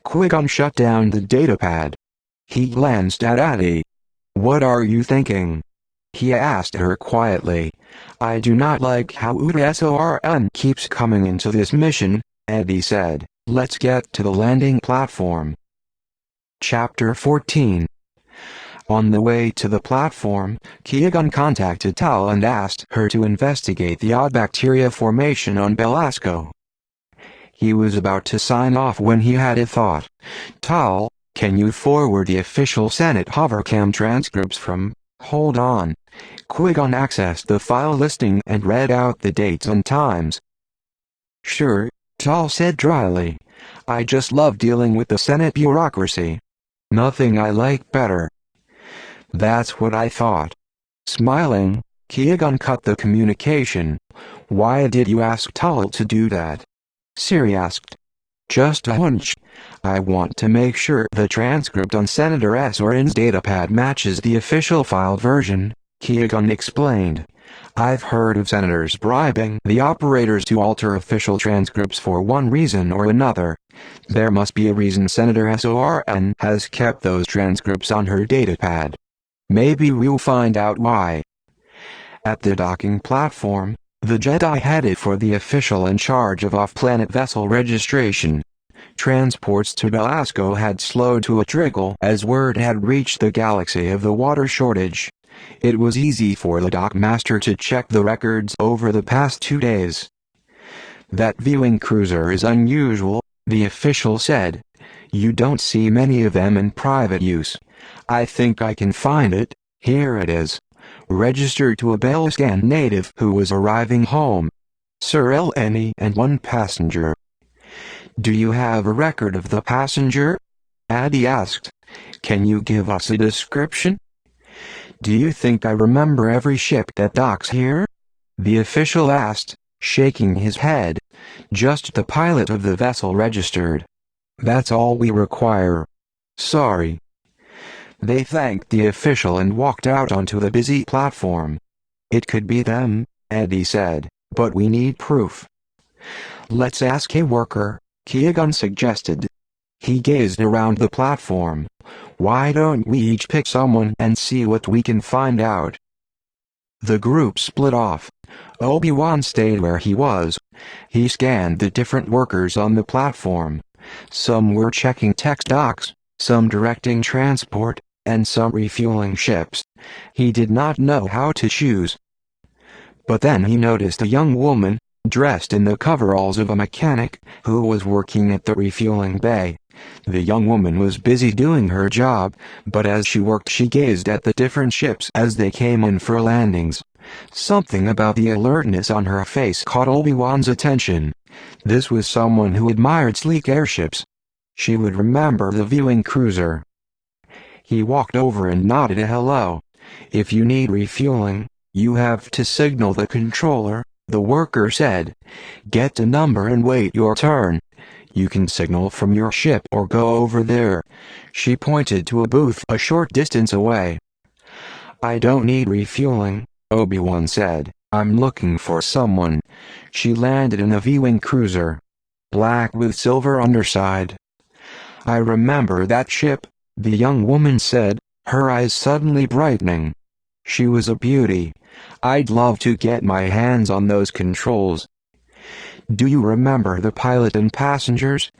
Qui-Gon shut down the datapad. He glanced at Addy. What are you thinking? He asked her quietly. "I do not like how UDSORN keeps coming into this mission," Eddie said. "Let's get to the landing platform." Chapter 14. On the way to the platform, Qui-Gon contacted Tal and asked her to investigate the odd bacteria formation on Belasco. He was about to sign off when he had a thought. "Tal, can you forward the official Senate hovercam transcripts from—" "Hold on." Qui-Gon accessed the file listing and read out the dates and times. "Sure," Tal said dryly. "I just love dealing with the Senate bureaucracy. Nothing I like better." "That's what I thought." Smiling, Qui-Gon cut the communication. "Why did you ask Tal to do that?" Siri asked. "Just a hunch. I want to make sure the transcript on Senator Soren's datapad matches the official file version," Qui-Gon explained. "I've heard of senators bribing the operators to alter official transcripts for one reason or another. There must be a reason Senator Soren has kept those transcripts on her datapad. Maybe we'll find out why." At the docking platform, the Jedi headed for the official in charge of off-planet vessel registration. Transports to Belasco had slowed to a trickle as word had reached the galaxy of the water shortage. It was easy for the dockmaster to check the records over the past 2 days. "That viewing cruiser is unusual," the official said. "You don't see many of them in private use. I think I can find it. Here it is. Registered to a Belascan native who was arriving home. Sir Eleni and 1 passenger." "Do you have a record of the passenger?" Addy asked. "Can you give us a description?" "Do you think I remember every ship that docks here?" the official asked, shaking his head. "Just the pilot of the vessel registered. That's all we require. Sorry." They thanked the official and walked out onto the busy platform. "It could be them," Eddie said, "but we need proof." "Let's ask a worker," Qui-Gon suggested. He gazed around the platform. "Why don't we each pick someone and see what we can find out?" The group split off. Obi-Wan stayed where he was. He scanned the different workers on the platform. Some were checking tech docks, some directing transport, and some refueling ships. He did not know how to choose. But then he noticed a young woman, dressed in the coveralls of a mechanic, who was working at the refueling bay. The young woman was busy doing her job, but as she worked she gazed at the different ships as they came in for landings. Something about the alertness on her face caught Obi-Wan's attention. This was someone who admired sleek airships. She would remember the viewing cruiser. He walked over and nodded a hello. "If you need refueling, you have to signal the controller," the worker said. "Get a number and wait your turn. You can signal from your ship or go over there." She pointed to a booth a short distance away. "I don't need refueling," Obi-Wan said. "I'm looking for someone." She landed in a viewing cruiser. Black with silver underside. "I remember that ship," the young woman said, her eyes suddenly brightening. "She was a beauty. I'd love to get my hands on those controls." "Do you remember the pilot and passengers?"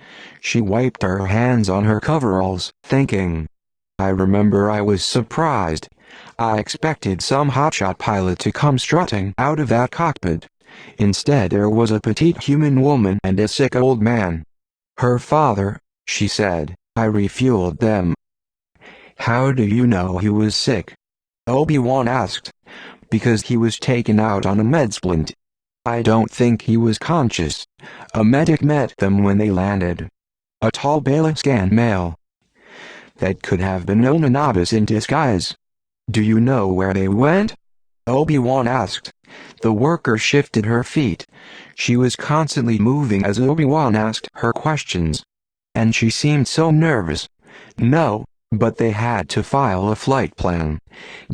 She wiped her hands on her coveralls, thinking. "I remember I was surprised. I expected some hotshot pilot to come strutting out of that cockpit. Instead there was a petite human woman and a sick old man. Her father," she said. "I refueled them." "How do you know he was sick?" Obi-Wan asked. "Because he was taken out on a medsplint. I don't think he was conscious. A medic met them when they landed. A tall Belascan male. That could have been Onanabis in disguise." "Do you know where they went?" Obi-Wan asked. The worker shifted her feet. She was constantly moving as Obi-Wan asked her questions. And she seemed so nervous. "No, but they had to file a flight plan."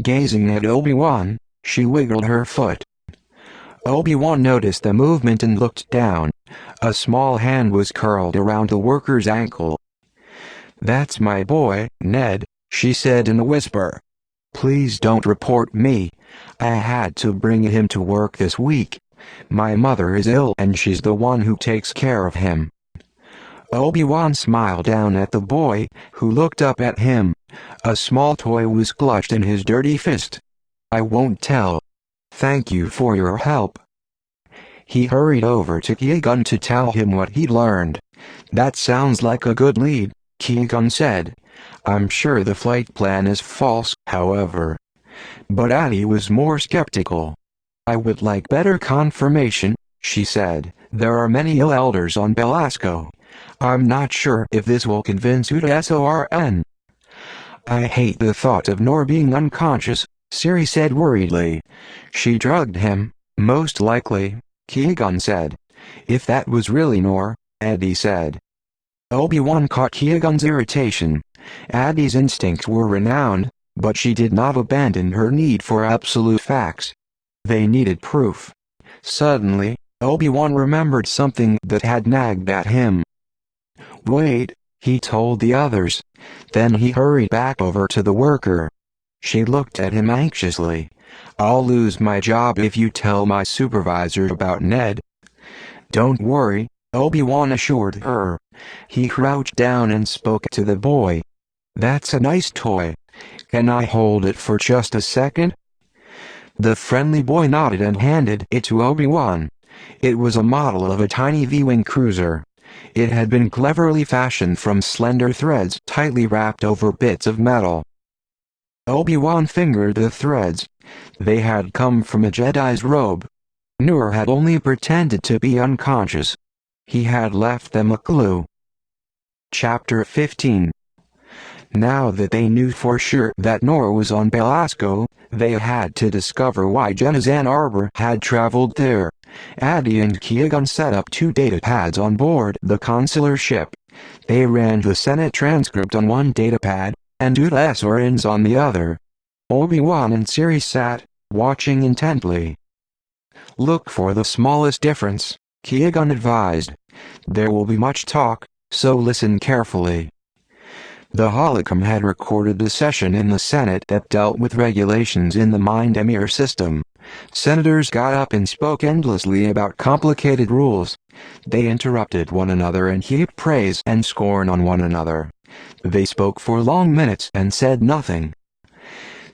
Gazing at Obi-Wan, she wiggled her foot. Obi-Wan noticed the movement and looked down. A small hand was curled around the worker's ankle. "That's my boy, Ned," she said in a whisper. Please don't report me. I had to bring him to work this week. My mother is ill and she's the one who takes care of him." Obi-Wan smiled down at the boy, who looked up at him. A small toy was clutched in his dirty fist. "I won't tell. Thank you for your help." He hurried over to Qui-Gon to tell him what he'd learned. "That sounds like a good lead," Qui-Gon said. "I'm sure the flight plan is false, however." But Addie was more skeptical. "I would like better confirmation," she said. "There are many ill elders on Belasco. I'm not sure if this will convince you to SORN." "I hate the thought of Nor being unconscious," Siri said worriedly. "She drugged him, most likely," Qui-Gon said. "If that was really Nor," Addie said. Obi-Wan caught Qui-Gon's irritation. Addie's instincts were renowned, but she did not abandon her need for absolute facts. They needed proof. Suddenly, Obi-Wan remembered something that had nagged at him. "Wait," he told the others. Then he hurried back over to the worker. She looked at him anxiously. "I'll lose my job if you tell my supervisor about Ned." "Don't worry," Obi-Wan assured her. He crouched down and spoke to the boy. "That's a nice toy. Can I hold it for just a second?" The friendly boy nodded and handed it to Obi-Wan. It was a model of a tiny V-wing cruiser. It had been cleverly fashioned from slender threads tightly wrapped over bits of metal. Obi-Wan fingered the threads. They had come from a Jedi's robe. Nur had only pretended to be unconscious. He had left them a clue. Chapter 15. Now that they knew for sure that Nur was on Belasco, they had to discover why Jenna's Ann Arbor had traveled there. Addie and Qui-Gon set up 2 datapads on board the consular ship. They ran the Senate transcript on one datapad, and SORNs on the other. Obi-Wan and Siri sat, watching intently. "Look for the smallest difference," Qui-Gon advised. "There will be much talk, so listen carefully." The holocom had recorded a session in the Senate that dealt with regulations in the Mind Emir system. Senators got up and spoke endlessly about complicated rules. They interrupted one another and heaped praise and scorn on one another. They spoke for long minutes and said nothing.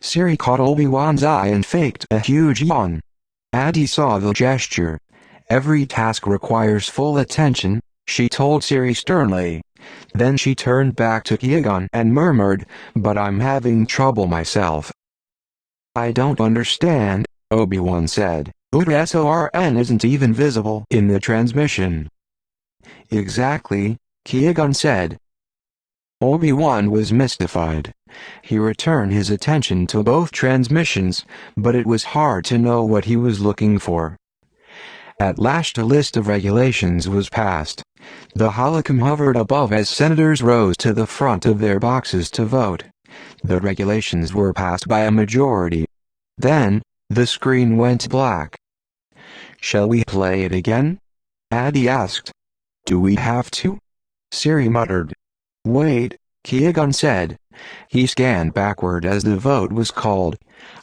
Siri caught Obi-Wan's eye and faked a huge yawn. Addie saw the gesture. "Every task requires full attention," she told Siri sternly. Then she turned back to Qui-Gon and murmured, "But I'm having trouble myself." "I don't understand," Obi-Wan said. "SORN isn't even visible in the transmission." "Exactly," Qui-Gon said. Obi-Wan was mystified. He returned his attention to both transmissions, but it was hard to know what he was looking for. At last a list of regulations was passed. The holocom hovered above as senators rose to the front of their boxes to vote. The regulations were passed by a majority. Then, the screen went black. "Shall we play it again?" Addie asked. "Do we have to?" Siri muttered. "Wait," Qui-Gon said. He scanned backward as the vote was called.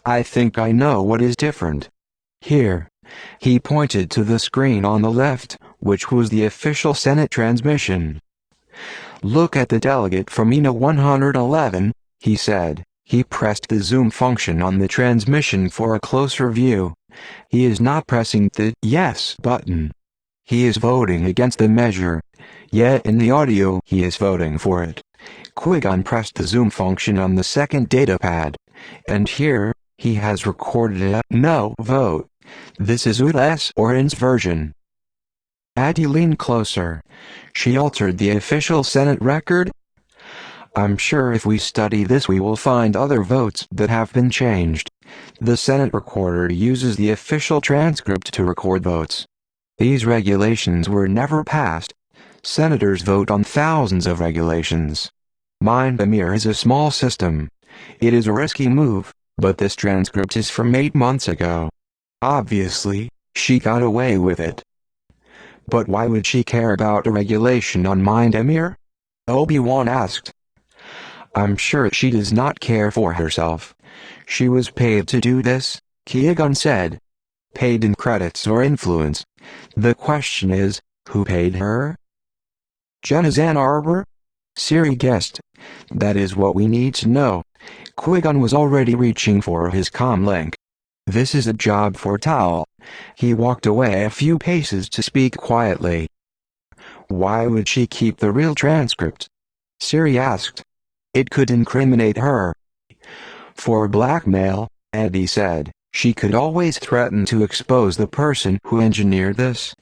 "I think I know what is different. Here." He pointed to the screen on the left, which was the official Senate transmission. "Look at the delegate from ENA 111, he said. He pressed the zoom function on the transmission for a closer view. He is not pressing the yes button. He is voting against the measure. Yet in the audio he is voting for it." Qui-Gon pressed the zoom function on the second datapad. "And here, he has recorded a no vote. This is SORN's version." Addie leaned closer. She altered the official Senate record. "I'm sure if we study this we will find other votes that have been changed. The Senate recorder uses the official transcript to record votes. These regulations were never passed. Senators vote on thousands of regulations. Mind Emir is a small system. It is a risky move, but this transcript is from 8 months ago. Obviously, she got away with it." "But why would she care about a regulation on Mind Emir?" Obi-Wan asked. I'm sure she does not care for herself. She was paid to do this, Qui-Gon said. Paid in credits or influence. The question is, who paid her? Jenna's Ann Arbor? Siri guessed. That is what we need to know. Qui-Gon was already reaching for his comlink. This is a job for Tal. He walked away a few paces to speak quietly. Why would she keep the real transcript? Siri asked. It could incriminate her. For blackmail, Eddie said. She could always threaten to expose the person who engineered this.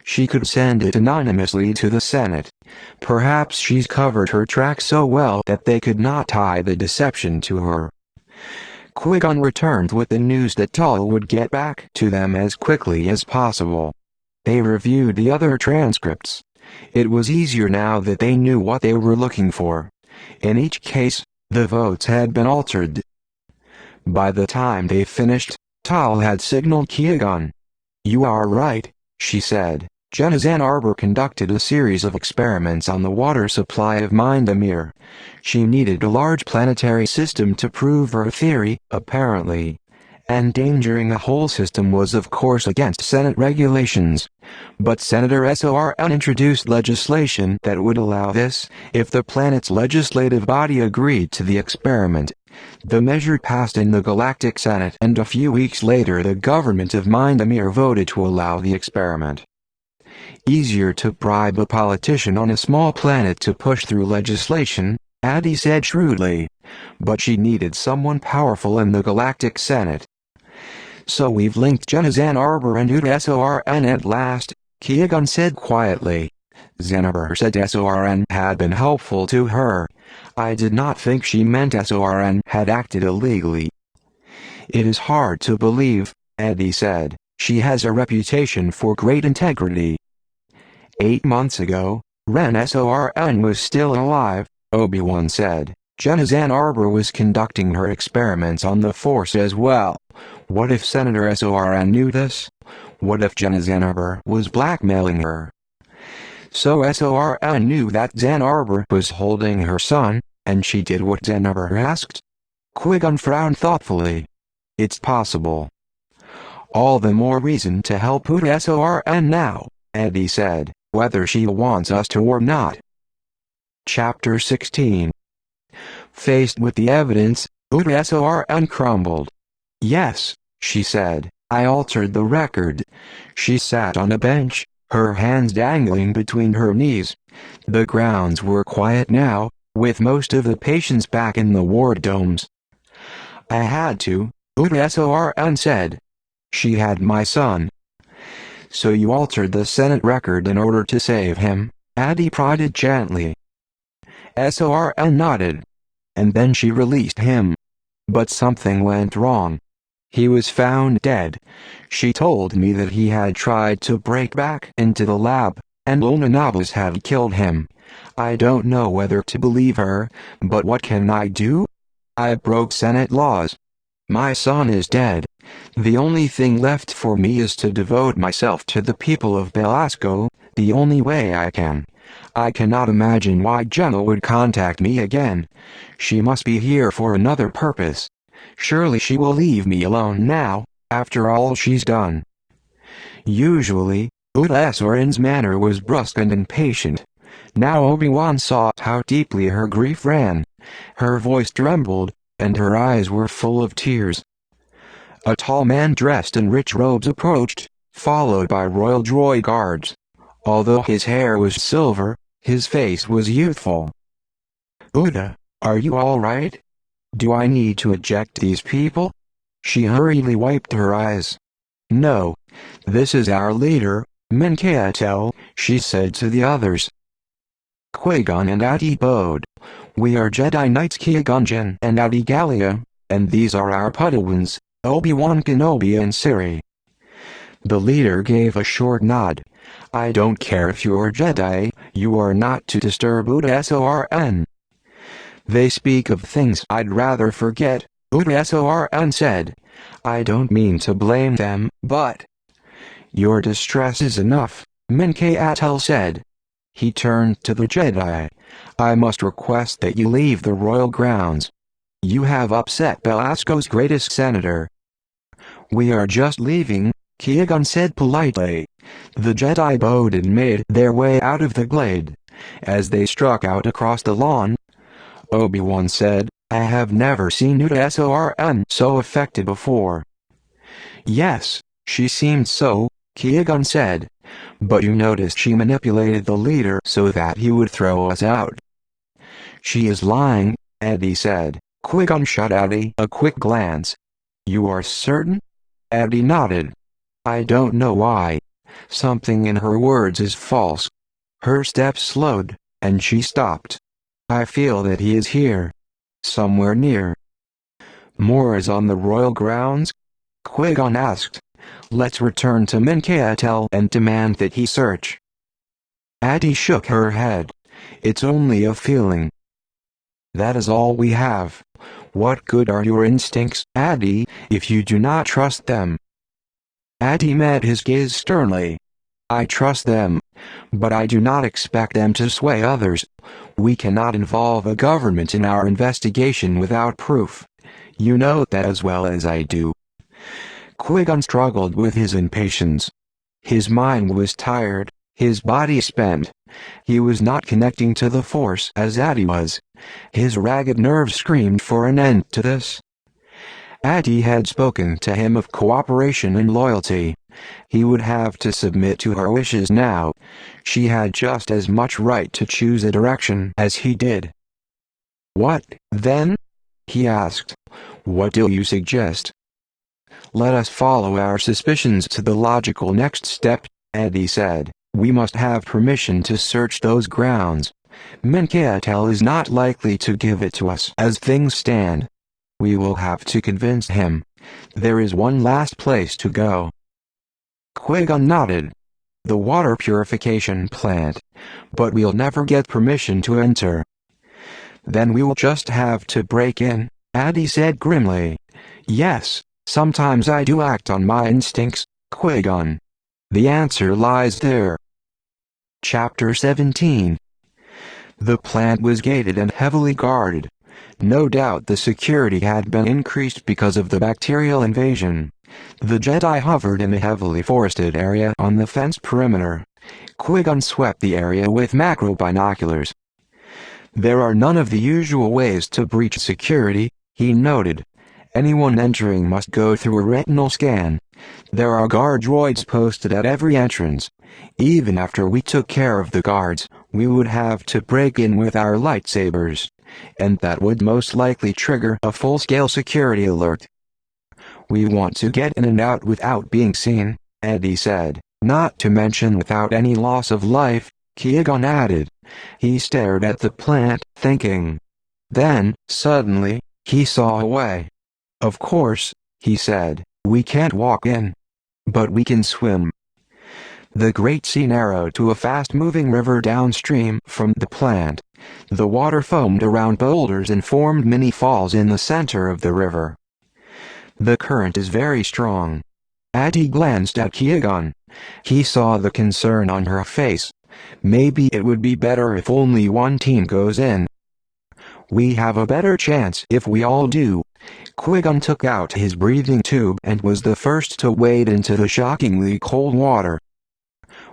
She could send it anonymously to the Senate. Perhaps she's covered her tracks so well that they could not tie the deception to her. Qui-Gon returned with the news that Tal would get back to them as quickly as possible. They reviewed the other transcripts. It was easier now that they knew what they were looking for. In each case, the votes had been altered. By the time they finished, Tal had signaled Qui-Gon. You are right, she said. Jenna's Ann Arbor conducted a series of experiments on the water supply of Mindamere. She needed a large planetary system to prove her theory, apparently. Endangering a whole system was of course against Senate regulations. But Senator Sorn introduced legislation that would allow this, if the planet's legislative body agreed to the experiment. The measure passed in the Galactic Senate, and a few weeks later the government of Mindamere voted to allow the experiment. Easier to bribe a politician on a small planet to push through legislation, Addie said shrewdly. But she needed someone powerful in the Galactic Senate. So we've linked Jenna's Ann Arbor and Sorn at last, Qui-Gon said quietly. Zenarbor said Sorn had been helpful to her. I did not think she meant Sorn had acted illegally. It is hard to believe, Eddie said. She has a reputation for great integrity. 8 months ago, Ren Sorn was still alive, Obi-Wan said. Jenna's Ann Arbor was conducting her experiments on the Force as well. What if Senator Sorn knew this? What if Jenna's Ann Arbor was blackmailing her? So Sorn knew that Ann Arbor was holding her son, and she did what Ann Arbor asked? Qui-Gon frowned thoughtfully. It's possible. All the more reason to help Sorn now, Eddie said, whether she wants us to or not. Chapter 16. Faced with the evidence, Sorn crumbled. Yes, she said, I altered the record. She sat on a bench, her hands dangling between her knees. The grounds were quiet now, with most of the patients back in the ward domes. I had to, Sorn said. She had my son. So you altered the Senate record in order to save him? Addie prodded gently. Sorn nodded. And then she released him. But something went wrong. He was found dead. She told me that he had tried to break back into the lab, and Lonanabas had killed him. I don't know whether to believe her, but what can I do? I broke Senate laws. My son is dead. The only thing left for me is to devote myself to the people of Belasco, the only way I can. I cannot imagine why Jenna would contact me again. She must be here for another purpose. Surely she will leave me alone now, after all she's done. Usually, Sorn's manner was brusque and impatient. Now Obi-Wan saw how deeply her grief ran. Her voice trembled, and her eyes were full of tears. A tall man dressed in rich robes approached, followed by royal droid guards. Although his hair was silver, his face was youthful. Uda, are you all right? Do I need to eject these people? She hurriedly wiped her eyes. No. This is our leader, Menkaetel, she said to the others. Qui-Gon and Addie bowed. We are Jedi Knights Qui-Gon Jinn and Addie Gallia, and these are our Padawans, Obi-Wan Kenobi and Siri. The leader gave a short nod. I don't care if you're Jedi, you are not to disturb Sorn. They speak of things I'd rather forget, Sorn said. I don't mean to blame them, but... Your distress is enough, Menkaetel said. He turned to the Jedi. "I must request that you leave the royal grounds. You have upset Belasco's greatest senator." "We are just leaving," Qui-Gon said politely. The Jedi bowed and made their way out of the glade. As they struck out across the lawn, Obi-Wan said, "I have never seen Nuda Sorn so affected before." "Yes, she seemed so," Qui-Gon said. "But you noticed she manipulated the leader so that he would throw us out." "She is lying," Eddie said. Qui-Gon shot Eddie a quick glance. "You are certain?" Eddie nodded. "I don't know why. Something in her words is false." Her steps slowed, and she stopped. "I feel that he is here. Somewhere near." "More is on the royal grounds?" Qui-Gon asked. "Let's return to Min-Ka-Tel and demand that he search." Addie shook her head. "It's only a feeling. That is all we have. What good are your instincts, Addie, if you do not trust them?" Addie met his gaze sternly. "I trust them, but I do not expect them to sway others. We cannot involve a government in our investigation without proof. You know that as well as I do." Qui-Gon struggled with his impatience. His mind was tired, his body spent. He was not connecting to the Force as Addie was. His ragged nerves screamed for an end to this. Addie had spoken to him of cooperation and loyalty. He would have to submit to her wishes now. She had just as much right to choose a direction as he did. "What, then?" he asked. "What do you suggest?" "Let us follow our suspicions to the logical next step," Eddie said. "We must have permission to search those grounds. Min-Ka-Tel is not likely to give it to us as things stand. We will have to convince him. There is one last place to go." Qui-Gon nodded. "The water purification plant. But we'll never get permission to enter." "Then we'll just have to break in," Addie said grimly. "Yes, sometimes I do act on my instincts, Qui-Gon. The answer lies there." Chapter 17. The plant was gated and heavily guarded. No doubt the security had been increased because of the bacterial invasion. The Jedi hovered in a heavily forested area on the fence perimeter. Qui-Gon swept the area with macro binoculars. "There are none of the usual ways to breach security," he noted. "Anyone entering must go through a retinal scan. There are guard droids posted at every entrance. Even after we took care of the guards, we would have to break in with our lightsabers. And that would most likely trigger a full-scale security alert." "We want to get in and out without being seen," Eddie said. "Not to mention without any loss of life," Qui-Gon added. He stared at the plant, thinking. Then, suddenly, he saw a way. "Of course," he said, "we can't walk in. But we can swim." The great sea narrowed to a fast-moving river downstream from the plant. The water foamed around boulders and formed mini falls in the center of the river. "The current is very strong." Addie glanced at Qui-Gon. He saw the concern on her face. "Maybe it would be better if only one team goes in." "We have a better chance if we all do." Qui-Gon took out his breathing tube and was the first to wade into the shockingly cold water.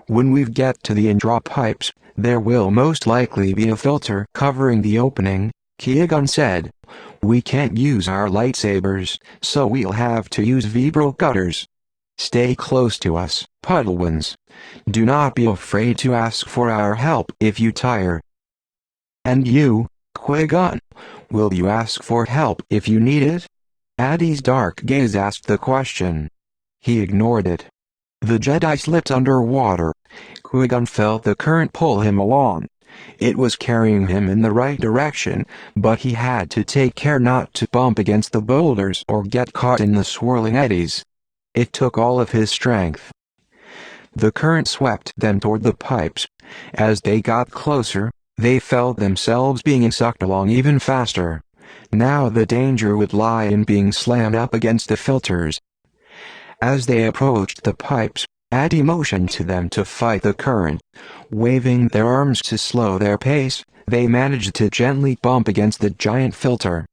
"When we get to the in-draw pipes, there will most likely be a filter covering the opening," Qui-Gon said. "We can't use our lightsabers, so we'll have to use vibro cutters. Stay close to us, Padawans. Do not be afraid to ask for our help if you tire." "And you, Qui-Gon, will you ask for help if you need it?" Addie's dark gaze asked the question. He ignored it. The Jedi slipped underwater. Qui-Gon felt the current pull him along. It was carrying him in the right direction, but he had to take care not to bump against the boulders or get caught in the swirling eddies. It took all of his strength. The current swept them toward the pipes. As they got closer, they felt themselves being sucked along even faster. Now the danger would lie in being slammed up against the filters. As they approached the pipes, Adi motioned to them to fight the current. Waving their arms to slow their pace, they managed to gently bump against the giant filter.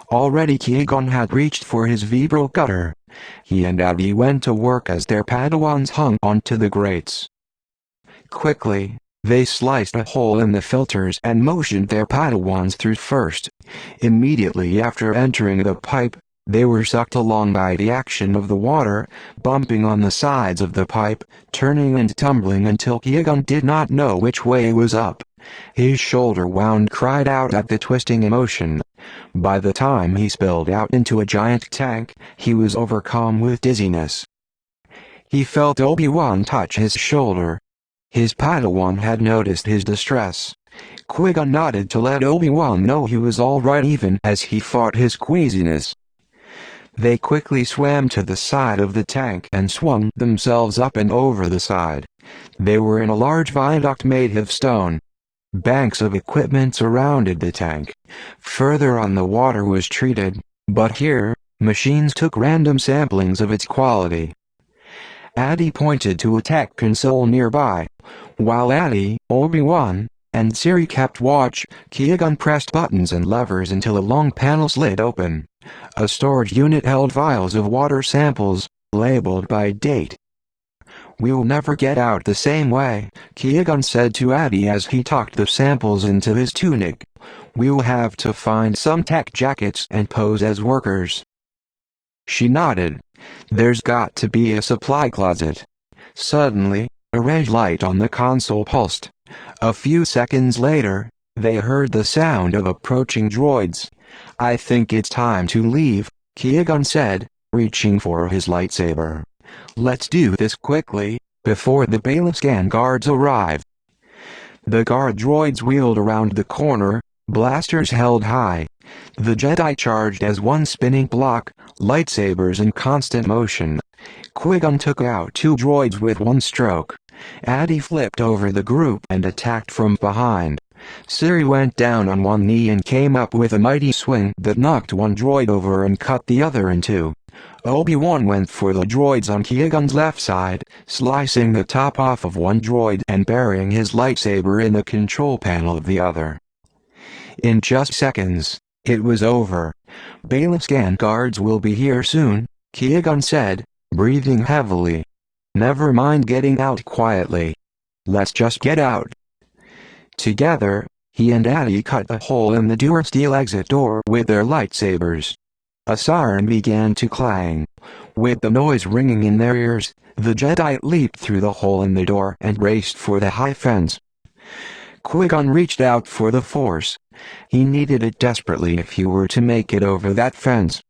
Already Qui-Gon had reached for his vibro cutter. He and Adi went to work as their Padawans hung onto the grates. Quickly, they sliced a hole in the filters and motioned their Padawans through first. Immediately after entering the pipe, they were sucked along by the action of the water, bumping on the sides of the pipe, turning and tumbling until Qui-Gon did not know which way was up. His shoulder wound cried out at the twisting emotion. By the time he spilled out into a giant tank, he was overcome with dizziness. He felt Obi-Wan touch his shoulder. His Padawan had noticed his distress. Qui-Gon nodded to let Obi-Wan know he was all right even as he fought his queasiness. They quickly swam to the side of the tank and swung themselves up and over the side. They were in a large viaduct made of stone. Banks of equipment surrounded the tank. Further on the water was treated, but here, machines took random samplings of its quality. Adi pointed to a tech console nearby. While Adi, Obi-Wan, and Siri kept watch, Qui-Gon pressed buttons and levers until a long panel slid open. A storage unit held vials of water samples, labeled by date. "We'll never get out the same way," Qui-Gon said to Adi as he tucked the samples into his tunic. "We'll have to find some tech jackets and pose as workers." She nodded. "There's got to be a supply closet." Suddenly, a red light on the console pulsed. A few seconds later, they heard the sound of approaching droids. "I think it's time to leave," Qui-Gon said, reaching for his lightsaber. "Let's do this quickly, before the Baliscan guards arrive." The guard droids wheeled around the corner, blasters held high. The Jedi charged as one spinning block, lightsabers in constant motion. Qui-Gon took out two droids with one stroke. Adi flipped over the group and attacked from behind. Siri went down on one knee and came up with a mighty swing that knocked one droid over and cut the other in two. Obi-Wan went for the droids on Qui-Gon's left side, slicing the top off of one droid and burying his lightsaber in the control panel of the other. In just seconds, it was over. "Baliscan guards will be here soon," Qui-Gon said, breathing heavily. "Never mind getting out quietly. Let's just get out." Together, he and Adi cut a hole in the durasteel exit door with their lightsabers. A siren began to clang. With the noise ringing in their ears, the Jedi leaped through the hole in the door and raced for the high fence. Qui-Gon reached out for the Force. He needed it desperately if he were to make it over that fence.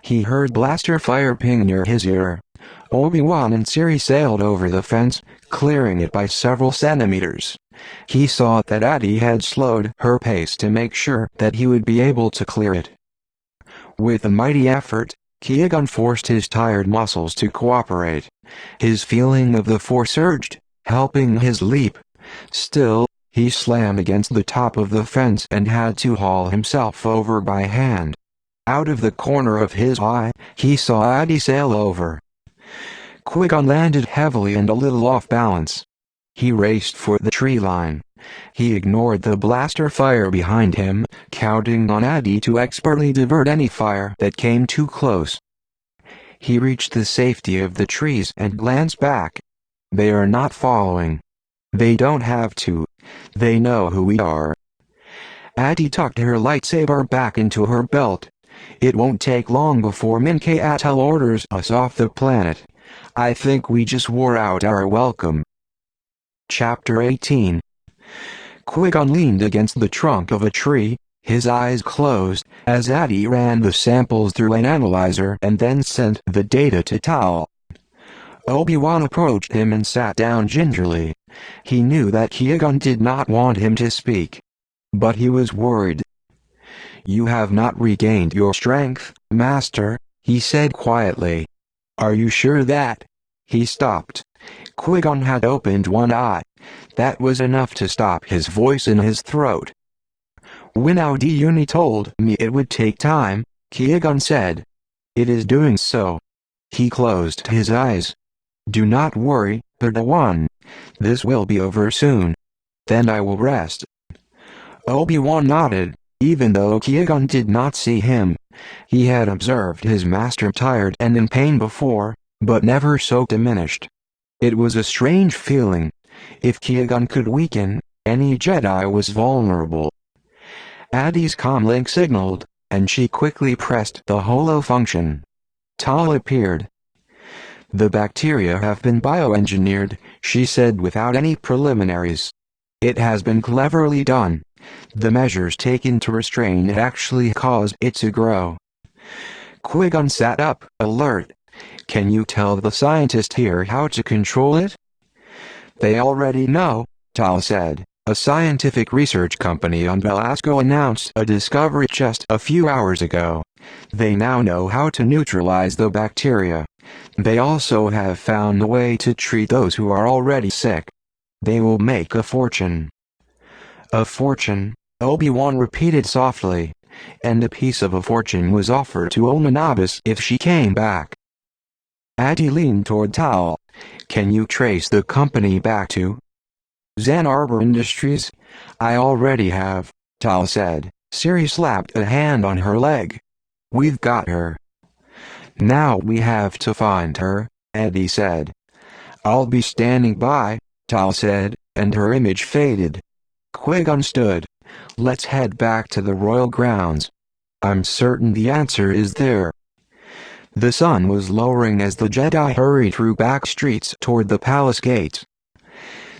He heard blaster fire ping near his ear. Obi-Wan and Siri sailed over the fence, clearing it by several centimeters. He saw that Adi had slowed her pace to make sure that he would be able to clear it. With a mighty effort, Qui-Gon forced his tired muscles to cooperate. His feeling of the Force surged, helping his leap. Still, he slammed against the top of the fence and had to haul himself over by hand. Out of the corner of his eye, he saw Adi sail over. Qui-Gon landed heavily and a little off balance. He raced for the tree line. He ignored the blaster fire behind him, counting on Adi to expertly divert any fire that came too close. He reached the safety of the trees and glanced back. They are not following. They don't have to. They know who we are. Adi tucked her lightsaber back into her belt. "It won't take long before Min-Ka-Atel orders us off the planet. I think we just wore out our welcome." Chapter 18. Qui-Gon leaned against the trunk of a tree, his eyes closed, as Adi ran the samples through an analyzer and then sent the data to Tal. Obi-Wan approached him and sat down gingerly. He knew that Qui-Gon did not want him to speak. But he was worried. "You have not regained your strength, Master," he said quietly. "Are you sure that?" He stopped. Qui-Gon had opened one eye. That was enough to stop his voice in his throat. "When Audi told me it would take time," Qui-Gon said. "It is doing so." He closed his eyes. "Do not worry, Padawan. This will be over soon. Then I will rest. Obi-Wan nodded, even though Qui-Gon did not see him. He had observed his master tired and in pain before, but never so diminished. It was a strange feeling. If Qui-Gon could weaken, any Jedi was vulnerable. Addie's comlink signaled, and she quickly pressed the holo function. Tal appeared. The bacteria have been bioengineered, she said without any preliminaries. It has been cleverly done. The measures taken to restrain it actually caused it to grow. Qui-Gon sat up, alert. Can you tell the scientist here how to control it? They already know, Tal said. A scientific research company on Belasco announced a discovery just a few hours ago. They now know how to neutralize the bacteria. They also have found a way to treat those who are already sick. They will make a fortune. A fortune, Obi-Wan repeated softly, and a piece of a fortune was offered to Onanabis if she came back. Addie leaned toward Tal. Can you trace the company back to Zen Arbor Industries? I already have, Tal said. Siri slapped a hand on her leg. We've got her. Now we have to find her, Addie said. I'll be standing by, Tal said, and her image faded. Qui-Gon stood. Let's head back to the royal grounds. I'm certain the answer is there. The sun was lowering as the Jedi hurried through back streets toward the palace gates.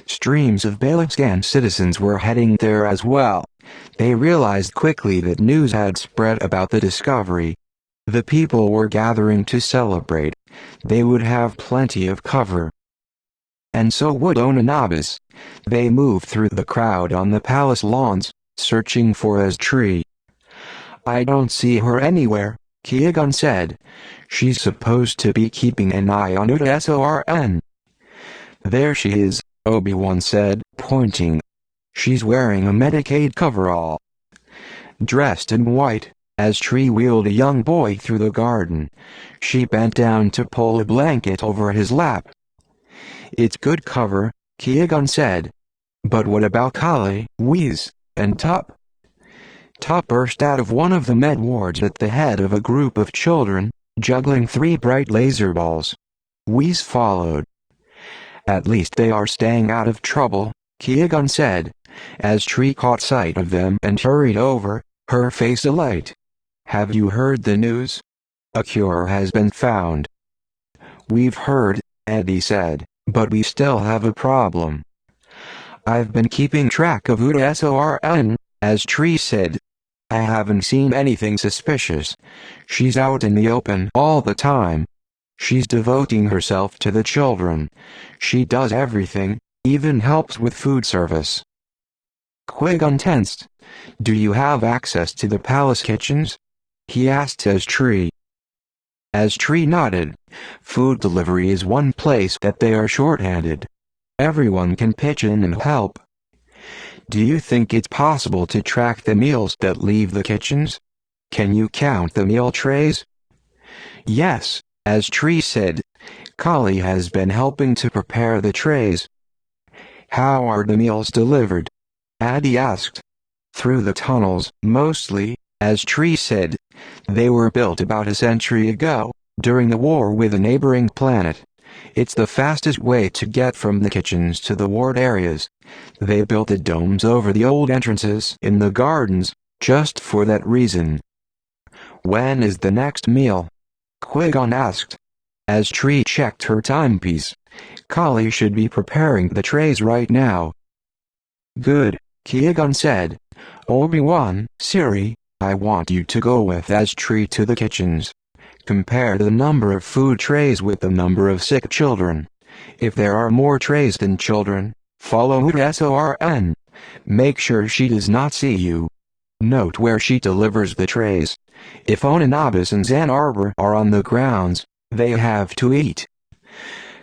Streams of Baliscan citizens were heading there as well. They realized quickly that news had spread about the discovery. The people were gathering to celebrate. They would have plenty of cover. And so would Onanabis. They moved through the crowd on the palace lawns, searching for Tree. I don't see her anywhere, Qui-Gon said. She's supposed to be keeping an eye on Sorn. There she is, Obi-Wan said, pointing. She's wearing a Medicaid coverall. Dressed in white, Tree wheeled a young boy through the garden. She bent down to pull a blanket over his lap. It's good cover, Qui-Gon said. But what about Kali, Whis, and Tup? Tup burst out of one of the med wards at the head of a group of children, juggling 3 bright laser balls. Whis followed. At least they are staying out of trouble, Qui-Gon said, as Tree caught sight of them and hurried over, her face alight. Have you heard the news? A cure has been found. We've heard, Eddie said, but we still have a problem. I've been keeping track of Sorn, Tree said. I haven't seen anything suspicious. She's out in the open all the time. She's devoting herself to the children. She does everything, even helps with food service. Qui-Gon tensed. Do you have access to the palace kitchens? He asked Tree. Tree nodded. Food delivery is one place that they are short-handed. Everyone can pitch in and help. Do you think it's possible to track the meals that leave the kitchens? Can you count the meal trays? Yes, Tree said. Kali has been helping to prepare the trays. How are the meals delivered? Addie asked. Through the tunnels, mostly, Tree said. They were built about a century ago, during the war with a neighboring planet. It's the fastest way to get from the kitchens to the ward areas. They built the domes over the old entrances in the gardens, just for that reason. When is the next meal? Qui-Gon asked. Tree checked her timepiece. Kali should be preparing the trays right now. Good, Qui-Gon said. Obi-Wan, Siri, I want you to go with Tree to the kitchens. Compare the number of food trays with the number of sick children. If there are more trays than children, follow Sorn. Make sure she does not see you. Note where she delivers the trays. If Onanabis and Zen Arbor are on the grounds, they have to eat.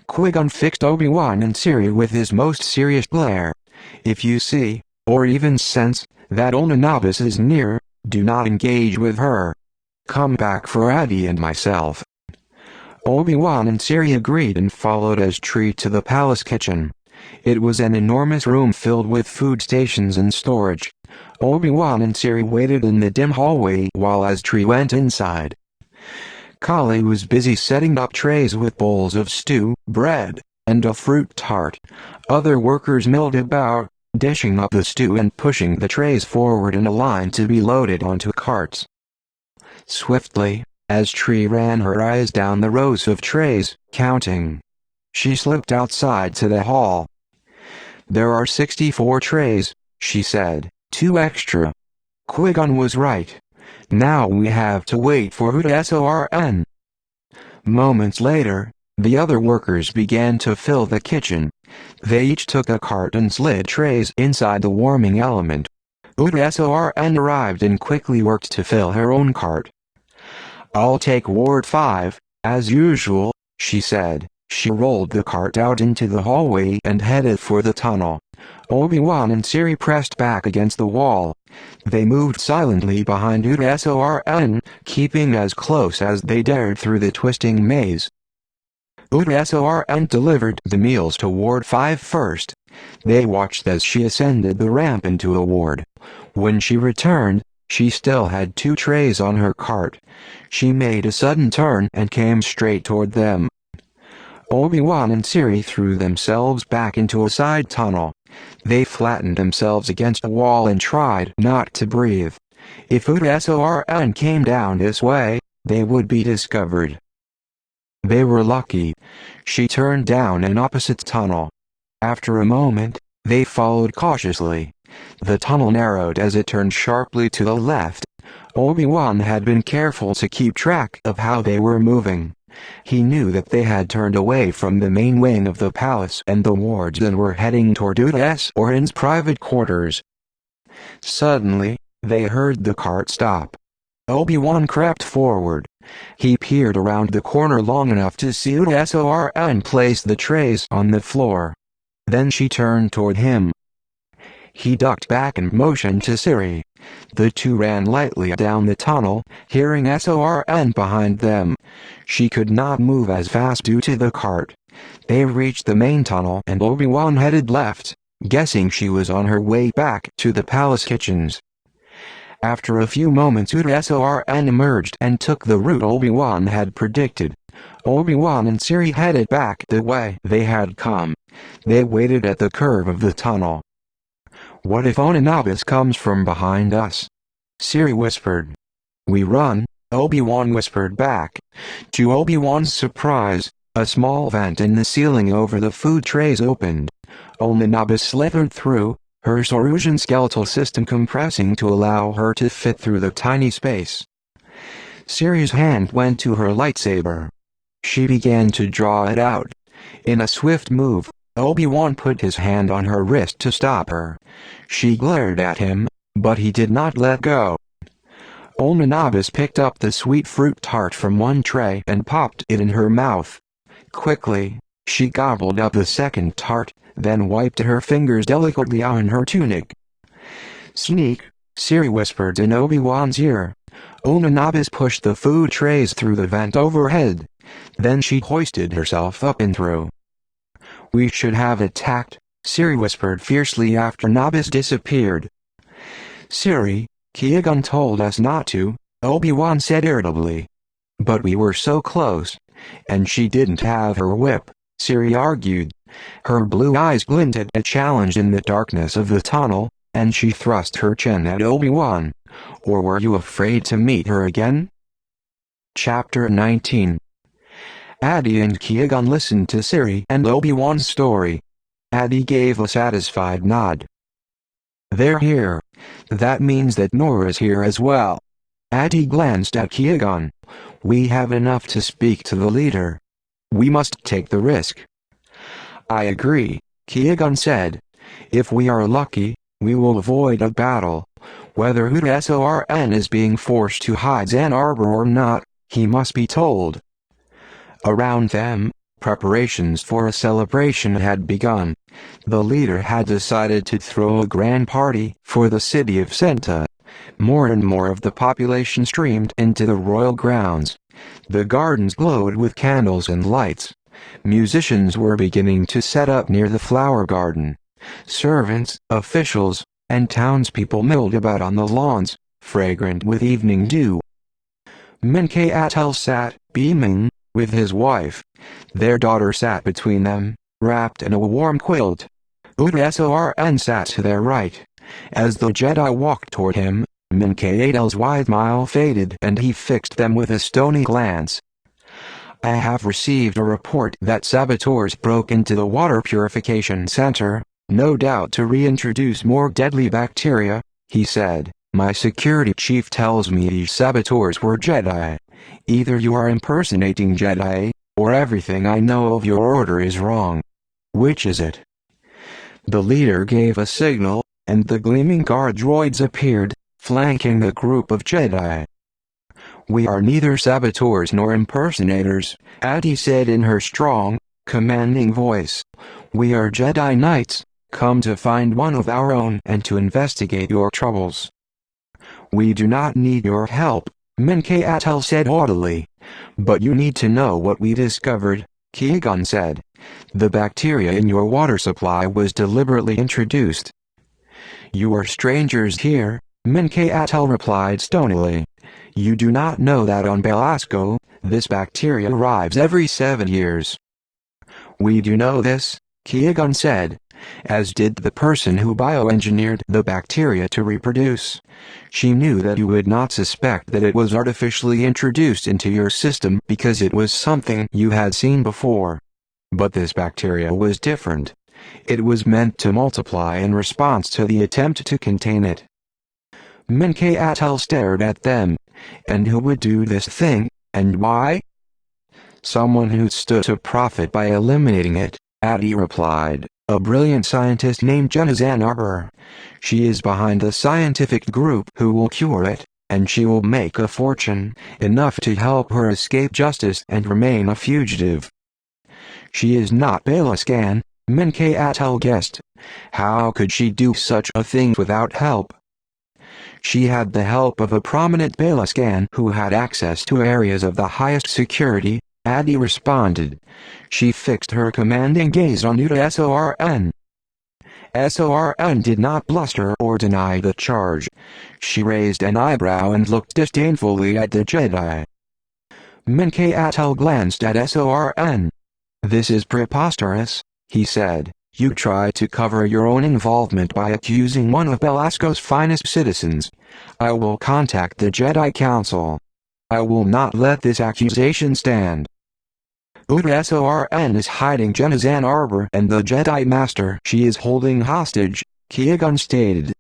Qui-Gon fixed Obi-Wan and Siri with his most serious glare. If you see, or even sense, that Onanabis is near, do not engage with her. Come back for Addie and myself. Obi-Wan and Siri agreed and followed as Tree to the palace kitchen. It was an enormous room filled with food stations and storage. Obi-Wan and Siri waited in the dim hallway while Tree went inside. Kali was busy setting up trays with bowls of stew, bread, and a fruit tart. Other workers milled about, dishing up the stew and pushing the trays forward in a line to be loaded onto carts. Swiftly, as Tree ran her eyes down the rows of trays, counting, she slipped outside to the hall. "There are 64 trays," she said, "2 extra." Qui-Gon was right. Now we have to wait for Sorn. Moments later, the other workers began to fill the kitchen. They each took a cart and slid trays inside the warming element. Sorn arrived and quickly worked to fill her own cart. "I'll take Ward 5, as usual," she said. She rolled the cart out into the hallway and headed for the tunnel. Obi-Wan and Siri pressed back against the wall. They moved silently behind Sorn, keeping as close as they dared through the twisting maze. Sorn delivered the meals to Ward 5 first. They watched as she ascended the ramp into a ward. When she returned, she still had 2 trays on her cart. She made a sudden turn and came straight toward them. Obi-Wan and Siri threw themselves back into a side tunnel. They flattened themselves against a wall and tried not to breathe. If Sorn came down this way, they would be discovered. They were lucky. She turned down an opposite tunnel. After a moment, they followed cautiously. The tunnel narrowed as it turned sharply to the left. Obi-Wan had been careful to keep track of how they were moving. He knew that they had turned away from the main wing of the palace and the wards and were heading toward Sorn's private quarters. Suddenly, they heard the cart stop. Obi-Wan crept forward. He peered around the corner long enough to see Sorn place the trays on the floor. Then she turned toward him. He ducked back and motioned to Siri. The two ran lightly down the tunnel, hearing Sorn behind them. She could not move as fast due to the cart. They reached the main tunnel and Obi-Wan headed left, guessing she was on her way back to the palace kitchens. After a few moments Sorn emerged and took the route Obi-Wan had predicted. Obi-Wan and Siri headed back the way they had come. They waited at the curve of the tunnel. "What if Onanabis comes from behind us?" Siri whispered. "We run," Obi-Wan whispered back. To Obi-Wan's surprise, a small vent in the ceiling over the food trays opened. Onanabis slithered through, her Sarusian skeletal system compressing to allow her to fit through the tiny space. Siri's hand went to her lightsaber. She began to draw it out. In a swift move, Obi-Wan put his hand on her wrist to stop her. She glared at him, but he did not let go. Onanabis picked up the sweet fruit tart from one tray and popped it in her mouth. Quickly, she gobbled up the second tart, then wiped her fingers delicately on her tunic. "Sneak," Siri whispered in Obi-Wan's ear. Onanabis pushed the food trays through the vent overhead. Then she hoisted herself up and through. "We should have attacked," Siri whispered fiercely after Nabis disappeared. "Siri, Qui-Gon told us not to," Obi-Wan said irritably. "But we were so close. And she didn't have her whip," Siri argued. Her blue eyes glinted a challenge in the darkness of the tunnel, and she thrust her chin at Obi-Wan. "Or were you afraid to meet her again?" Chapter 19. Adi and Qui-Gon listened to Siri and Obi-Wan's story. Adi gave a satisfied nod. "They're here. That means that Nora's here as well." Adi glanced at Qui-Gon. "We have enough to speak to the leader. We must take the risk." "I agree," Qui-Gon said. "If we are lucky, we will avoid a battle. Whether Sorn is being forced to hide Ann Arbor or not, he must be told." Around them, preparations for a celebration had begun. The leader had decided to throw a grand party for the city of Senta. More and more of the population streamed into the royal grounds. The gardens glowed with candles and lights. Musicians were beginning to set up near the flower garden. Servants, officials, and townspeople milled about on the lawns, fragrant with evening dew. Menkayatel sat, beaming, with his wife. Their daughter sat between them, wrapped in a warm quilt. Udsorn sat to their right. As the Jedi walked toward him, Menkayatel's wide smile faded and he fixed them with a stony glance. "I have received a report that saboteurs broke into the water purification center, no doubt to reintroduce more deadly bacteria," he said. "My security chief tells me these saboteurs were Jedi. Either you are impersonating Jedi, or everything I know of your order is wrong. Which is it?" The leader gave a signal, and the gleaming guard droids appeared, flanking the group of Jedi. "We are neither saboteurs nor impersonators," Addie said in her strong, commanding voice. "We are Jedi Knights, come to find one of our own and to investigate your troubles." "We do not need your help," Menkayatel said haughtily. "But you need to know what we discovered," Qui-Gon said. "The bacteria in your water supply was deliberately introduced." "You are strangers here," Menkayatel replied stonily. "You do not know that on Belasco, this bacteria arrives every 7 years." "We do know this," Qui-Gon said, "as did the person who bioengineered the bacteria to reproduce. She knew that you would not suspect that it was artificially introduced into your system because it was something you had seen before. But this bacteria was different. It was meant to multiply in response to the attempt to contain it." Menkayatel stared at them. "And who would do this thing, and why?" "Someone who stood to profit by eliminating it," Addie replied. "A brilliant scientist named Jennazan Arbor. She is behind the scientific group who will cure it, and she will make a fortune, enough to help her escape justice and remain a fugitive." "She is not Belascan," Menkayatel guessed. "How could she do such a thing without help?" "She had the help of a prominent Belascan who had access to areas of the highest security," Addie responded. She fixed her commanding gaze on Udsorn. Sorn did not bluster or deny the charge. She raised an eyebrow and looked disdainfully at the Jedi. Menkayatel glanced at Sorn. "This is preposterous," he said. "You try to cover your own involvement by accusing one of Belasco's finest citizens. I will contact the Jedi Council. I will not let this accusation stand." "Udsorn is hiding Jennazan Arbor and the Jedi Master she is holding hostage," Qui-Gon stated.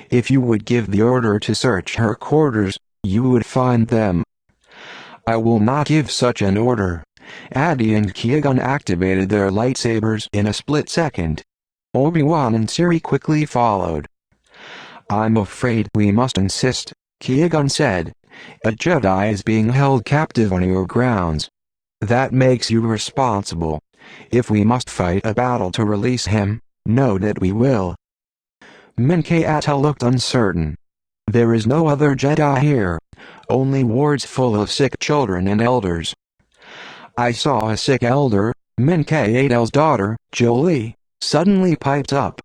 "If you would give the order to search her quarters, you would find them." "I will not give such an order." Addie and Qui-Gon activated their lightsabers in a split second. Obi-Wan and Siri quickly followed. "I'm afraid we must insist," Qui-Gon said. "A Jedi is being held captive on your grounds. That makes you responsible. If we must fight a battle to release him, know that we will." Menkayatel looked uncertain. "There is no other Jedi here. Only wards full of sick children and elders." "I saw a sick elder," Menkayatel's daughter, Jolie, suddenly piped up.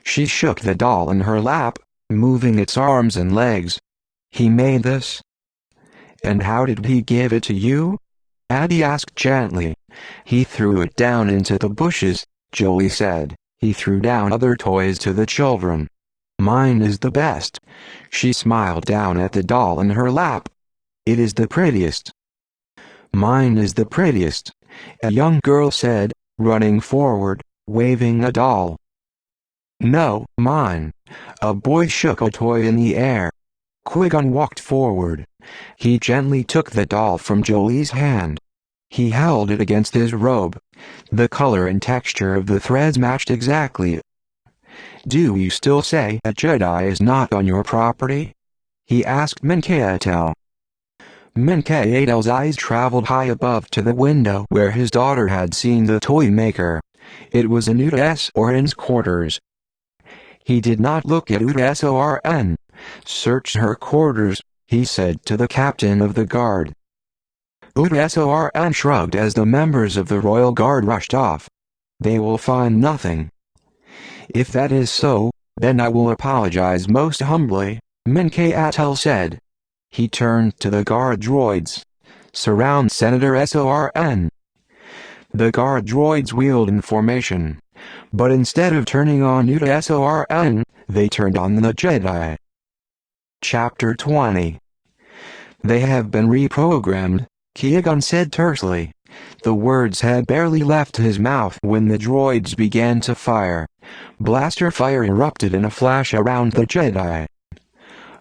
She shook the doll in her lap, moving its arms and legs. "He made this?" "And how did he give it to you?" Addie asked gently. "He threw it down into the bushes," Jolie said. "He threw down other toys to the children. Mine is the best." She smiled down at the doll in her lap. "It is the prettiest." "Mine is the prettiest," a young girl said, running forward, waving a doll. "No, mine." A boy shook a toy in the air. Qui-Gon walked forward. He gently took the doll from Jolie's hand. He held it against his robe. The color and texture of the threads matched exactly. "Do you still say a Jedi is not on your property?" he asked Menkayatel. Menkayatel's eyes traveled high above to the window where his daughter had seen the toy maker. It was in Udsorn's quarters. He did not look at Udsorn. "Search her quarters," he said to the captain of the guard. Udsorn shrugged as the members of the royal guard rushed off. They will find nothing. If that is so, then I will apologize most humbly, Minkatel said. He turned to the guard droids. Surround Senator Sorn. The guard droids wheeled in formation. But instead of turning on Sorn, they turned on the Jedi. Chapter 20. They have been reprogrammed, Qui-Gon said tersely. The words had barely left his mouth when the droids began to fire. Blaster fire erupted in a flash around the Jedi.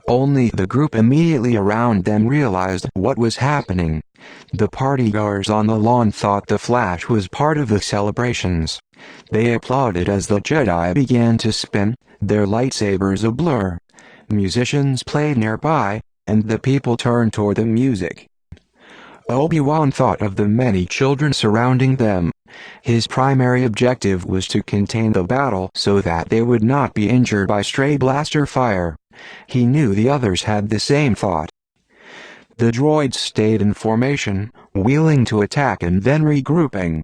Only the group immediately around them realized what was happening. The partygoers on the lawn thought the flash was part of the celebrations. They applauded as the Jedi began to spin, their lightsabers a blur. Musicians played nearby, and the people turned toward the music. Obi-Wan thought of the many children surrounding them. His primary objective was to contain the battle so that they would not be injured by stray blaster fire. He knew the others had the same thought. The droids stayed in formation, wheeling to attack and then regrouping.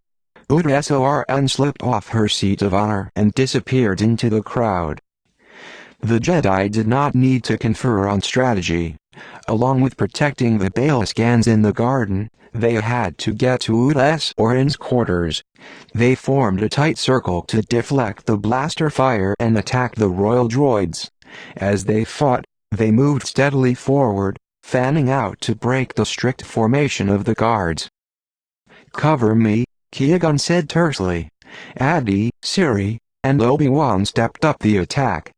Udsorn slipped off her seat of honor and disappeared into the crowd. The Jedi did not need to confer on strategy. Along with protecting the Baliscans in the garden, they had to get to Udsorn's quarters. They formed a tight circle to deflect the blaster fire and attack the royal droids. As they fought, they moved steadily forward, fanning out to break the strict formation of the guards. "Cover me," Qui-Gon said tersely. Adi, Siri, and Obi-Wan stepped up the attack.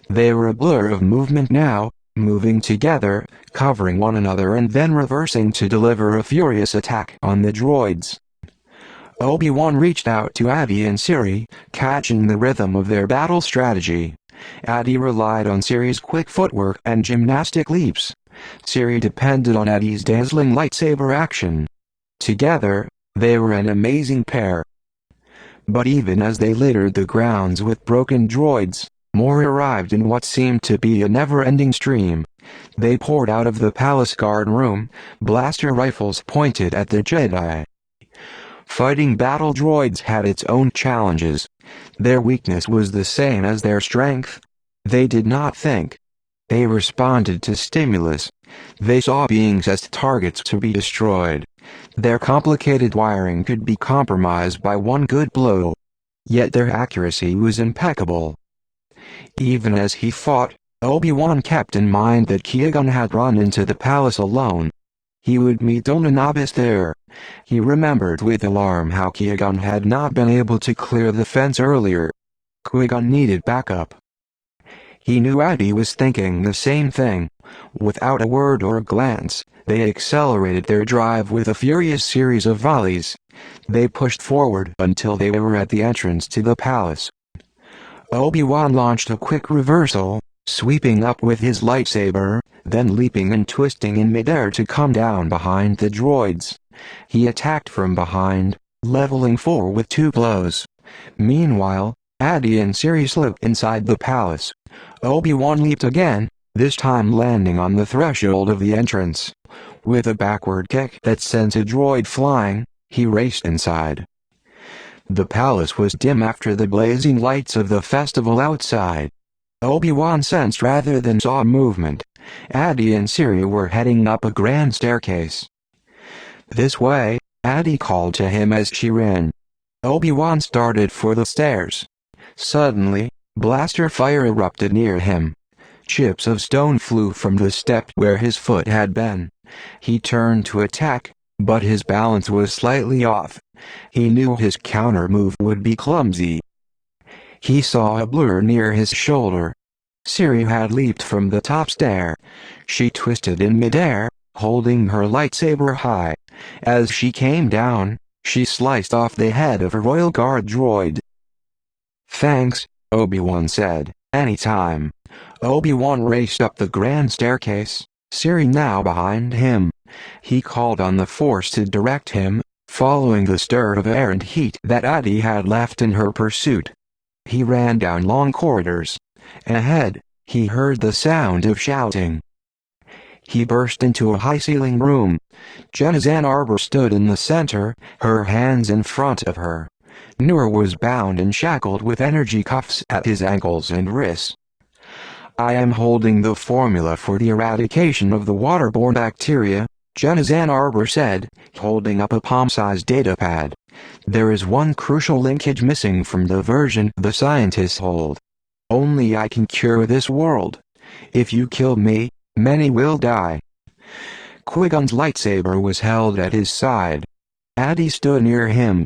They were a blur of movement now, moving together, covering one another and then reversing to deliver a furious attack on the droids. Obi-Wan reached out to Adi and Siri, catching the rhythm of their battle strategy. Adi relied on Siri's quick footwork and gymnastic leaps. Siri depended on Adi's dazzling lightsaber action. Together, they were an amazing pair. But even as they littered the grounds with broken droids, more arrived in what seemed to be a never-ending stream. They poured out of the palace guard room, blaster rifles pointed at the Jedi. Fighting battle droids had its own challenges. Their weakness was the same as their strength. They did not think. They responded to stimulus. They saw beings as targets to be destroyed. Their complicated wiring could be compromised by one good blow. Yet their accuracy was impeccable. Even as he fought, Obi-Wan kept in mind that Qui-Gon had run into the palace alone. He would meet Donanabis there. He remembered with alarm how Qui-Gon had not been able to clear the fence earlier. Qui-Gon needed backup. He knew Adi was thinking the same thing. Without a word or a glance, they accelerated their drive with a furious series of volleys. They pushed forward until they were at the entrance to the palace. Obi-Wan launched a quick reversal, sweeping up with his lightsaber, then leaping and twisting in midair to come down behind the droids. He attacked from behind, leveling 4 with 2 blows. Meanwhile, Adi and Siri slipped inside the palace. Obi-Wan leaped again, this time landing on the threshold of the entrance. With a backward kick that sent a droid flying, he raced inside. The palace was dim after the blazing lights of the festival outside. Obi-Wan sensed rather than saw movement. Adi and Siri were heading up a grand staircase. "This way," Adi called to him as she ran. Obi-Wan started for the stairs. Suddenly, blaster fire erupted near him. Chips of stone flew from the step where his foot had been. He turned to attack, but his balance was slightly off. He knew his counter move would be clumsy. He saw a blur near his shoulder. Siri had leaped from the top stair. She twisted in midair, holding her lightsaber high. As she came down, she sliced off the head of a royal guard droid. "Thanks," Obi-Wan said. "Anytime." Obi-Wan raced up the grand staircase, Siri now behind him. He called on the Force to direct him, following the stir of air and heat that Adi had left in her pursuit. He ran down long corridors. Ahead, he heard the sound of shouting. He burst into a high-ceilinged room. Jedi Ann Arbor stood in the center, her hands in front of her. Noor was bound and shackled with energy cuffs at his ankles and wrists. "I am holding the formula for the eradication of the waterborne bacteria," Jedi Ann Arbor said, holding up a palm-sized datapad. "There is one crucial linkage missing from the version the scientists hold. Only I can cure this world. If you kill me, many will die." Qui-Gon's lightsaber was held at his side. Adi stood near him.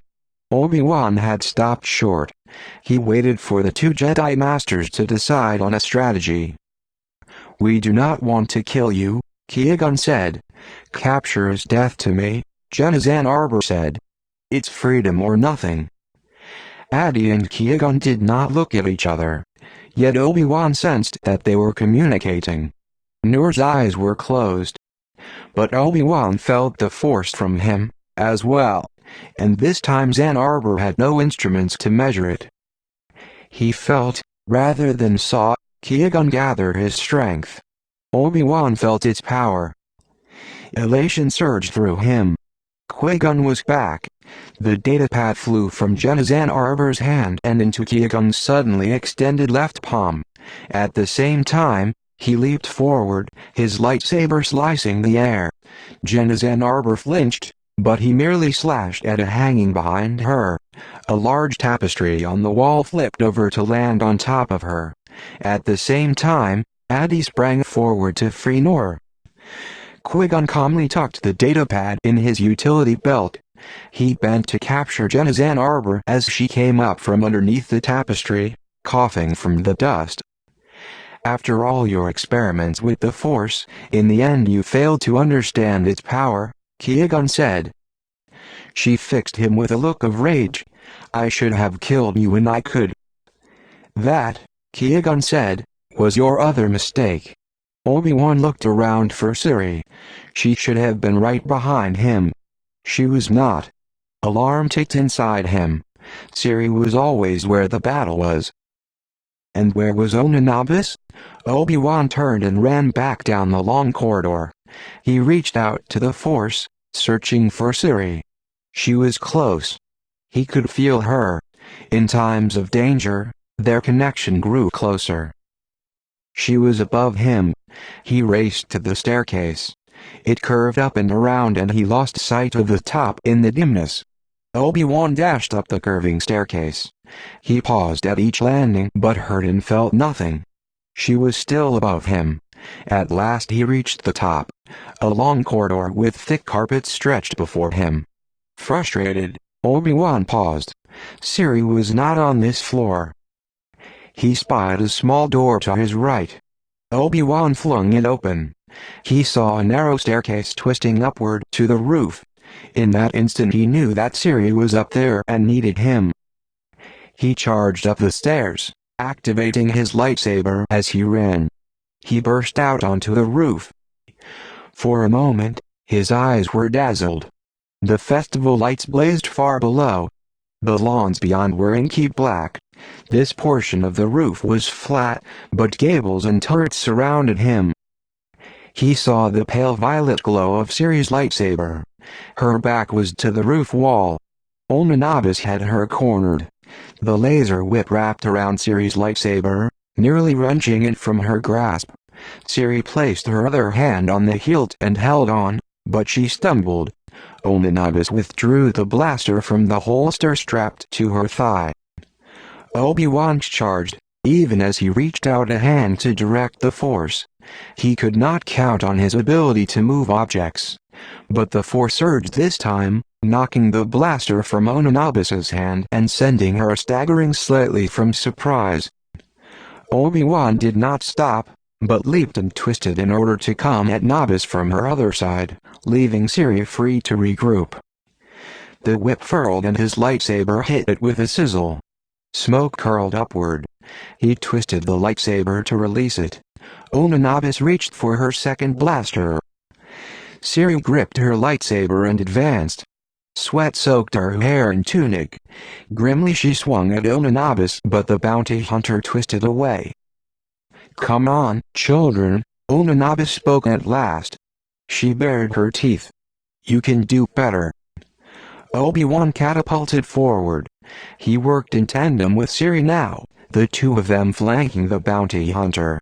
Obi-Wan had stopped short. He waited for the two Jedi Masters to decide on a strategy. "We do not want to kill you," Qui-Gon said. "Capture is death to me," Jedi Ann Arbor said. "It's freedom or nothing." Adi and Qui-Gon did not look at each other. Yet Obi-Wan sensed that they were communicating. Noor's eyes were closed. But Obi-Wan felt the force from him, as well, and this time Ann Arbor had no instruments to measure it. He felt, rather than saw, Qui-Gon gather his strength. Obi-Wan felt its power. Elation surged through him. Qui-Gon was back. The datapad flew from Jedi Ann Arbor's hand and into Qui-Gon's suddenly extended left palm. At the same time, he leaped forward, his lightsaber slicing the air. Jedi Ann Arbor flinched, but he merely slashed at a hanging behind her. A large tapestry on the wall flipped over to land on top of her. At the same time, Adi sprang forward to free Noor. Qui-Gon calmly tucked the datapad in his utility belt. He bent to capture Jedi Ann Arbor as she came up from underneath the tapestry, coughing from the dust. "After all your experiments with the Force, in the end you failed to understand its power," Qui-Gon said. She fixed him with a look of rage. "I should have killed you when I could." "That," Qui-Gon said, "was your other mistake." Obi-Wan looked around for Siri. She should have been right behind him. She was not. Alarm ticked inside him. Siri was always where the battle was. And where was Onanabis? Obi-Wan turned and ran back down the long corridor. He reached out to the Force, searching for Siri. She was close. He could feel her. In times of danger, their connection grew closer. She was above him. He raced to the staircase. It curved up and around and he lost sight of the top in the dimness. Obi-Wan dashed up the curving staircase. He paused at each landing but heard and felt nothing. She was still above him. At last he reached the top. A long corridor with thick carpet stretched before him. Frustrated, Obi-Wan paused. Siri was not on this floor. He spied a small door to his right. Obi-Wan flung it open. He saw a narrow staircase twisting upward to the roof. In that instant he knew that Siri was up there and needed him. He charged up the stairs, activating his lightsaber as he ran. He burst out onto the roof. For a moment, his eyes were dazzled. The festival lights blazed far below. The lawns beyond were inky black. This portion of the roof was flat, but gables and turrets surrounded him. He saw the pale violet glow of Siri's lightsaber. Her back was to the roof wall. Onanabis had her cornered. The laser whip wrapped around Siri's lightsaber, nearly wrenching it from her grasp. Siri placed her other hand on the hilt and held on, but she stumbled. Onanabis withdrew the blaster from the holster strapped to her thigh. Obi-Wan charged, even as he reached out a hand to direct the Force. He could not count on his ability to move objects. But the Force surged this time, knocking the blaster from Onanabis's hand and sending her staggering slightly from surprise. Obi-Wan did not stop, but leaped and twisted in order to come at Nabis from her other side, leaving Siri free to regroup. The whip furled and his lightsaber hit it with a sizzle. Smoke curled upward. He twisted the lightsaber to release it. Onanabis reached for her second blaster. Siri gripped her lightsaber and advanced. Sweat soaked her hair and tunic. Grimly she swung at Onanabis, but the bounty hunter twisted away. "Come on, children," Onanabis spoke at last. She bared her teeth. "You can do better." Obi-Wan catapulted forward. He worked in tandem with Ciri now, the two of them flanking the bounty hunter.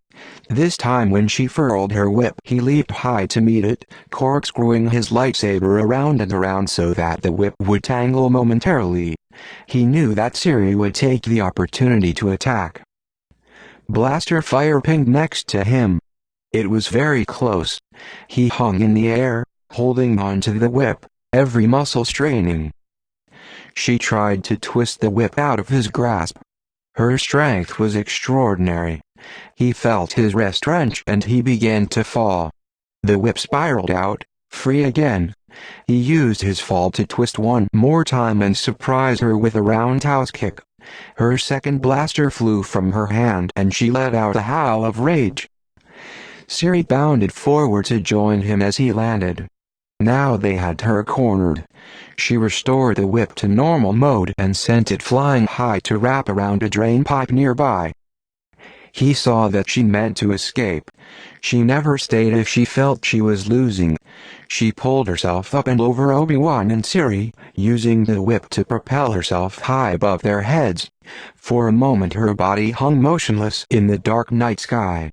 This time when she furled her whip, he leaped high to meet it, corkscrewing his lightsaber around and around so that the whip would tangle momentarily. He knew that Ciri would take the opportunity to attack. Blaster fire pinged next to him. It was very close. He hung in the air, holding on to the whip, every muscle straining. She tried to twist the whip out of his grasp. Her strength was extraordinary. He felt his wrist wrench and he began to fall. The whip spiraled out, free again. He used his fall to twist one more time and surprise her with a roundhouse kick. Her second blaster flew from her hand and she let out a howl of rage. Ciri bounded forward to join him as he landed. Now they had her cornered. She restored the whip to normal mode and sent it flying high to wrap around a drain pipe nearby. He saw that she meant to escape. She never stayed if she felt she was losing. She pulled herself up and over Obi-Wan and Ciri, using the whip to propel herself high above their heads. For a moment her body hung motionless in the dark night sky.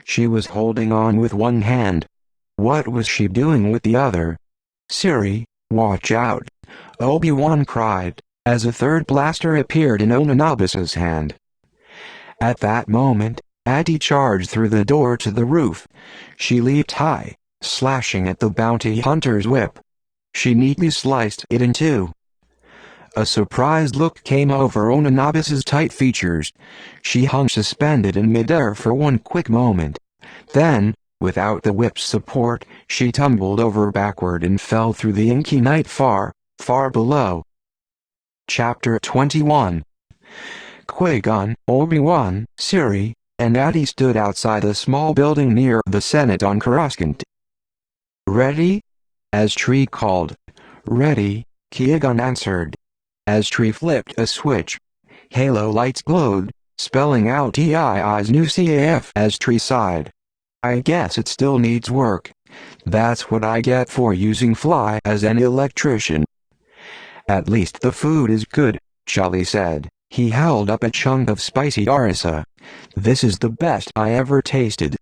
She was holding on with one hand. What was she doing with the other? "Ciri, watch out!" Obi-Wan cried, as a third blaster appeared in Onanabis's hand. At that moment, Addie charged through the door to the roof. She leaped high, slashing at the bounty hunter's whip. She neatly sliced it in two. A surprised look came over Onanabis's tight features. She hung suspended in midair for one quick moment. Then, without the whip's support, she tumbled over backward and fell through the inky night far, far below. Chapter 21. Qui-Gon, Obi-Wan, Ciri, and Addie stood outside a small building near the Senate on Coruscant. "Ready?" Astri called. "Ready," Qui-Gon answered. Astri flipped a switch. Halo lights glowed, spelling out TII's new CAF. Astri sighed. "I guess it still needs work. That's what I get for using fly as an electrician." "At least the food is good," Charlie said. He held up a chunk of spicy arisa. "This is the best I ever tasted."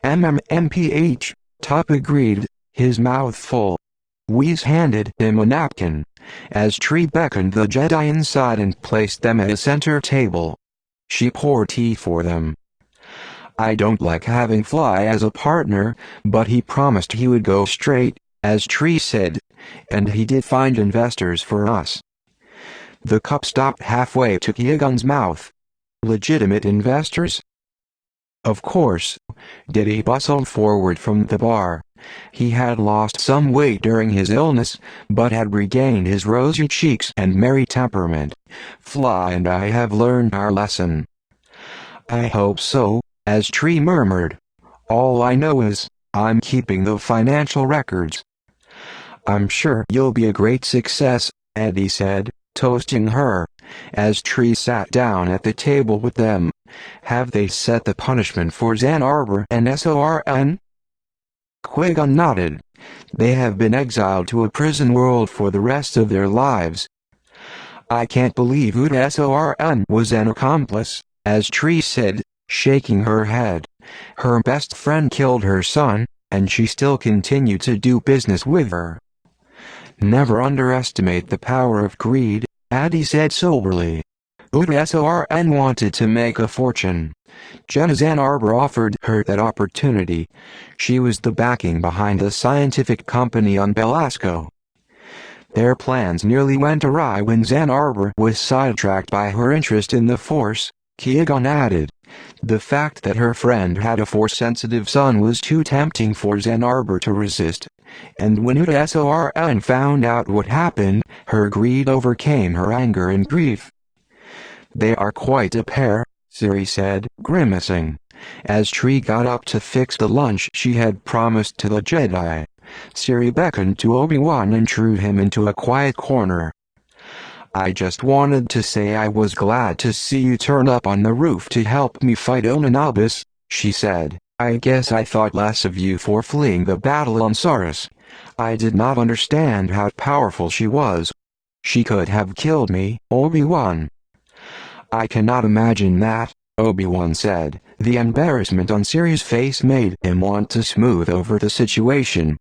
MMMPH, Top agreed, his mouth full. Whis handed him a napkin. Astri beckoned the Jedi inside and placed them at a center table. She poured tea for them. "I don't like having Fly as a partner, but he promised he would go straight," Astri said, "and he did find investors for us." The cup stopped halfway to Qui-Gon's mouth. "Legitimate investors?" "Of course." Diddy bustled forward from the bar. He had lost some weight during his illness, but had regained his rosy cheeks and merry temperament. "Fly and I have learned our lesson." "I hope so," Astri murmured. "All I know is, I'm keeping the financial records." "I'm sure you'll be a great success," Eddie said, toasting her. Astri sat down at the table with them. "Have they set the punishment for Zan Arbor and Sorn?" Qui-Gon nodded. "They have been exiled to a prison world for the rest of their lives." "I can't believe Sorn was an accomplice," Astri said, shaking her head. "Her best friend killed her son, and she still continued to do business with her." "Never underestimate the power of greed," Addie said soberly. Sorn wanted to make a fortune. Jenna Zan Arbor offered her that opportunity. She was the backing behind the scientific company on Belasco. Their plans nearly went awry when Zan Arbor was sidetracked by her interest in the Force, Qui-Gon added. The fact that her friend had a Force-sensitive son was too tempting for Zan Arbor to resist. And when Sorn found out what happened, her greed overcame her anger and grief. "They are quite a pair," Ciri said, grimacing. Astri got up to fix the lunch she had promised to the Jedi. Ciri beckoned to Obi-Wan and drew him into a quiet corner. "I just wanted to say I was glad to see you turn up on the roof to help me fight Onanabis," she said. I guess I thought less of you for fleeing the battle on Saurus. I did not understand how powerful she was. She could have killed me, Obi-Wan. I cannot imagine that, Obi-Wan said. The embarrassment on Ciri's face made him want to smooth over the situation.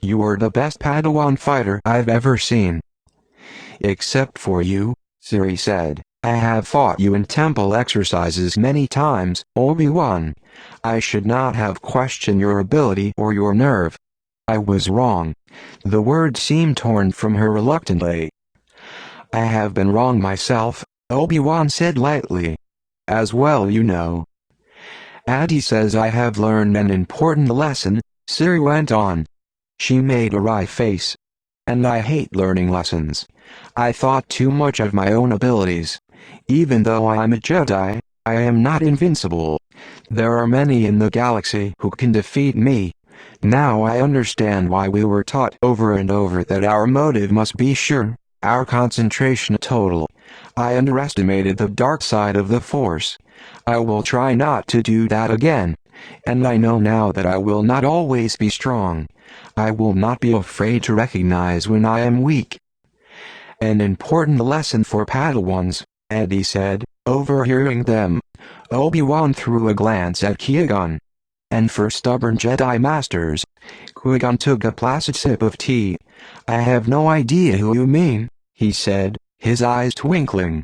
You were the best Padawan fighter I've ever seen. Except for you, Ciri said. I have fought you in temple exercises many times, Obi-Wan. I should not have questioned your ability or your nerve. I was wrong. The words seemed torn from her reluctantly. I have been wrong myself, Obi-Wan said lightly. As well you know. Addie says I have learned an important lesson, Ciri went on. She made a wry face. And I hate learning lessons. I thought too much of my own abilities. Even though I am a Jedi, I am not invincible. There are many in the galaxy who can defeat me. Now I understand why we were taught over and over that our motive must be sure, our concentration total. I underestimated the dark side of the Force. I will try not to do that again. And I know now that I will not always be strong. I will not be afraid to recognize when I am weak. An important lesson for Padawans, Eddie said, overhearing them. Obi-Wan threw a glance at Qui-Gon. And for stubborn Jedi Masters, Qui-Gon took a placid sip of tea. I have no idea who you mean, he said, his eyes twinkling.